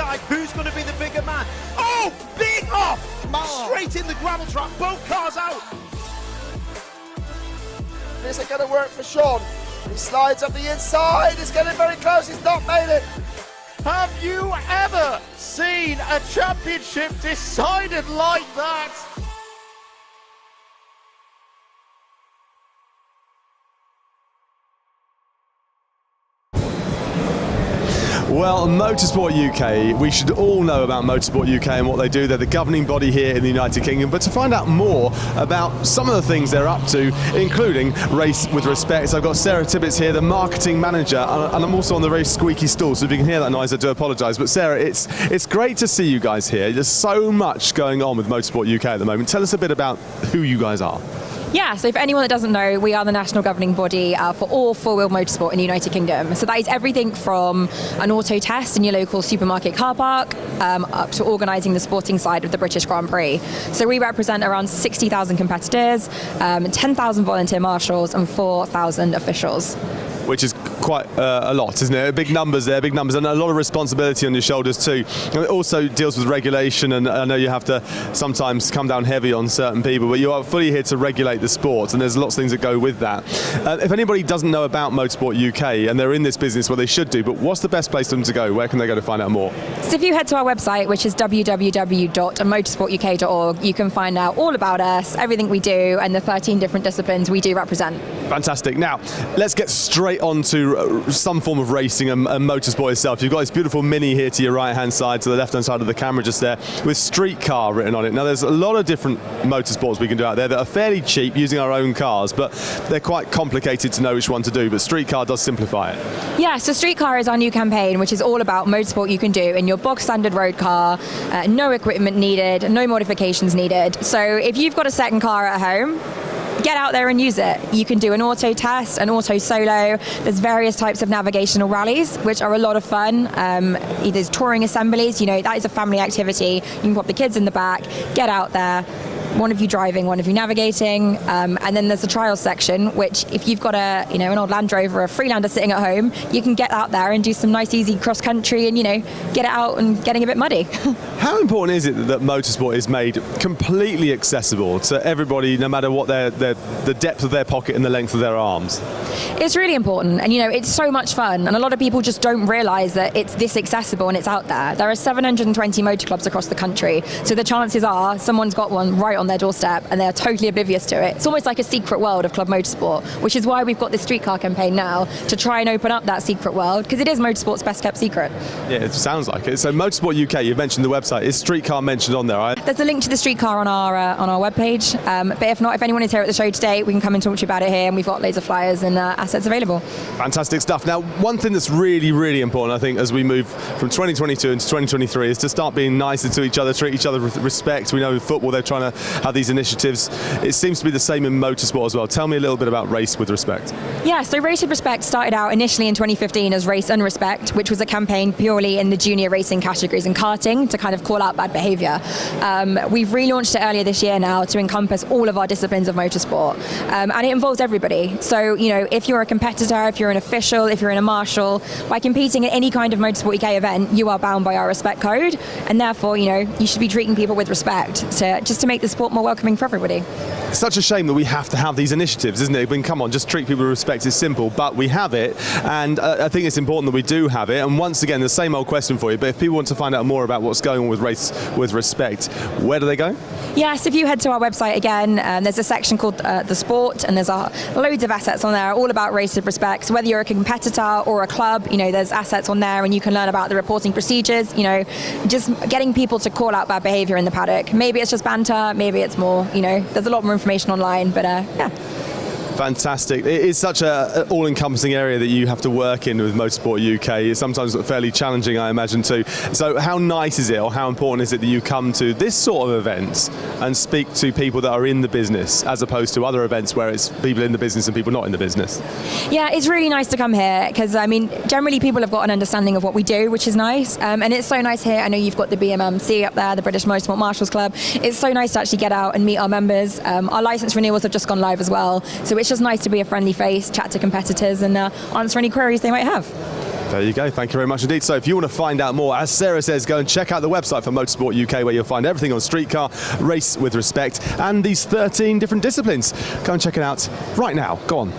side. Who's going to be the bigger man? Oh, big off! Straight in the gravel trap. Both cars out. This ain't going to work for Sean. He slides up the inside. It's getting very close. He's not made it. Have you ever seen a championship decided like that? Well, Motorsport UK, we should all know about Motorsport UK and what they do. They're the governing body here in the United Kingdom. But to find out more about some of the things they're up to, including Race with Respect, I've got Sarah Tibbetts here, the marketing manager, and I'm also on the very squeaky stool, so if you can hear that noise, I do apologise. But Sarah, it's great to see you guys here. There's so much going on with Motorsport UK at the moment. Tell us a bit about who you guys are. Yeah, so for anyone that doesn't know, we are the national governing body for all four-wheel motorsport in the United Kingdom. So that is everything from an auto test in your local supermarket car park up to organising the sporting side of the British Grand Prix. So we represent around 60,000 competitors, 10,000 volunteer marshals and 4,000 officials. Which is quite a lot, isn't it? Big numbers there, big numbers, and a lot of responsibility on your shoulders too. And it also deals with regulation, and I know you have to sometimes come down heavy on certain people, but you are fully here to regulate the sport, and there's lots of things that go with that. If anybody doesn't know about Motorsport UK, and they're in this business, well, they should do, but what's the best place for them to go? Where can they go to find out more? So if you head to our website, which is www.motorsportuk.org, you can find out all about us, everything we do, and the 13 different disciplines we do represent. Fantastic. Now, let's get straight on to some form of racing and motorsport itself. You've got this beautiful Mini here to your right-hand side, to the left-hand side of the camera just there, with street car written on it. Now, there's a lot of different motorsports we can do out there that are fairly cheap using our own cars, but they're quite complicated to know which one to do, but street car does simplify it. Yeah, so street car is our new campaign, which is all about motorsport you can do in your bog standard road car, no equipment needed, no modifications needed. So if you've got a second car at home, get out there and use it. You can do an auto test, an auto solo. There's various types of navigational rallies, which are a lot of fun. There's touring assemblies, that is a family activity. You can pop the kids in the back, get out there. One of you driving, one of you navigating, and then there's a trial section, which if you've got an old Land Rover or a Freelander sitting at home, you can get out there and do some nice easy cross country and get it out and getting a bit muddy. How important is it that motorsport is made completely accessible to everybody, no matter what the depth of their pocket and the length of their arms? It's really important, and it's so much fun, and a lot of people just don't realise that it's this accessible and it's out there. There are 720 motor clubs across the country, so the chances are someone's got one right on their doorstep and they're totally oblivious to it. It's almost like a secret world of club motorsport, which is why we've got this streetcar campaign now to try and open up that secret world, because it is motorsport's best kept secret. Yeah, it sounds like it. So Motorsport UK, you've mentioned the website. Is streetcar mentioned on there, right? There's a link to the streetcar on our webpage, but if not, if anyone is here at the show today, we can come and talk to you about it here, and we've got loads of flyers and assets available. Fantastic stuff. Now, one thing that's really, really important, I think, as we move from 2022 into 2023 is to start being nicer to each other, treat each other with respect. We know in football they're trying to have these initiatives. It seems to be the same in motorsport as well. Tell me a little bit about Race with Respect. Yeah, so Race with Respect started out initially in 2015 as Race and Respect, which was a campaign purely in the junior racing categories and karting to kind of call out bad behaviour. We've relaunched it earlier this year now to encompass all of our disciplines of motorsport, and it involves everybody. So, if you're a competitor, if you're an official, if you're in a marshal, by competing at any kind of Motorsport UK event, you are bound by our respect code, and therefore, you should be treating people with respect just to make the sport more welcoming for everybody. It's such a shame that we have to have these initiatives, isn't it? I mean, come on, just treat people with respect. It's simple, but we have it, and I think it's important that we do have it. And once again, the same old question for you, but if people want to find out more about what's going on with Race with Respect, where do they go? Yes, if you head to our website again, there's a section called The Sport, and there's loads of assets on there, all about Race with Respect. So whether you're a competitor or a club, there's assets on there, and you can learn about the reporting procedures, just getting people to call out bad behaviour in the paddock. Maybe it's just banter, maybe it's more, there's a lot more information online, but yeah. Fantastic. It is such an all-encompassing area that you have to work in with Motorsport UK. It's sometimes fairly challenging, I imagine, too. So how nice is it, or how important is it that you come to this sort of events and speak to people that are in the business, as opposed to other events where it's people in the business and people not in the business? Yeah, it's really nice to come here, because, generally people have got an understanding of what we do, which is nice. And it's so nice here. I know you've got the BMMC up there, the British Motorsport Marshals Club. It's so nice to actually get out and meet our members. Our licence renewals have just gone live as well. So it's just nice to be a friendly face, chat to competitors, and answer any queries they might have. There you go. Thank you very much indeed. So if you want to find out more, as Sarah says, go and check out the website for Motorsport UK, where you'll find everything on street car, race with respect, and these 13 different disciplines. Go and check it out right now. Go on.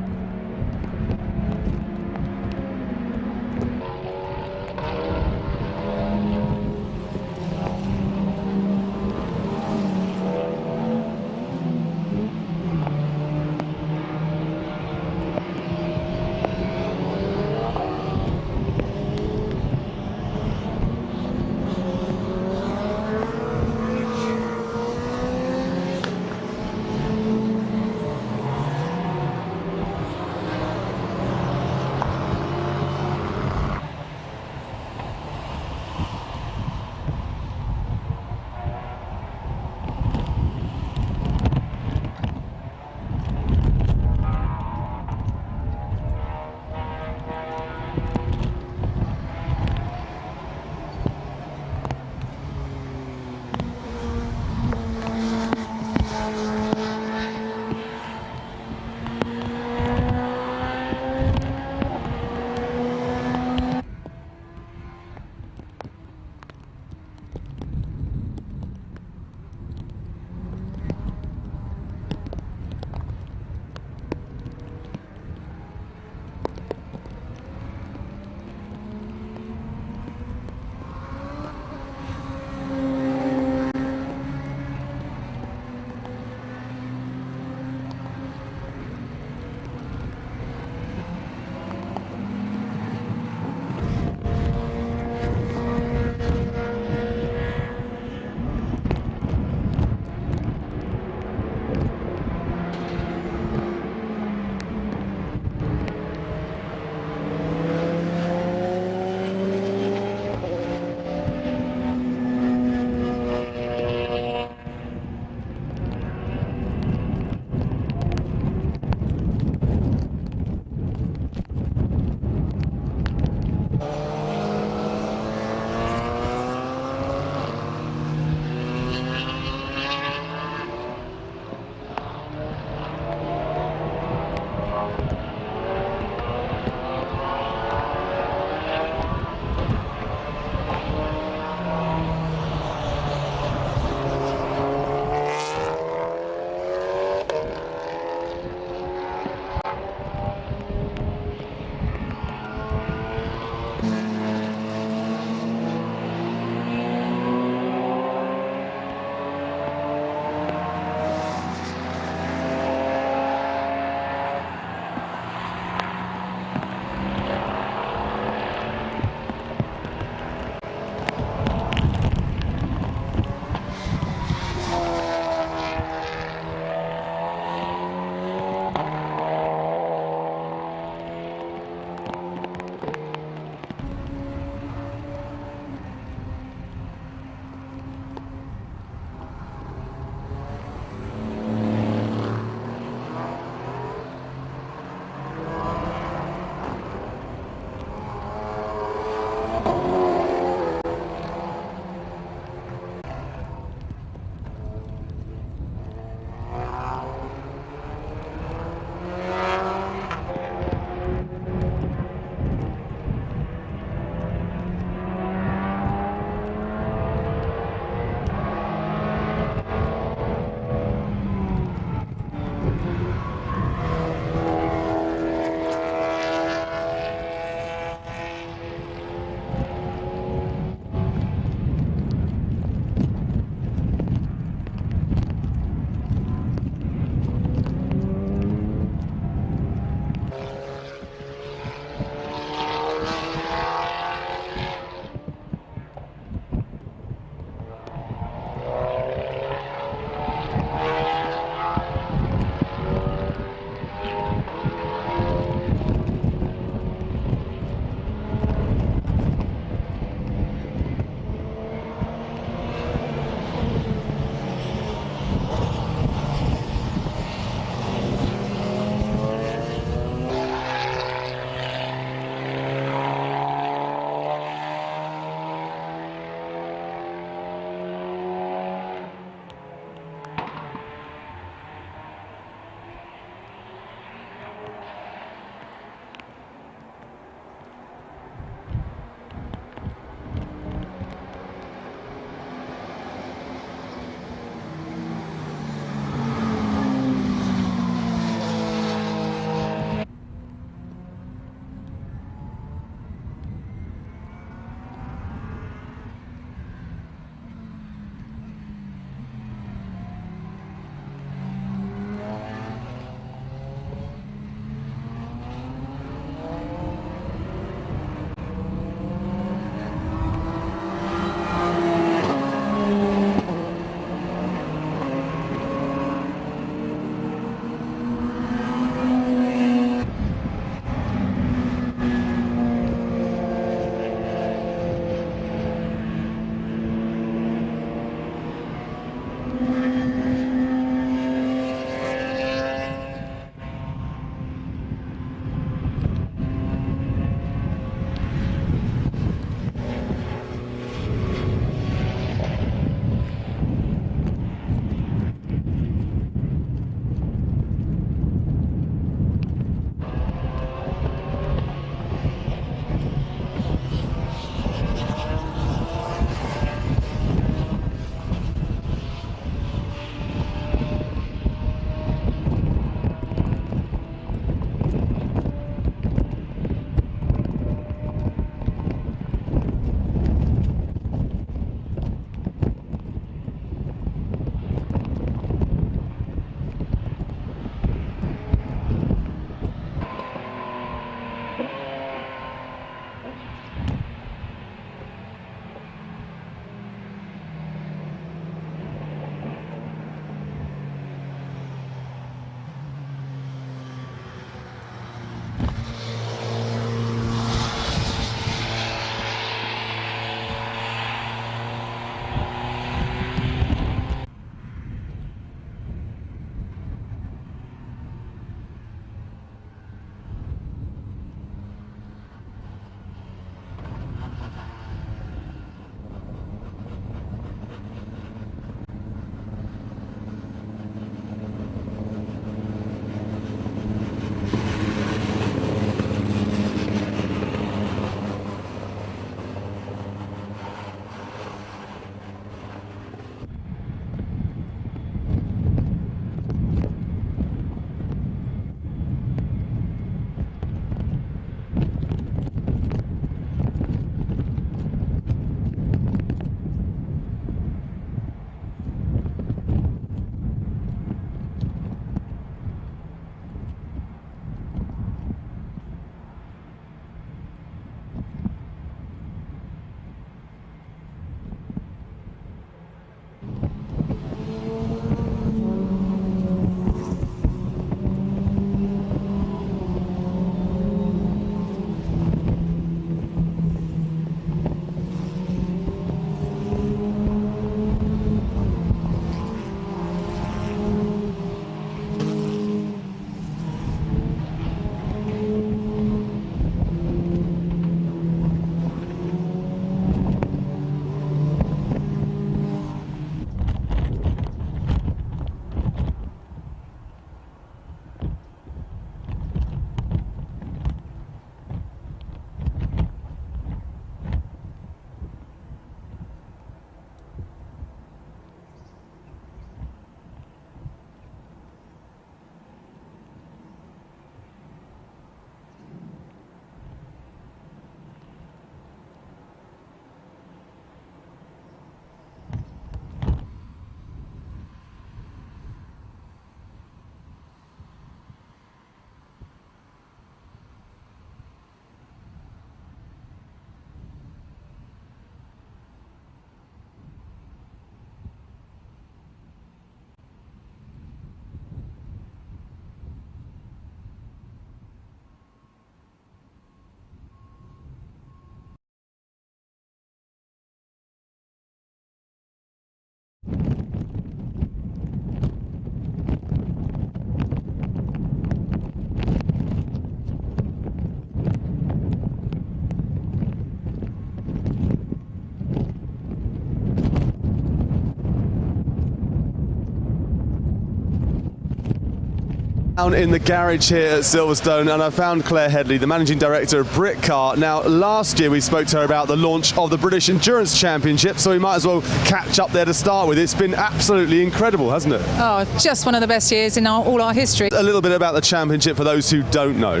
Down in the garage here at Silverstone, and I found Claire Headley, the managing director of Britcar. Now, last year we spoke to her about the launch of the British Endurance Championship, so we might as well catch up there to start with. It's been absolutely incredible, hasn't it? Oh, just one of the best years in all our history. A little bit about the championship for those who don't know.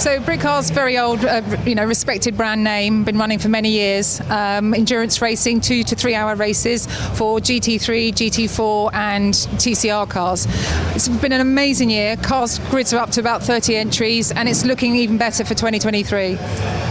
So Britcar's very old, respected brand name, been running for many years. Endurance racing, 2 to 3 hour races for GT3, GT4 and TCR cars. It's been an amazing year. Cars grids are up to about 30 entries, and it's looking even better for 2023.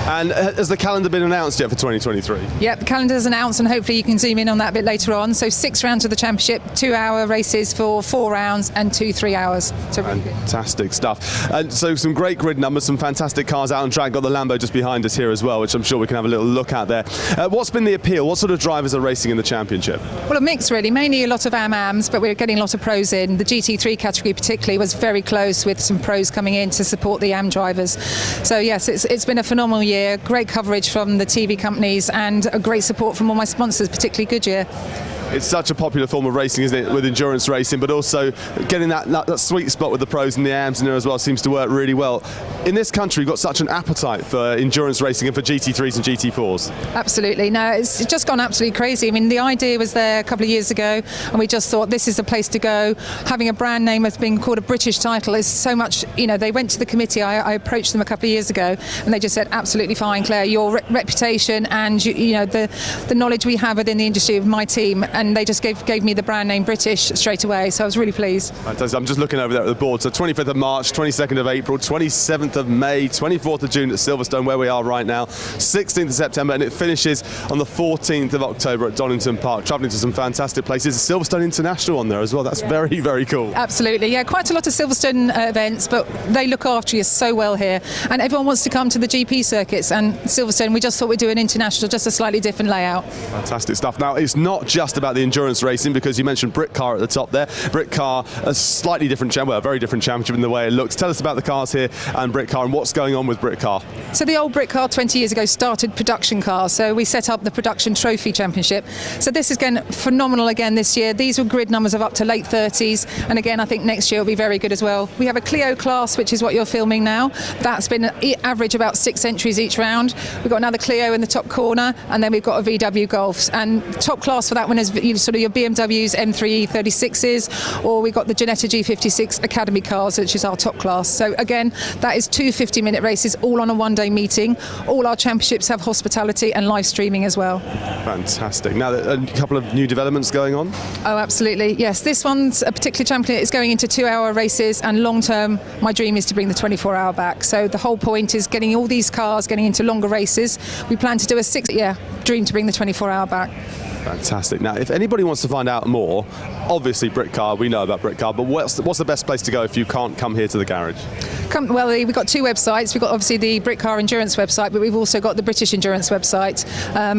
And has the calendar been announced yet for 2023? Yep, the calendar's announced, and hopefully you can zoom in on that a bit later on. So 6 rounds of the championship, 2 hour races for 4 rounds and 2 3 hours. So really fantastic stuff. And so some great grid numbers, some fantastic cars out on track. Got the Lambo just behind us here as well, which I'm sure we can have a little look at there. What's been the appeal? What sort of drivers are racing in the championship? Well, a mix really, mainly a lot of AMs, but we're getting a lot of pros in. The GT3 category particularly was very close, with some pros coming in to support the AM drivers. So yes, it's been a phenomenal year, great coverage from the TV companies and a great support from all my sponsors, particularly Goodyear. It's such a popular form of racing, isn't it, with endurance racing, but also getting that sweet spot with the pros and the AMs in there as well seems to work really well. In this country, we've got such an appetite for endurance racing and for GT3s and GT4s. Absolutely. No, it's just gone absolutely crazy. I mean, the idea was there a couple of years ago, and we just thought this is the place to go. Having a brand name that's been called a British title is so much, they went to the committee. I approached them a couple of years ago, and they just said, absolutely fine, Claire, your reputation and the knowledge we have within the industry of my team, and they just gave me the brand name British straight away, so I was really pleased. I'm just looking over there at the board. So 25th of March, 22nd of April, 27th of May, 24th of June at Silverstone, where we are right now, 16th of September, and it finishes on the 14th of October at Donington Park, travelling to some fantastic places. Silverstone International on there as well. That's very, very cool. Absolutely, yeah, quite a lot of Silverstone events, but they look after you so well here, and everyone wants to come to the GP circuits, and Silverstone, we just thought we'd do an international, just a slightly different layout. Fantastic stuff. Now, it's not just about the endurance racing, because you mentioned Britcar at the top there. Britcar, a slightly different, a very different championship in the way it looks. Tell us about the cars here and Britcar and what's going on with Britcar. So the old Britcar 20 years ago started production cars, so we set up the production trophy championship. So this is going phenomenal again this year. These were grid numbers of up to late 30s, and again I think next year will be very good as well. We have a Clio class, which is what you're filming now. That's been average about 6 entries each round. We've got another Clio in the top corner, and then we've got a VW Golf, and top class for that one is sort of your BMW's M3 36s, or we've got the Ginetta G56 Academy cars, which is our top class. So again, that is 2 50-minute races all on a one-day meeting. All our championships have hospitality and live streaming as well. Fantastic. Now, a couple of new developments going on? Oh, absolutely. Yes, this one's a particular champion. It's going into 2-hour races, and long-term, my dream is to bring the 24-hour back. So the whole point is getting all these cars getting into longer races. We plan to do a 6-year dream to bring the 24-hour back. Fantastic. Now, if anybody wants to find out more, obviously Britcar, we know about Britcar, but what's the best place to go if you can't come here to the garage? Well, we've got 2 websites. We've got obviously the Britcar Endurance website, but we've also got the British Endurance website.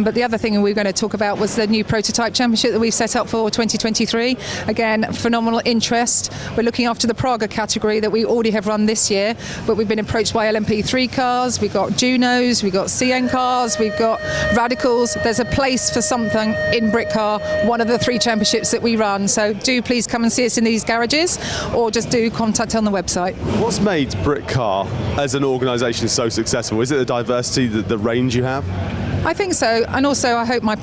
But the other thing we were going to talk about was the new prototype championship that we've set up for 2023. Again, phenomenal interest. We're looking after the Praga category that we already have run this year, but we've been approached by LMP3 cars, we've got Junos, we've got CN cars, we've got Radicals. There's a place for something in Britcar, one of the 3 championships that we run. So do please come and see us in these garages, or just do contact on the website. What's made Britcar as an organisation so successful? Is it the diversity, the range you have? I think so, and also I hope the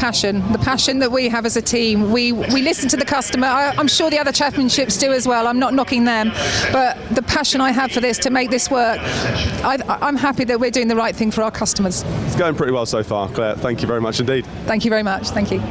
passion that we have as a team. We listen to the customer. I'm sure the other championships do as well. I'm not knocking them, but the passion I have for this, to make this work, I'm happy that we're doing the right thing for our customers. It's going pretty well so far, Claire. Thank you very much indeed. Thank you very much. Thank you.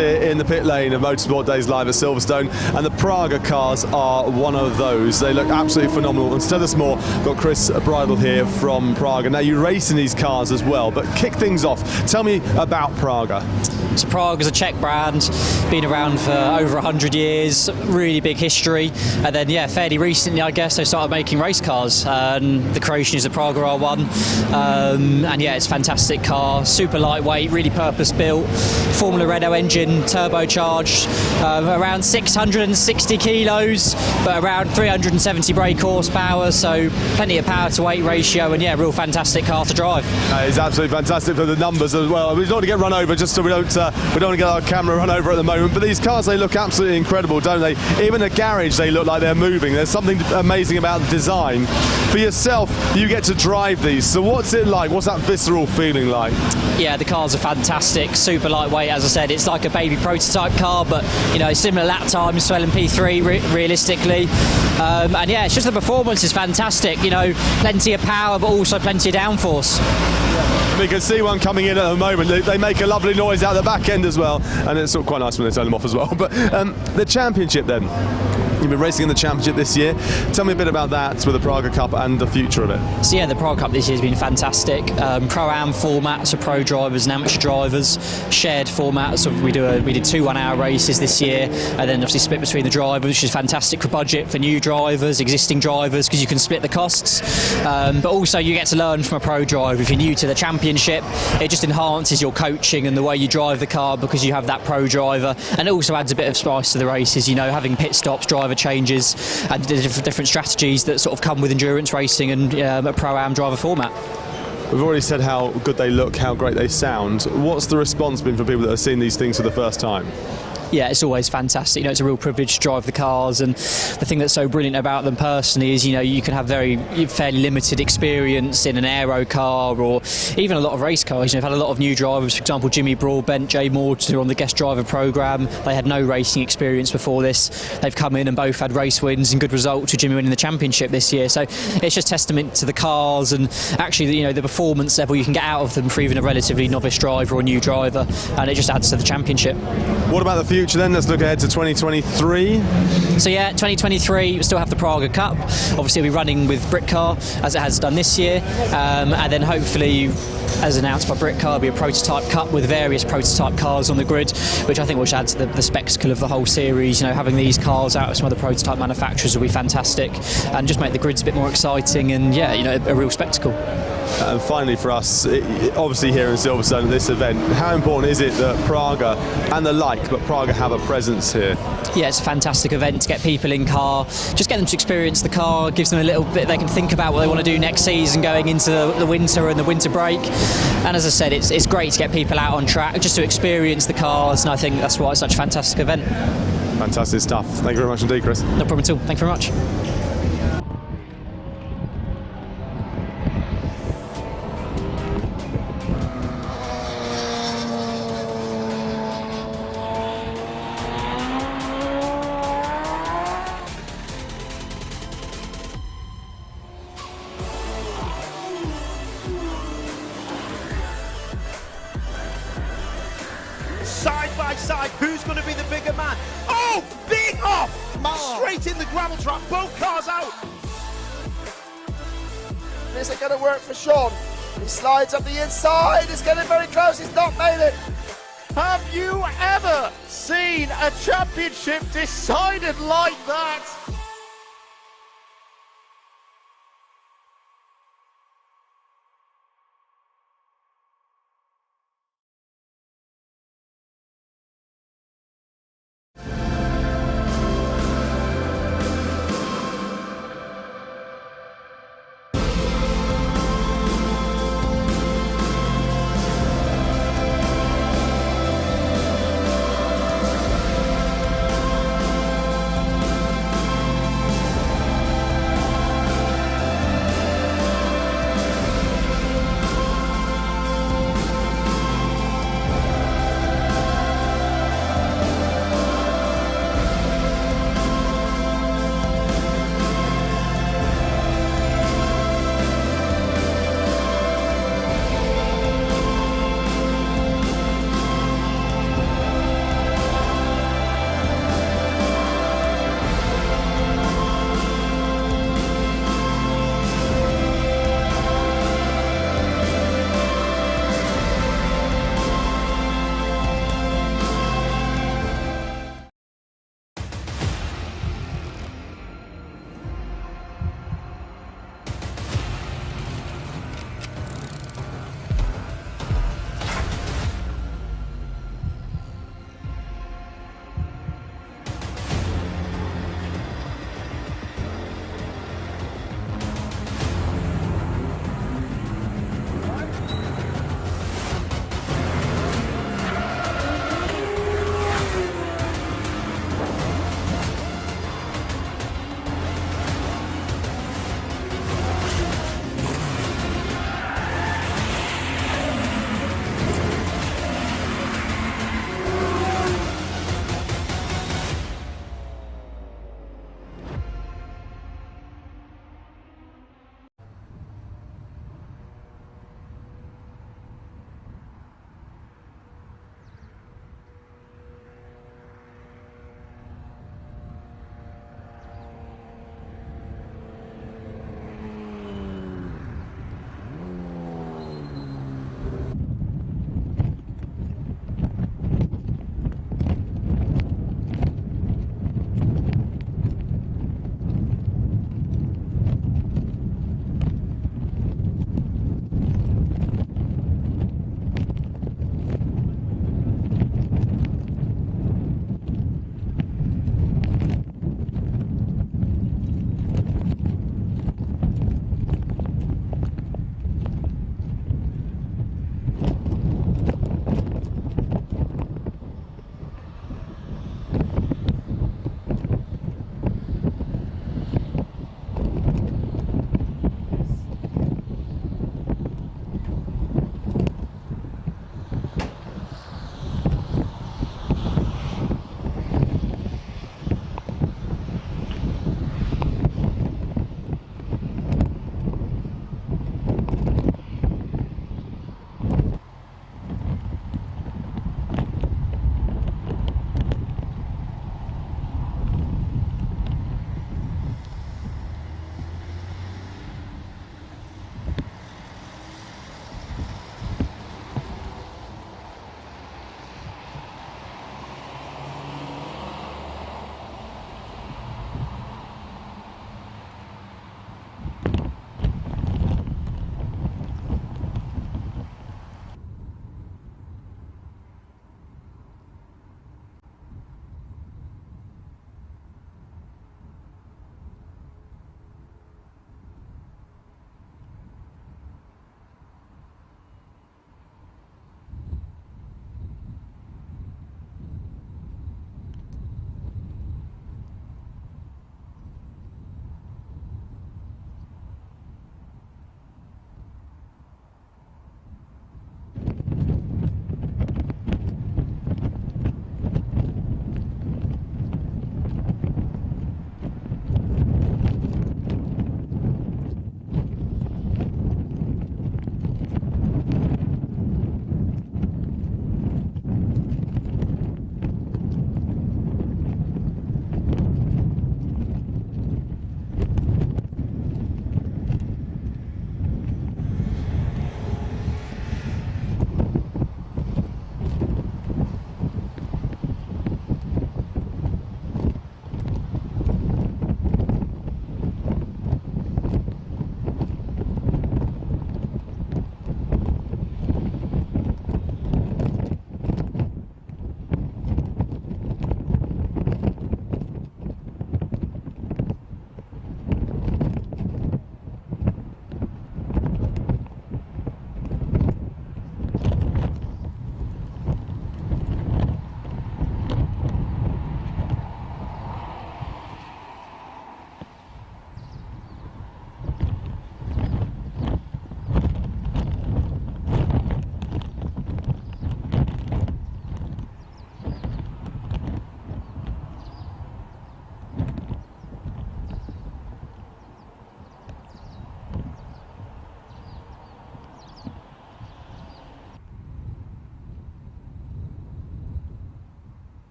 In the pit lane of Motorsport Days live at Silverstone, and the Praga cars are one of those. They look absolutely phenomenal. And to tell us more, got Chris Bridle here from Praga. Now you race in these cars as well, but kick things off. Tell me about Praga. So Praga is a Czech brand, been around for over 100 years, really big history. And then, yeah, fairly recently, I guess, they started making race cars. The creation is the Praga R1. And yeah, it's a fantastic car, super lightweight, really purpose-built, Formula Renault engine, turbocharged, around 660 kilos, but around 370 brake horsepower, so plenty of power to weight ratio, and yeah, real fantastic car to drive. It's absolutely fantastic for the numbers as well. We don't want to get run over, just so we don't want to get our camera run over at the moment, but these cars, they look absolutely incredible, don't they? Even a garage, they look like they're moving. There's something amazing about the design. For yourself, you get to drive these, so what's it like? What's that visceral feeling like? Yeah, the cars are fantastic, super lightweight. As I said, it's like a baby prototype car, but you know, similar lap times to LMP3 realistically. And yeah, it's just the performance is fantastic. You know, plenty of power, but also plenty of downforce. We can see one coming in at the moment. They make a lovely noise out the back end as well, and it's sort of quite nice when they turn them off as well. But the championship then. You've been racing in the championship this year. Tell me a bit about that with the Praga Cup and the future of it. So yeah, the Praga Cup this year has been fantastic. Pro-Am format, so pro drivers and amateur drivers. Shared format, so we did 2 1-hour races this year, and then obviously split between the drivers, which is fantastic for budget for new drivers, existing drivers, because you can split the costs. But also you get to learn from a pro driver. If you're new to the championship, it just enhances your coaching and the way you drive the car because you have that pro driver, and it also adds a bit of spice to the races. You know, having pit stops, driver changes, and the different strategies that sort of come with endurance racing and a pro-am driver format. We've already said how good they look, how great they sound. What's the response been from people that have seen these things for the first time? Yeah, it's always fantastic. You know, it's a real privilege to drive the cars, and the thing that's so brilliant about them personally is, you know, you can have fairly limited experience in an aero car or even a lot of race cars. You know, I've had a lot of new drivers, for example, Jimmy Broadbent, Jay Moore, who are on the guest driver programme. They had no racing experience before this. They've come in and both had race wins and good results, with Jimmy winning the championship this year. So it's just testament to the cars and actually, you know, the performance level you can get out of them for even a relatively novice driver or new driver, and it just adds to the championship. What about the future then? Let's look ahead to 2023. So yeah, 2023 we still have the Praga Cup. Obviously we'll be running with Britcar as it has done this year, and then hopefully, as announced by Britcar, there'll be a prototype cup with various prototype cars on the grid, which I think will add to the spectacle of the whole series. You know, having these cars out of some other prototype manufacturers will be fantastic and just make the grids a bit more exciting and, yeah, you know, a real spectacle. And finally for us, obviously here in Silverstone at this event, how important is it that Praga and the like, but Praga have a presence here? Yeah, it's a fantastic event to get people in car, just get them to experience the car, gives them a little bit they can think about what they want to do next season going into the winter and the winter break. And as I said, it's great to get people out on track just to experience the cars, and I think that's why it's such a fantastic event. Fantastic stuff. Thank you very much indeed, Chris. No problem at all. Thank you very much. Side by side, who's going to be the bigger man? Oh, big off! Straight in the gravel trap, both cars out. Is it going to work for Sean? He slides up the inside, it's getting very close, he's not made it. Have you ever seen a championship decided like that?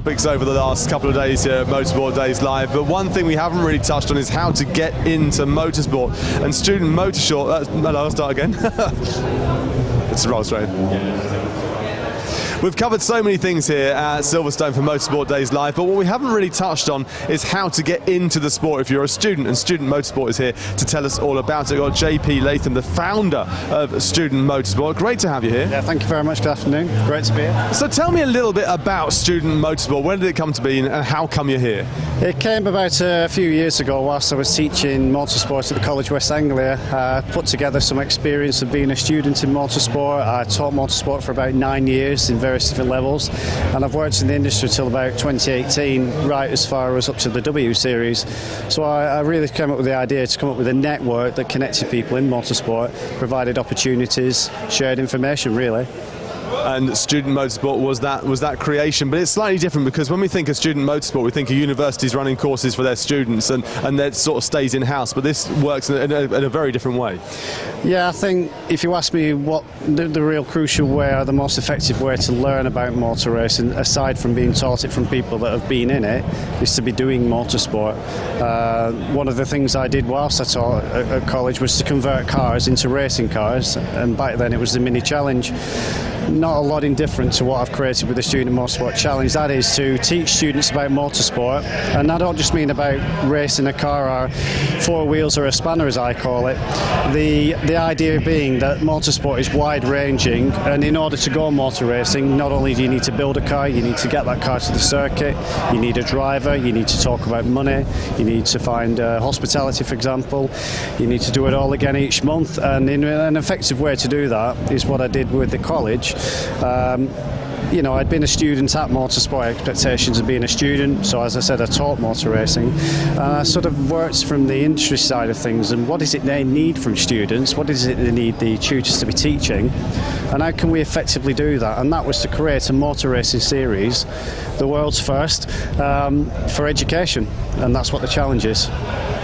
topics over the last couple of days here at Motorsport Days Live, but one thing we haven't really touched on is how to get into motorsport. And student motorsport, hello, I'll start again. It's roll straight. We've covered so many things here at Silverstone for Motorsport Days Live, but what we haven't really touched on is how to get into the sport if you're a student, and Student Motorsport is here to tell us all about it. We've got JP Latham, the founder of Student Motorsport. Great to have you here. Yeah, thank you very much. Good afternoon. Great to be here. So tell me a little bit about Student Motorsport. When did it come to be, and how come you're here? It came about a few years ago whilst I was teaching motorsport at the College West Anglia. I put together some experience of being a student in motorsport. I taught motorsport for about 9 years in various different levels, and I've worked in the industry till about 2018, right as far as up to the W Series. So I really came up with the idea to come up with a network that connected people in motorsport, provided opportunities, shared information really. And Student Motorsport was that creation, but it's slightly different because when we think of Student Motorsport, we think of universities running courses for their students, and that sort of stays in-house, but this works in a very different way. Yeah, I think if you ask me what the real crucial way or the most effective way to learn about motor racing, aside from being taught it from people that have been in it, is to be doing motorsport. One of the things I did whilst I taught at college was to convert cars into racing cars, and back then it was the Mini Challenge. Not a lot indifferent to what I've created with the Student Motorsport Challenge. That is to teach students about motorsport, and I don't just mean about racing a car or four wheels or a spanner as I call it. The idea being that motorsport is wide ranging, and in order to go motor racing, not only do you need to build a car, you need to get that car to the circuit, you need a driver, you need to talk about money, you need to find hospitality, for example, you need to do it all again each month, and in an effective way to do that is what I did with the college. You know, I'd been a student at Motorsport Expectations of being a student, so as I said, I taught motor racing. I sort of worked from the industry side of things, and what is it they need from students, what is it they need the tutors to be teaching, and how can we effectively do that? And that was to create a motor racing series, the world's first, for education, and that's what the challenge is.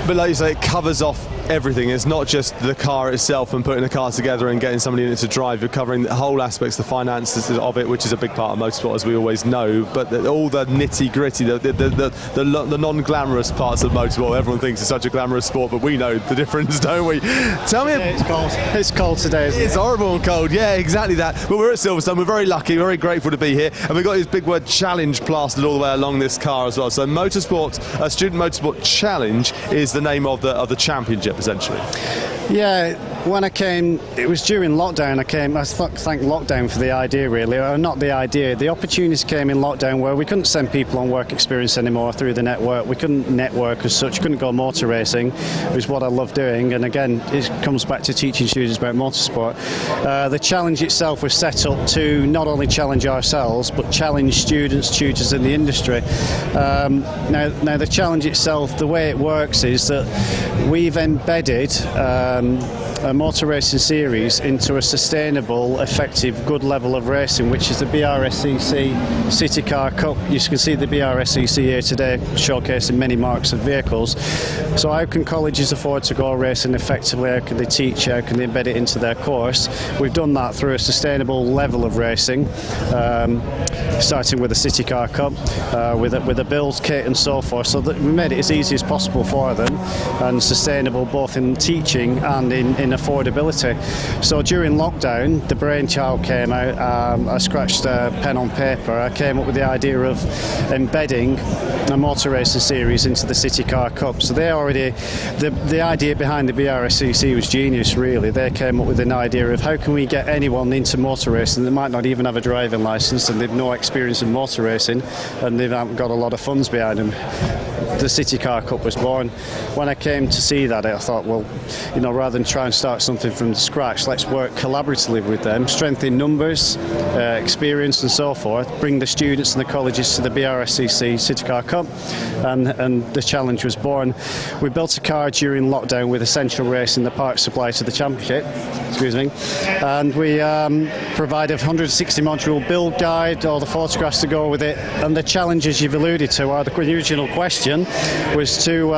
But like you say, it covers off everything. It's not just the car itself and putting the car together and getting somebody in it to drive. You're covering the whole aspects, the finances of it, which is a big part of motorsport, as we always know. But all the nitty-gritty, the non-glamorous parts of motorsport. Everyone thinks it's such a glamorous sport, but we know the difference, don't we? Tell me. Yeah, it's cold. It's cold today, isn't it? It's horrible and cold. Yeah, exactly that. But we're at Silverstone. We're very lucky, very grateful to be here, and we've got this big word challenge plastered all the way along this car as well. So Motorsport, Student Motorsport Challenge is the name of the championship, essentially. Yeah, when I came, it was during lockdown. I thank lockdown for the idea, really, or not the idea. The opportunities came in lockdown where we couldn't send people on work experience anymore through the network. We couldn't network as such, couldn't go motor racing, which is what I love doing. And again, it comes back to teaching students about motorsport. The challenge itself was set up to not only challenge ourselves, but challenge students, tutors in the industry. Now the challenge itself, the way it works is that we've embedded a motor racing series into a sustainable, effective, good level of racing, which is the BRSCC City Car Cup. You can see the BRSCC here today showcasing many marques of vehicles. So how can colleges afford to go racing effectively? How can they teach? How can they embed it into their course? We've done that through a sustainable level of racing, starting with the City Car Cup, with a build kit and so forth, so that we made it as easy as possible for them and sustainable both in teaching and in affordability. So during lockdown, the brainchild came out. I scratched a pen on paper. I came up with the idea of embedding a motor racing series into the City Car Cup. So they already, the idea behind the BRSCC was genius, really. They came up with an idea of how can we get anyone into motor racing that might not even have a driving licence and they've no experience in motor racing and they've got a lot of funds behind them. The City Car Cup was born. When I came to see that, I thought, well, you know, rather than try and start something from scratch, let's work collaboratively with them, strengthen numbers, experience and so forth, bring the students and the colleges to the BRSCC City Car Cup, and the challenge was born. We built a car during lockdown with essential racing, the parts supply to the championship, and we provide a 160 module build guide, all the photographs to go with it, and the challenges you've alluded to are the original question, was to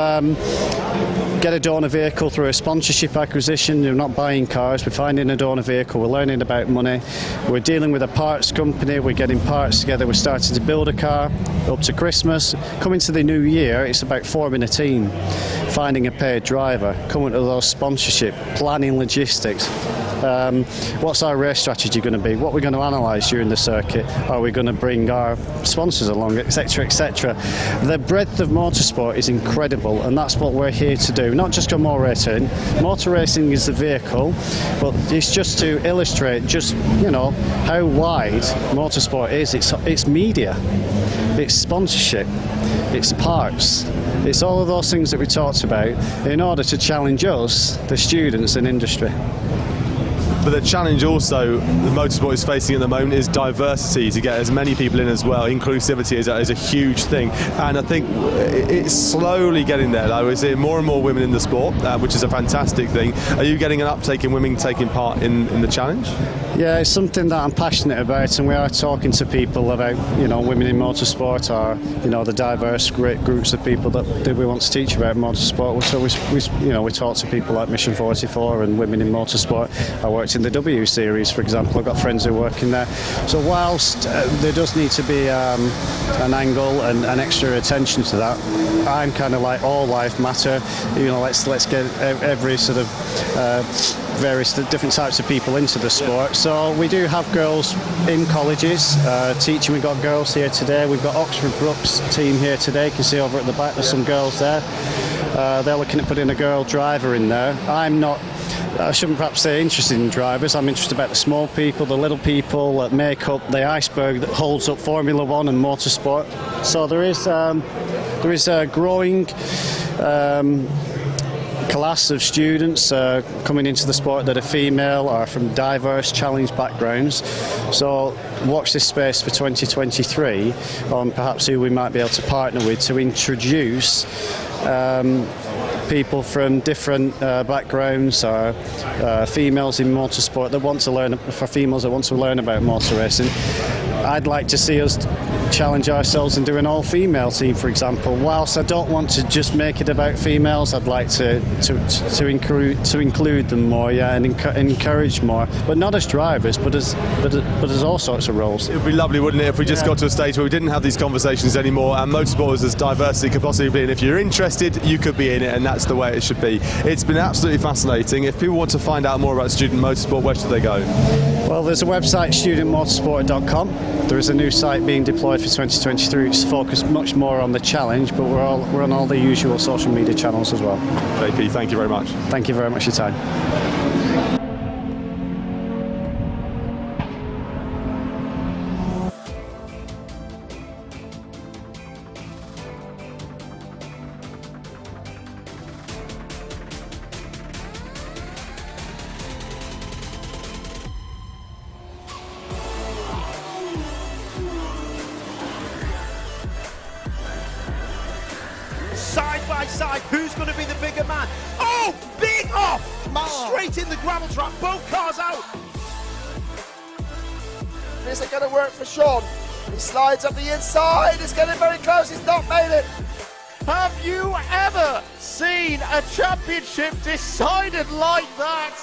get a donor vehicle through a sponsorship acquisition. We're not buying cars, we're finding a donor vehicle, we're learning about money, we're dealing with a parts company, we're getting parts together, we're starting to build a car up to Christmas. Coming to the new year, it's about forming a team, finding a paid driver, coming to those sponsorship, planning logistics. What's our race strategy going to be? What we're going to analyse during the circuit? Are we going to bring our sponsors along, etc., etc.? The breadth of motorsport is incredible, and that's what we're here to do. Not just go motor racing. Motor racing is the vehicle, but it's just to illustrate just how wide motorsport is. It's media, it's sponsorship, it's parts. It's all of those things that we talked about in order to challenge us, the students and industry. But the challenge also the motorsport is facing at the moment is diversity, to get as many people in as well. Inclusivity is a huge thing, and I think it's slowly getting there. We're seeing more and more women in the sport, which is a fantastic thing. Are you getting an uptake in women taking part in the challenge? Yeah, it's something that I'm passionate about, and we are talking to people about women in motorsport, or the diverse great groups of people that we want to teach about motorsport. So we talk to people like Mission 44 and Women in Motorsport. I worked in the W series, for example. I've got friends who work in there. So whilst there does need to be an angle and an extra attention to that, I'm kind of like all life matter. Let's get every sort of various different types of people into the sport. So we do have girls in colleges teaching. We've got girls here today. We've got Oxford Brook's team here today. You can see over at the back there's some girls there. They're looking at putting a girl driver in there. I shouldn't perhaps say interested in drivers. I'm interested about the small people, the little people that make up the iceberg that holds up Formula One and motorsport. So there is a growing class of students coming into the sport that are female or from diverse challenge backgrounds. So watch this space for 2023 on perhaps who we might be able to partner with to introduce people from different backgrounds, or females in motorsport that want to learn, for females that want to learn about motor racing. I'd like to see us challenge ourselves and do an all-female team, for example. Whilst I don't want to just make it about females, I'd like to include them more, and encourage more, but not as drivers, but as all sorts of roles. It would be lovely, wouldn't it, if we just got to a stage where we didn't have these conversations anymore, and motorsport was as diverse as it could possibly be. And if you're interested, you could be in it, and that's the way it should be. It's been absolutely fascinating. If people want to find out more about student motorsport, where should they go? Well, there's a website, studentmotorsport.com. There is a new site being deployed for 2023, which is focused much more on the challenge, but we're on all the usual social media channels as well. JP, thank you very much. Thank you very much for your time. Side by side, who's going to be the bigger man? Oh, big off! Straight in the gravel trap, both cars out. Is it going to work for Sean? He slides up the inside, it's getting very close, he's not made it. Have you ever seen a championship decided like that?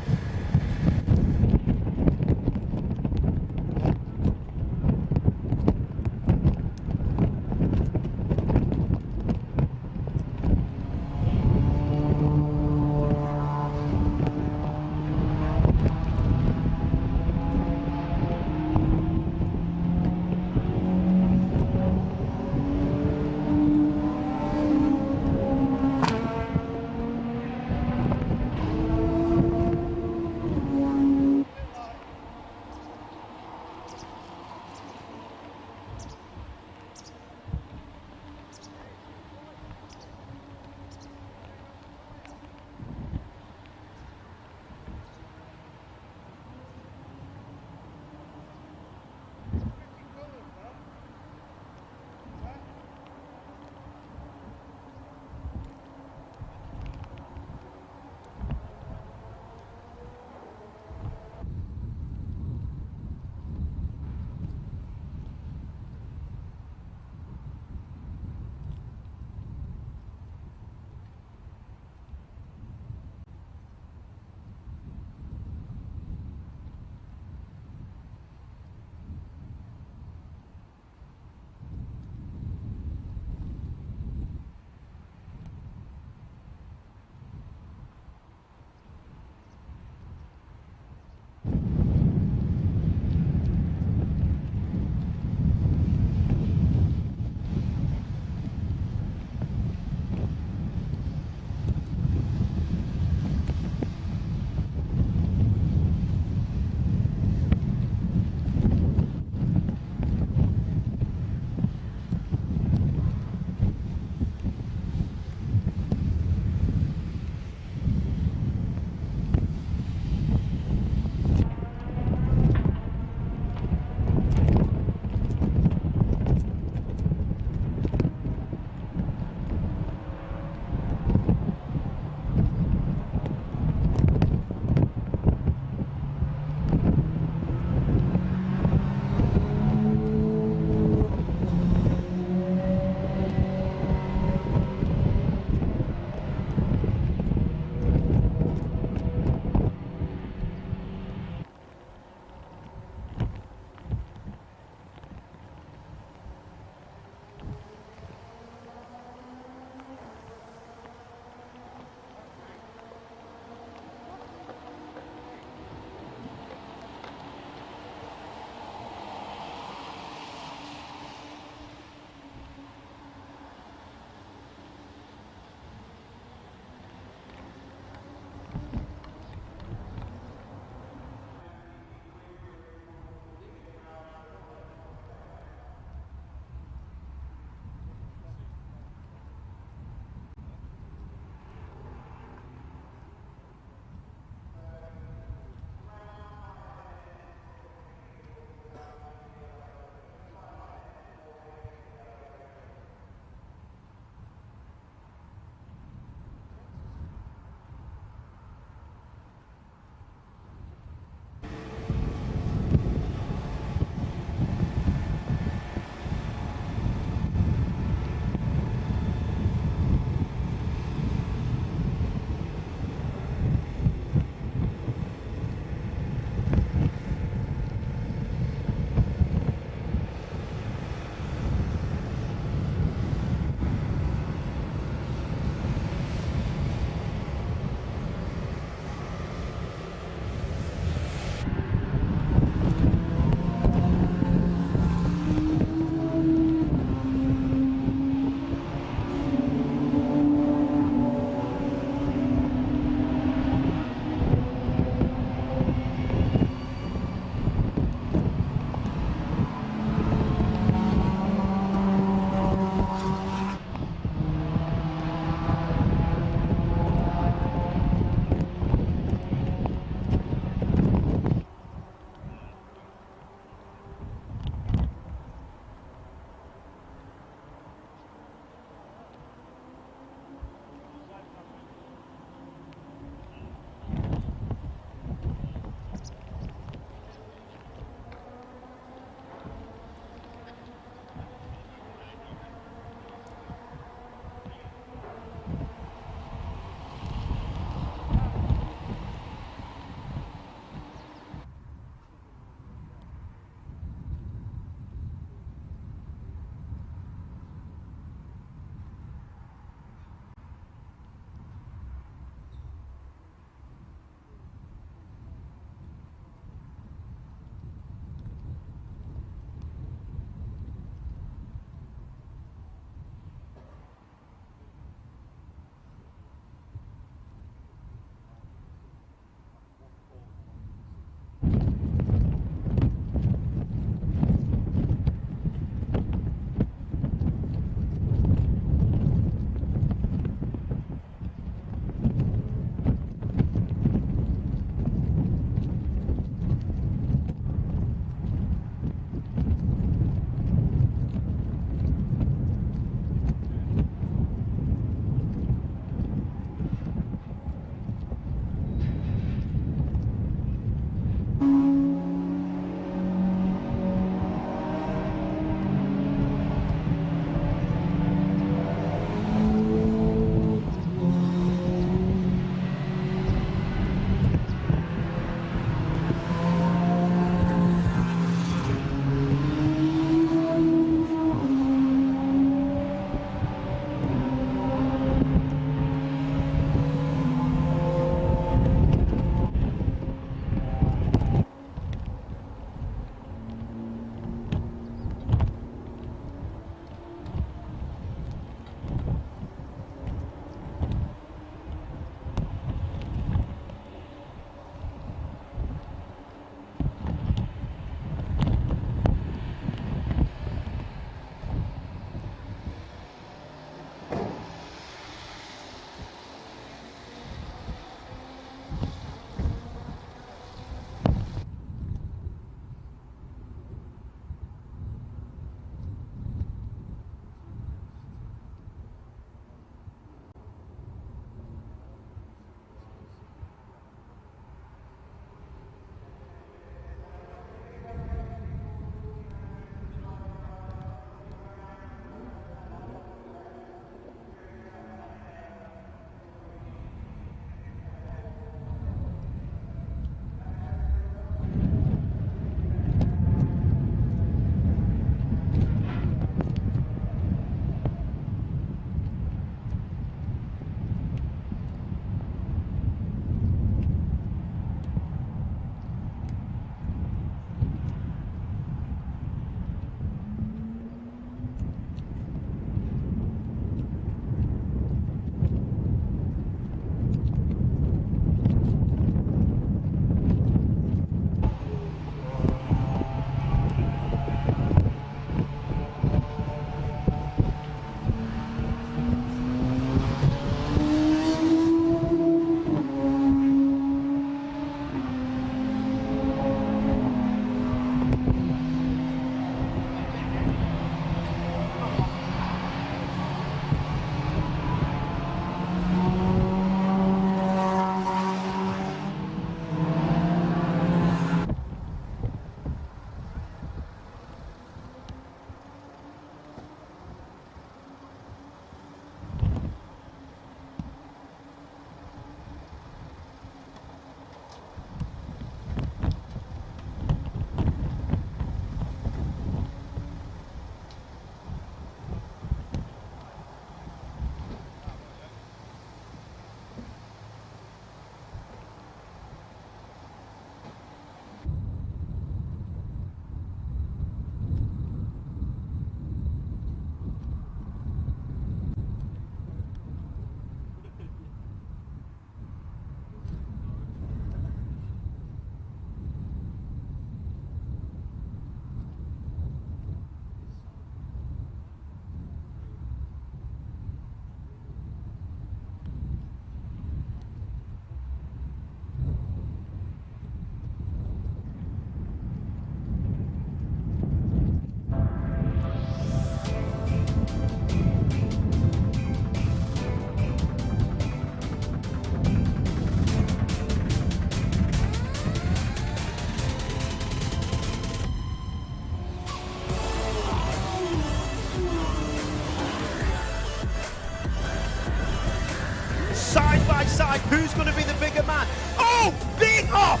side. Who's going to be the bigger man? Oh, big off!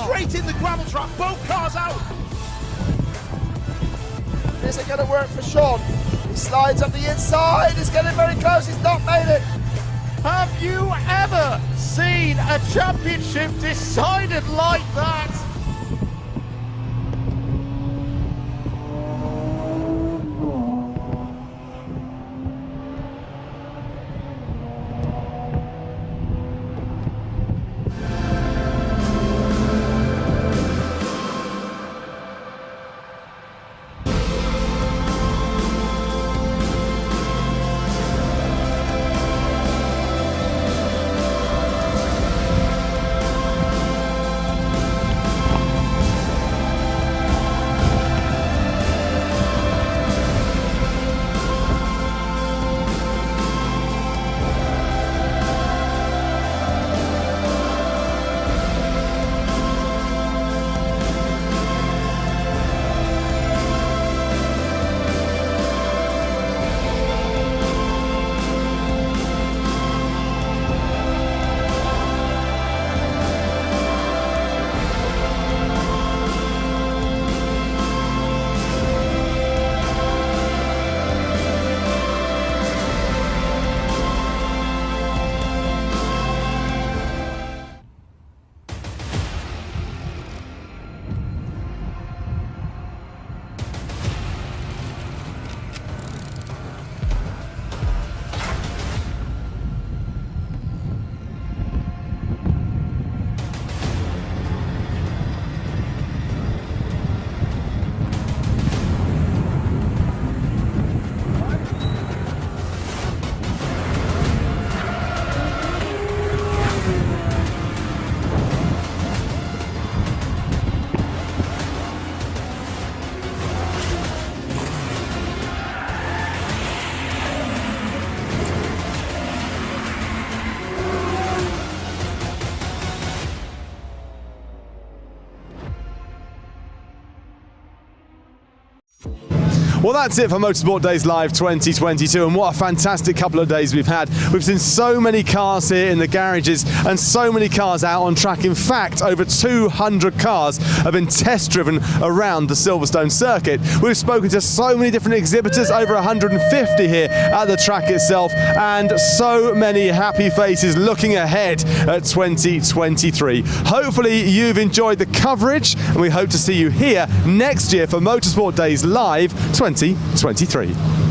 Straight in the gravel trap. Both cars out. This isn't going to work for Sean. He slides up the inside. He's getting very close. He's not made it. Have you ever seen a championship decided like that? Well, that's it for Motorsport Days Live 2022, and what a fantastic couple of days we've had. We've seen so many cars here in the garages and so many cars out on track. In fact, over 200 cars have been test driven around the Silverstone circuit. We've spoken to so many different exhibitors, over 150 here at the track itself, and so many happy faces looking ahead at 2023. Hopefully you've enjoyed the coverage, and we hope to see you here next year for Motorsport Days Live 2023.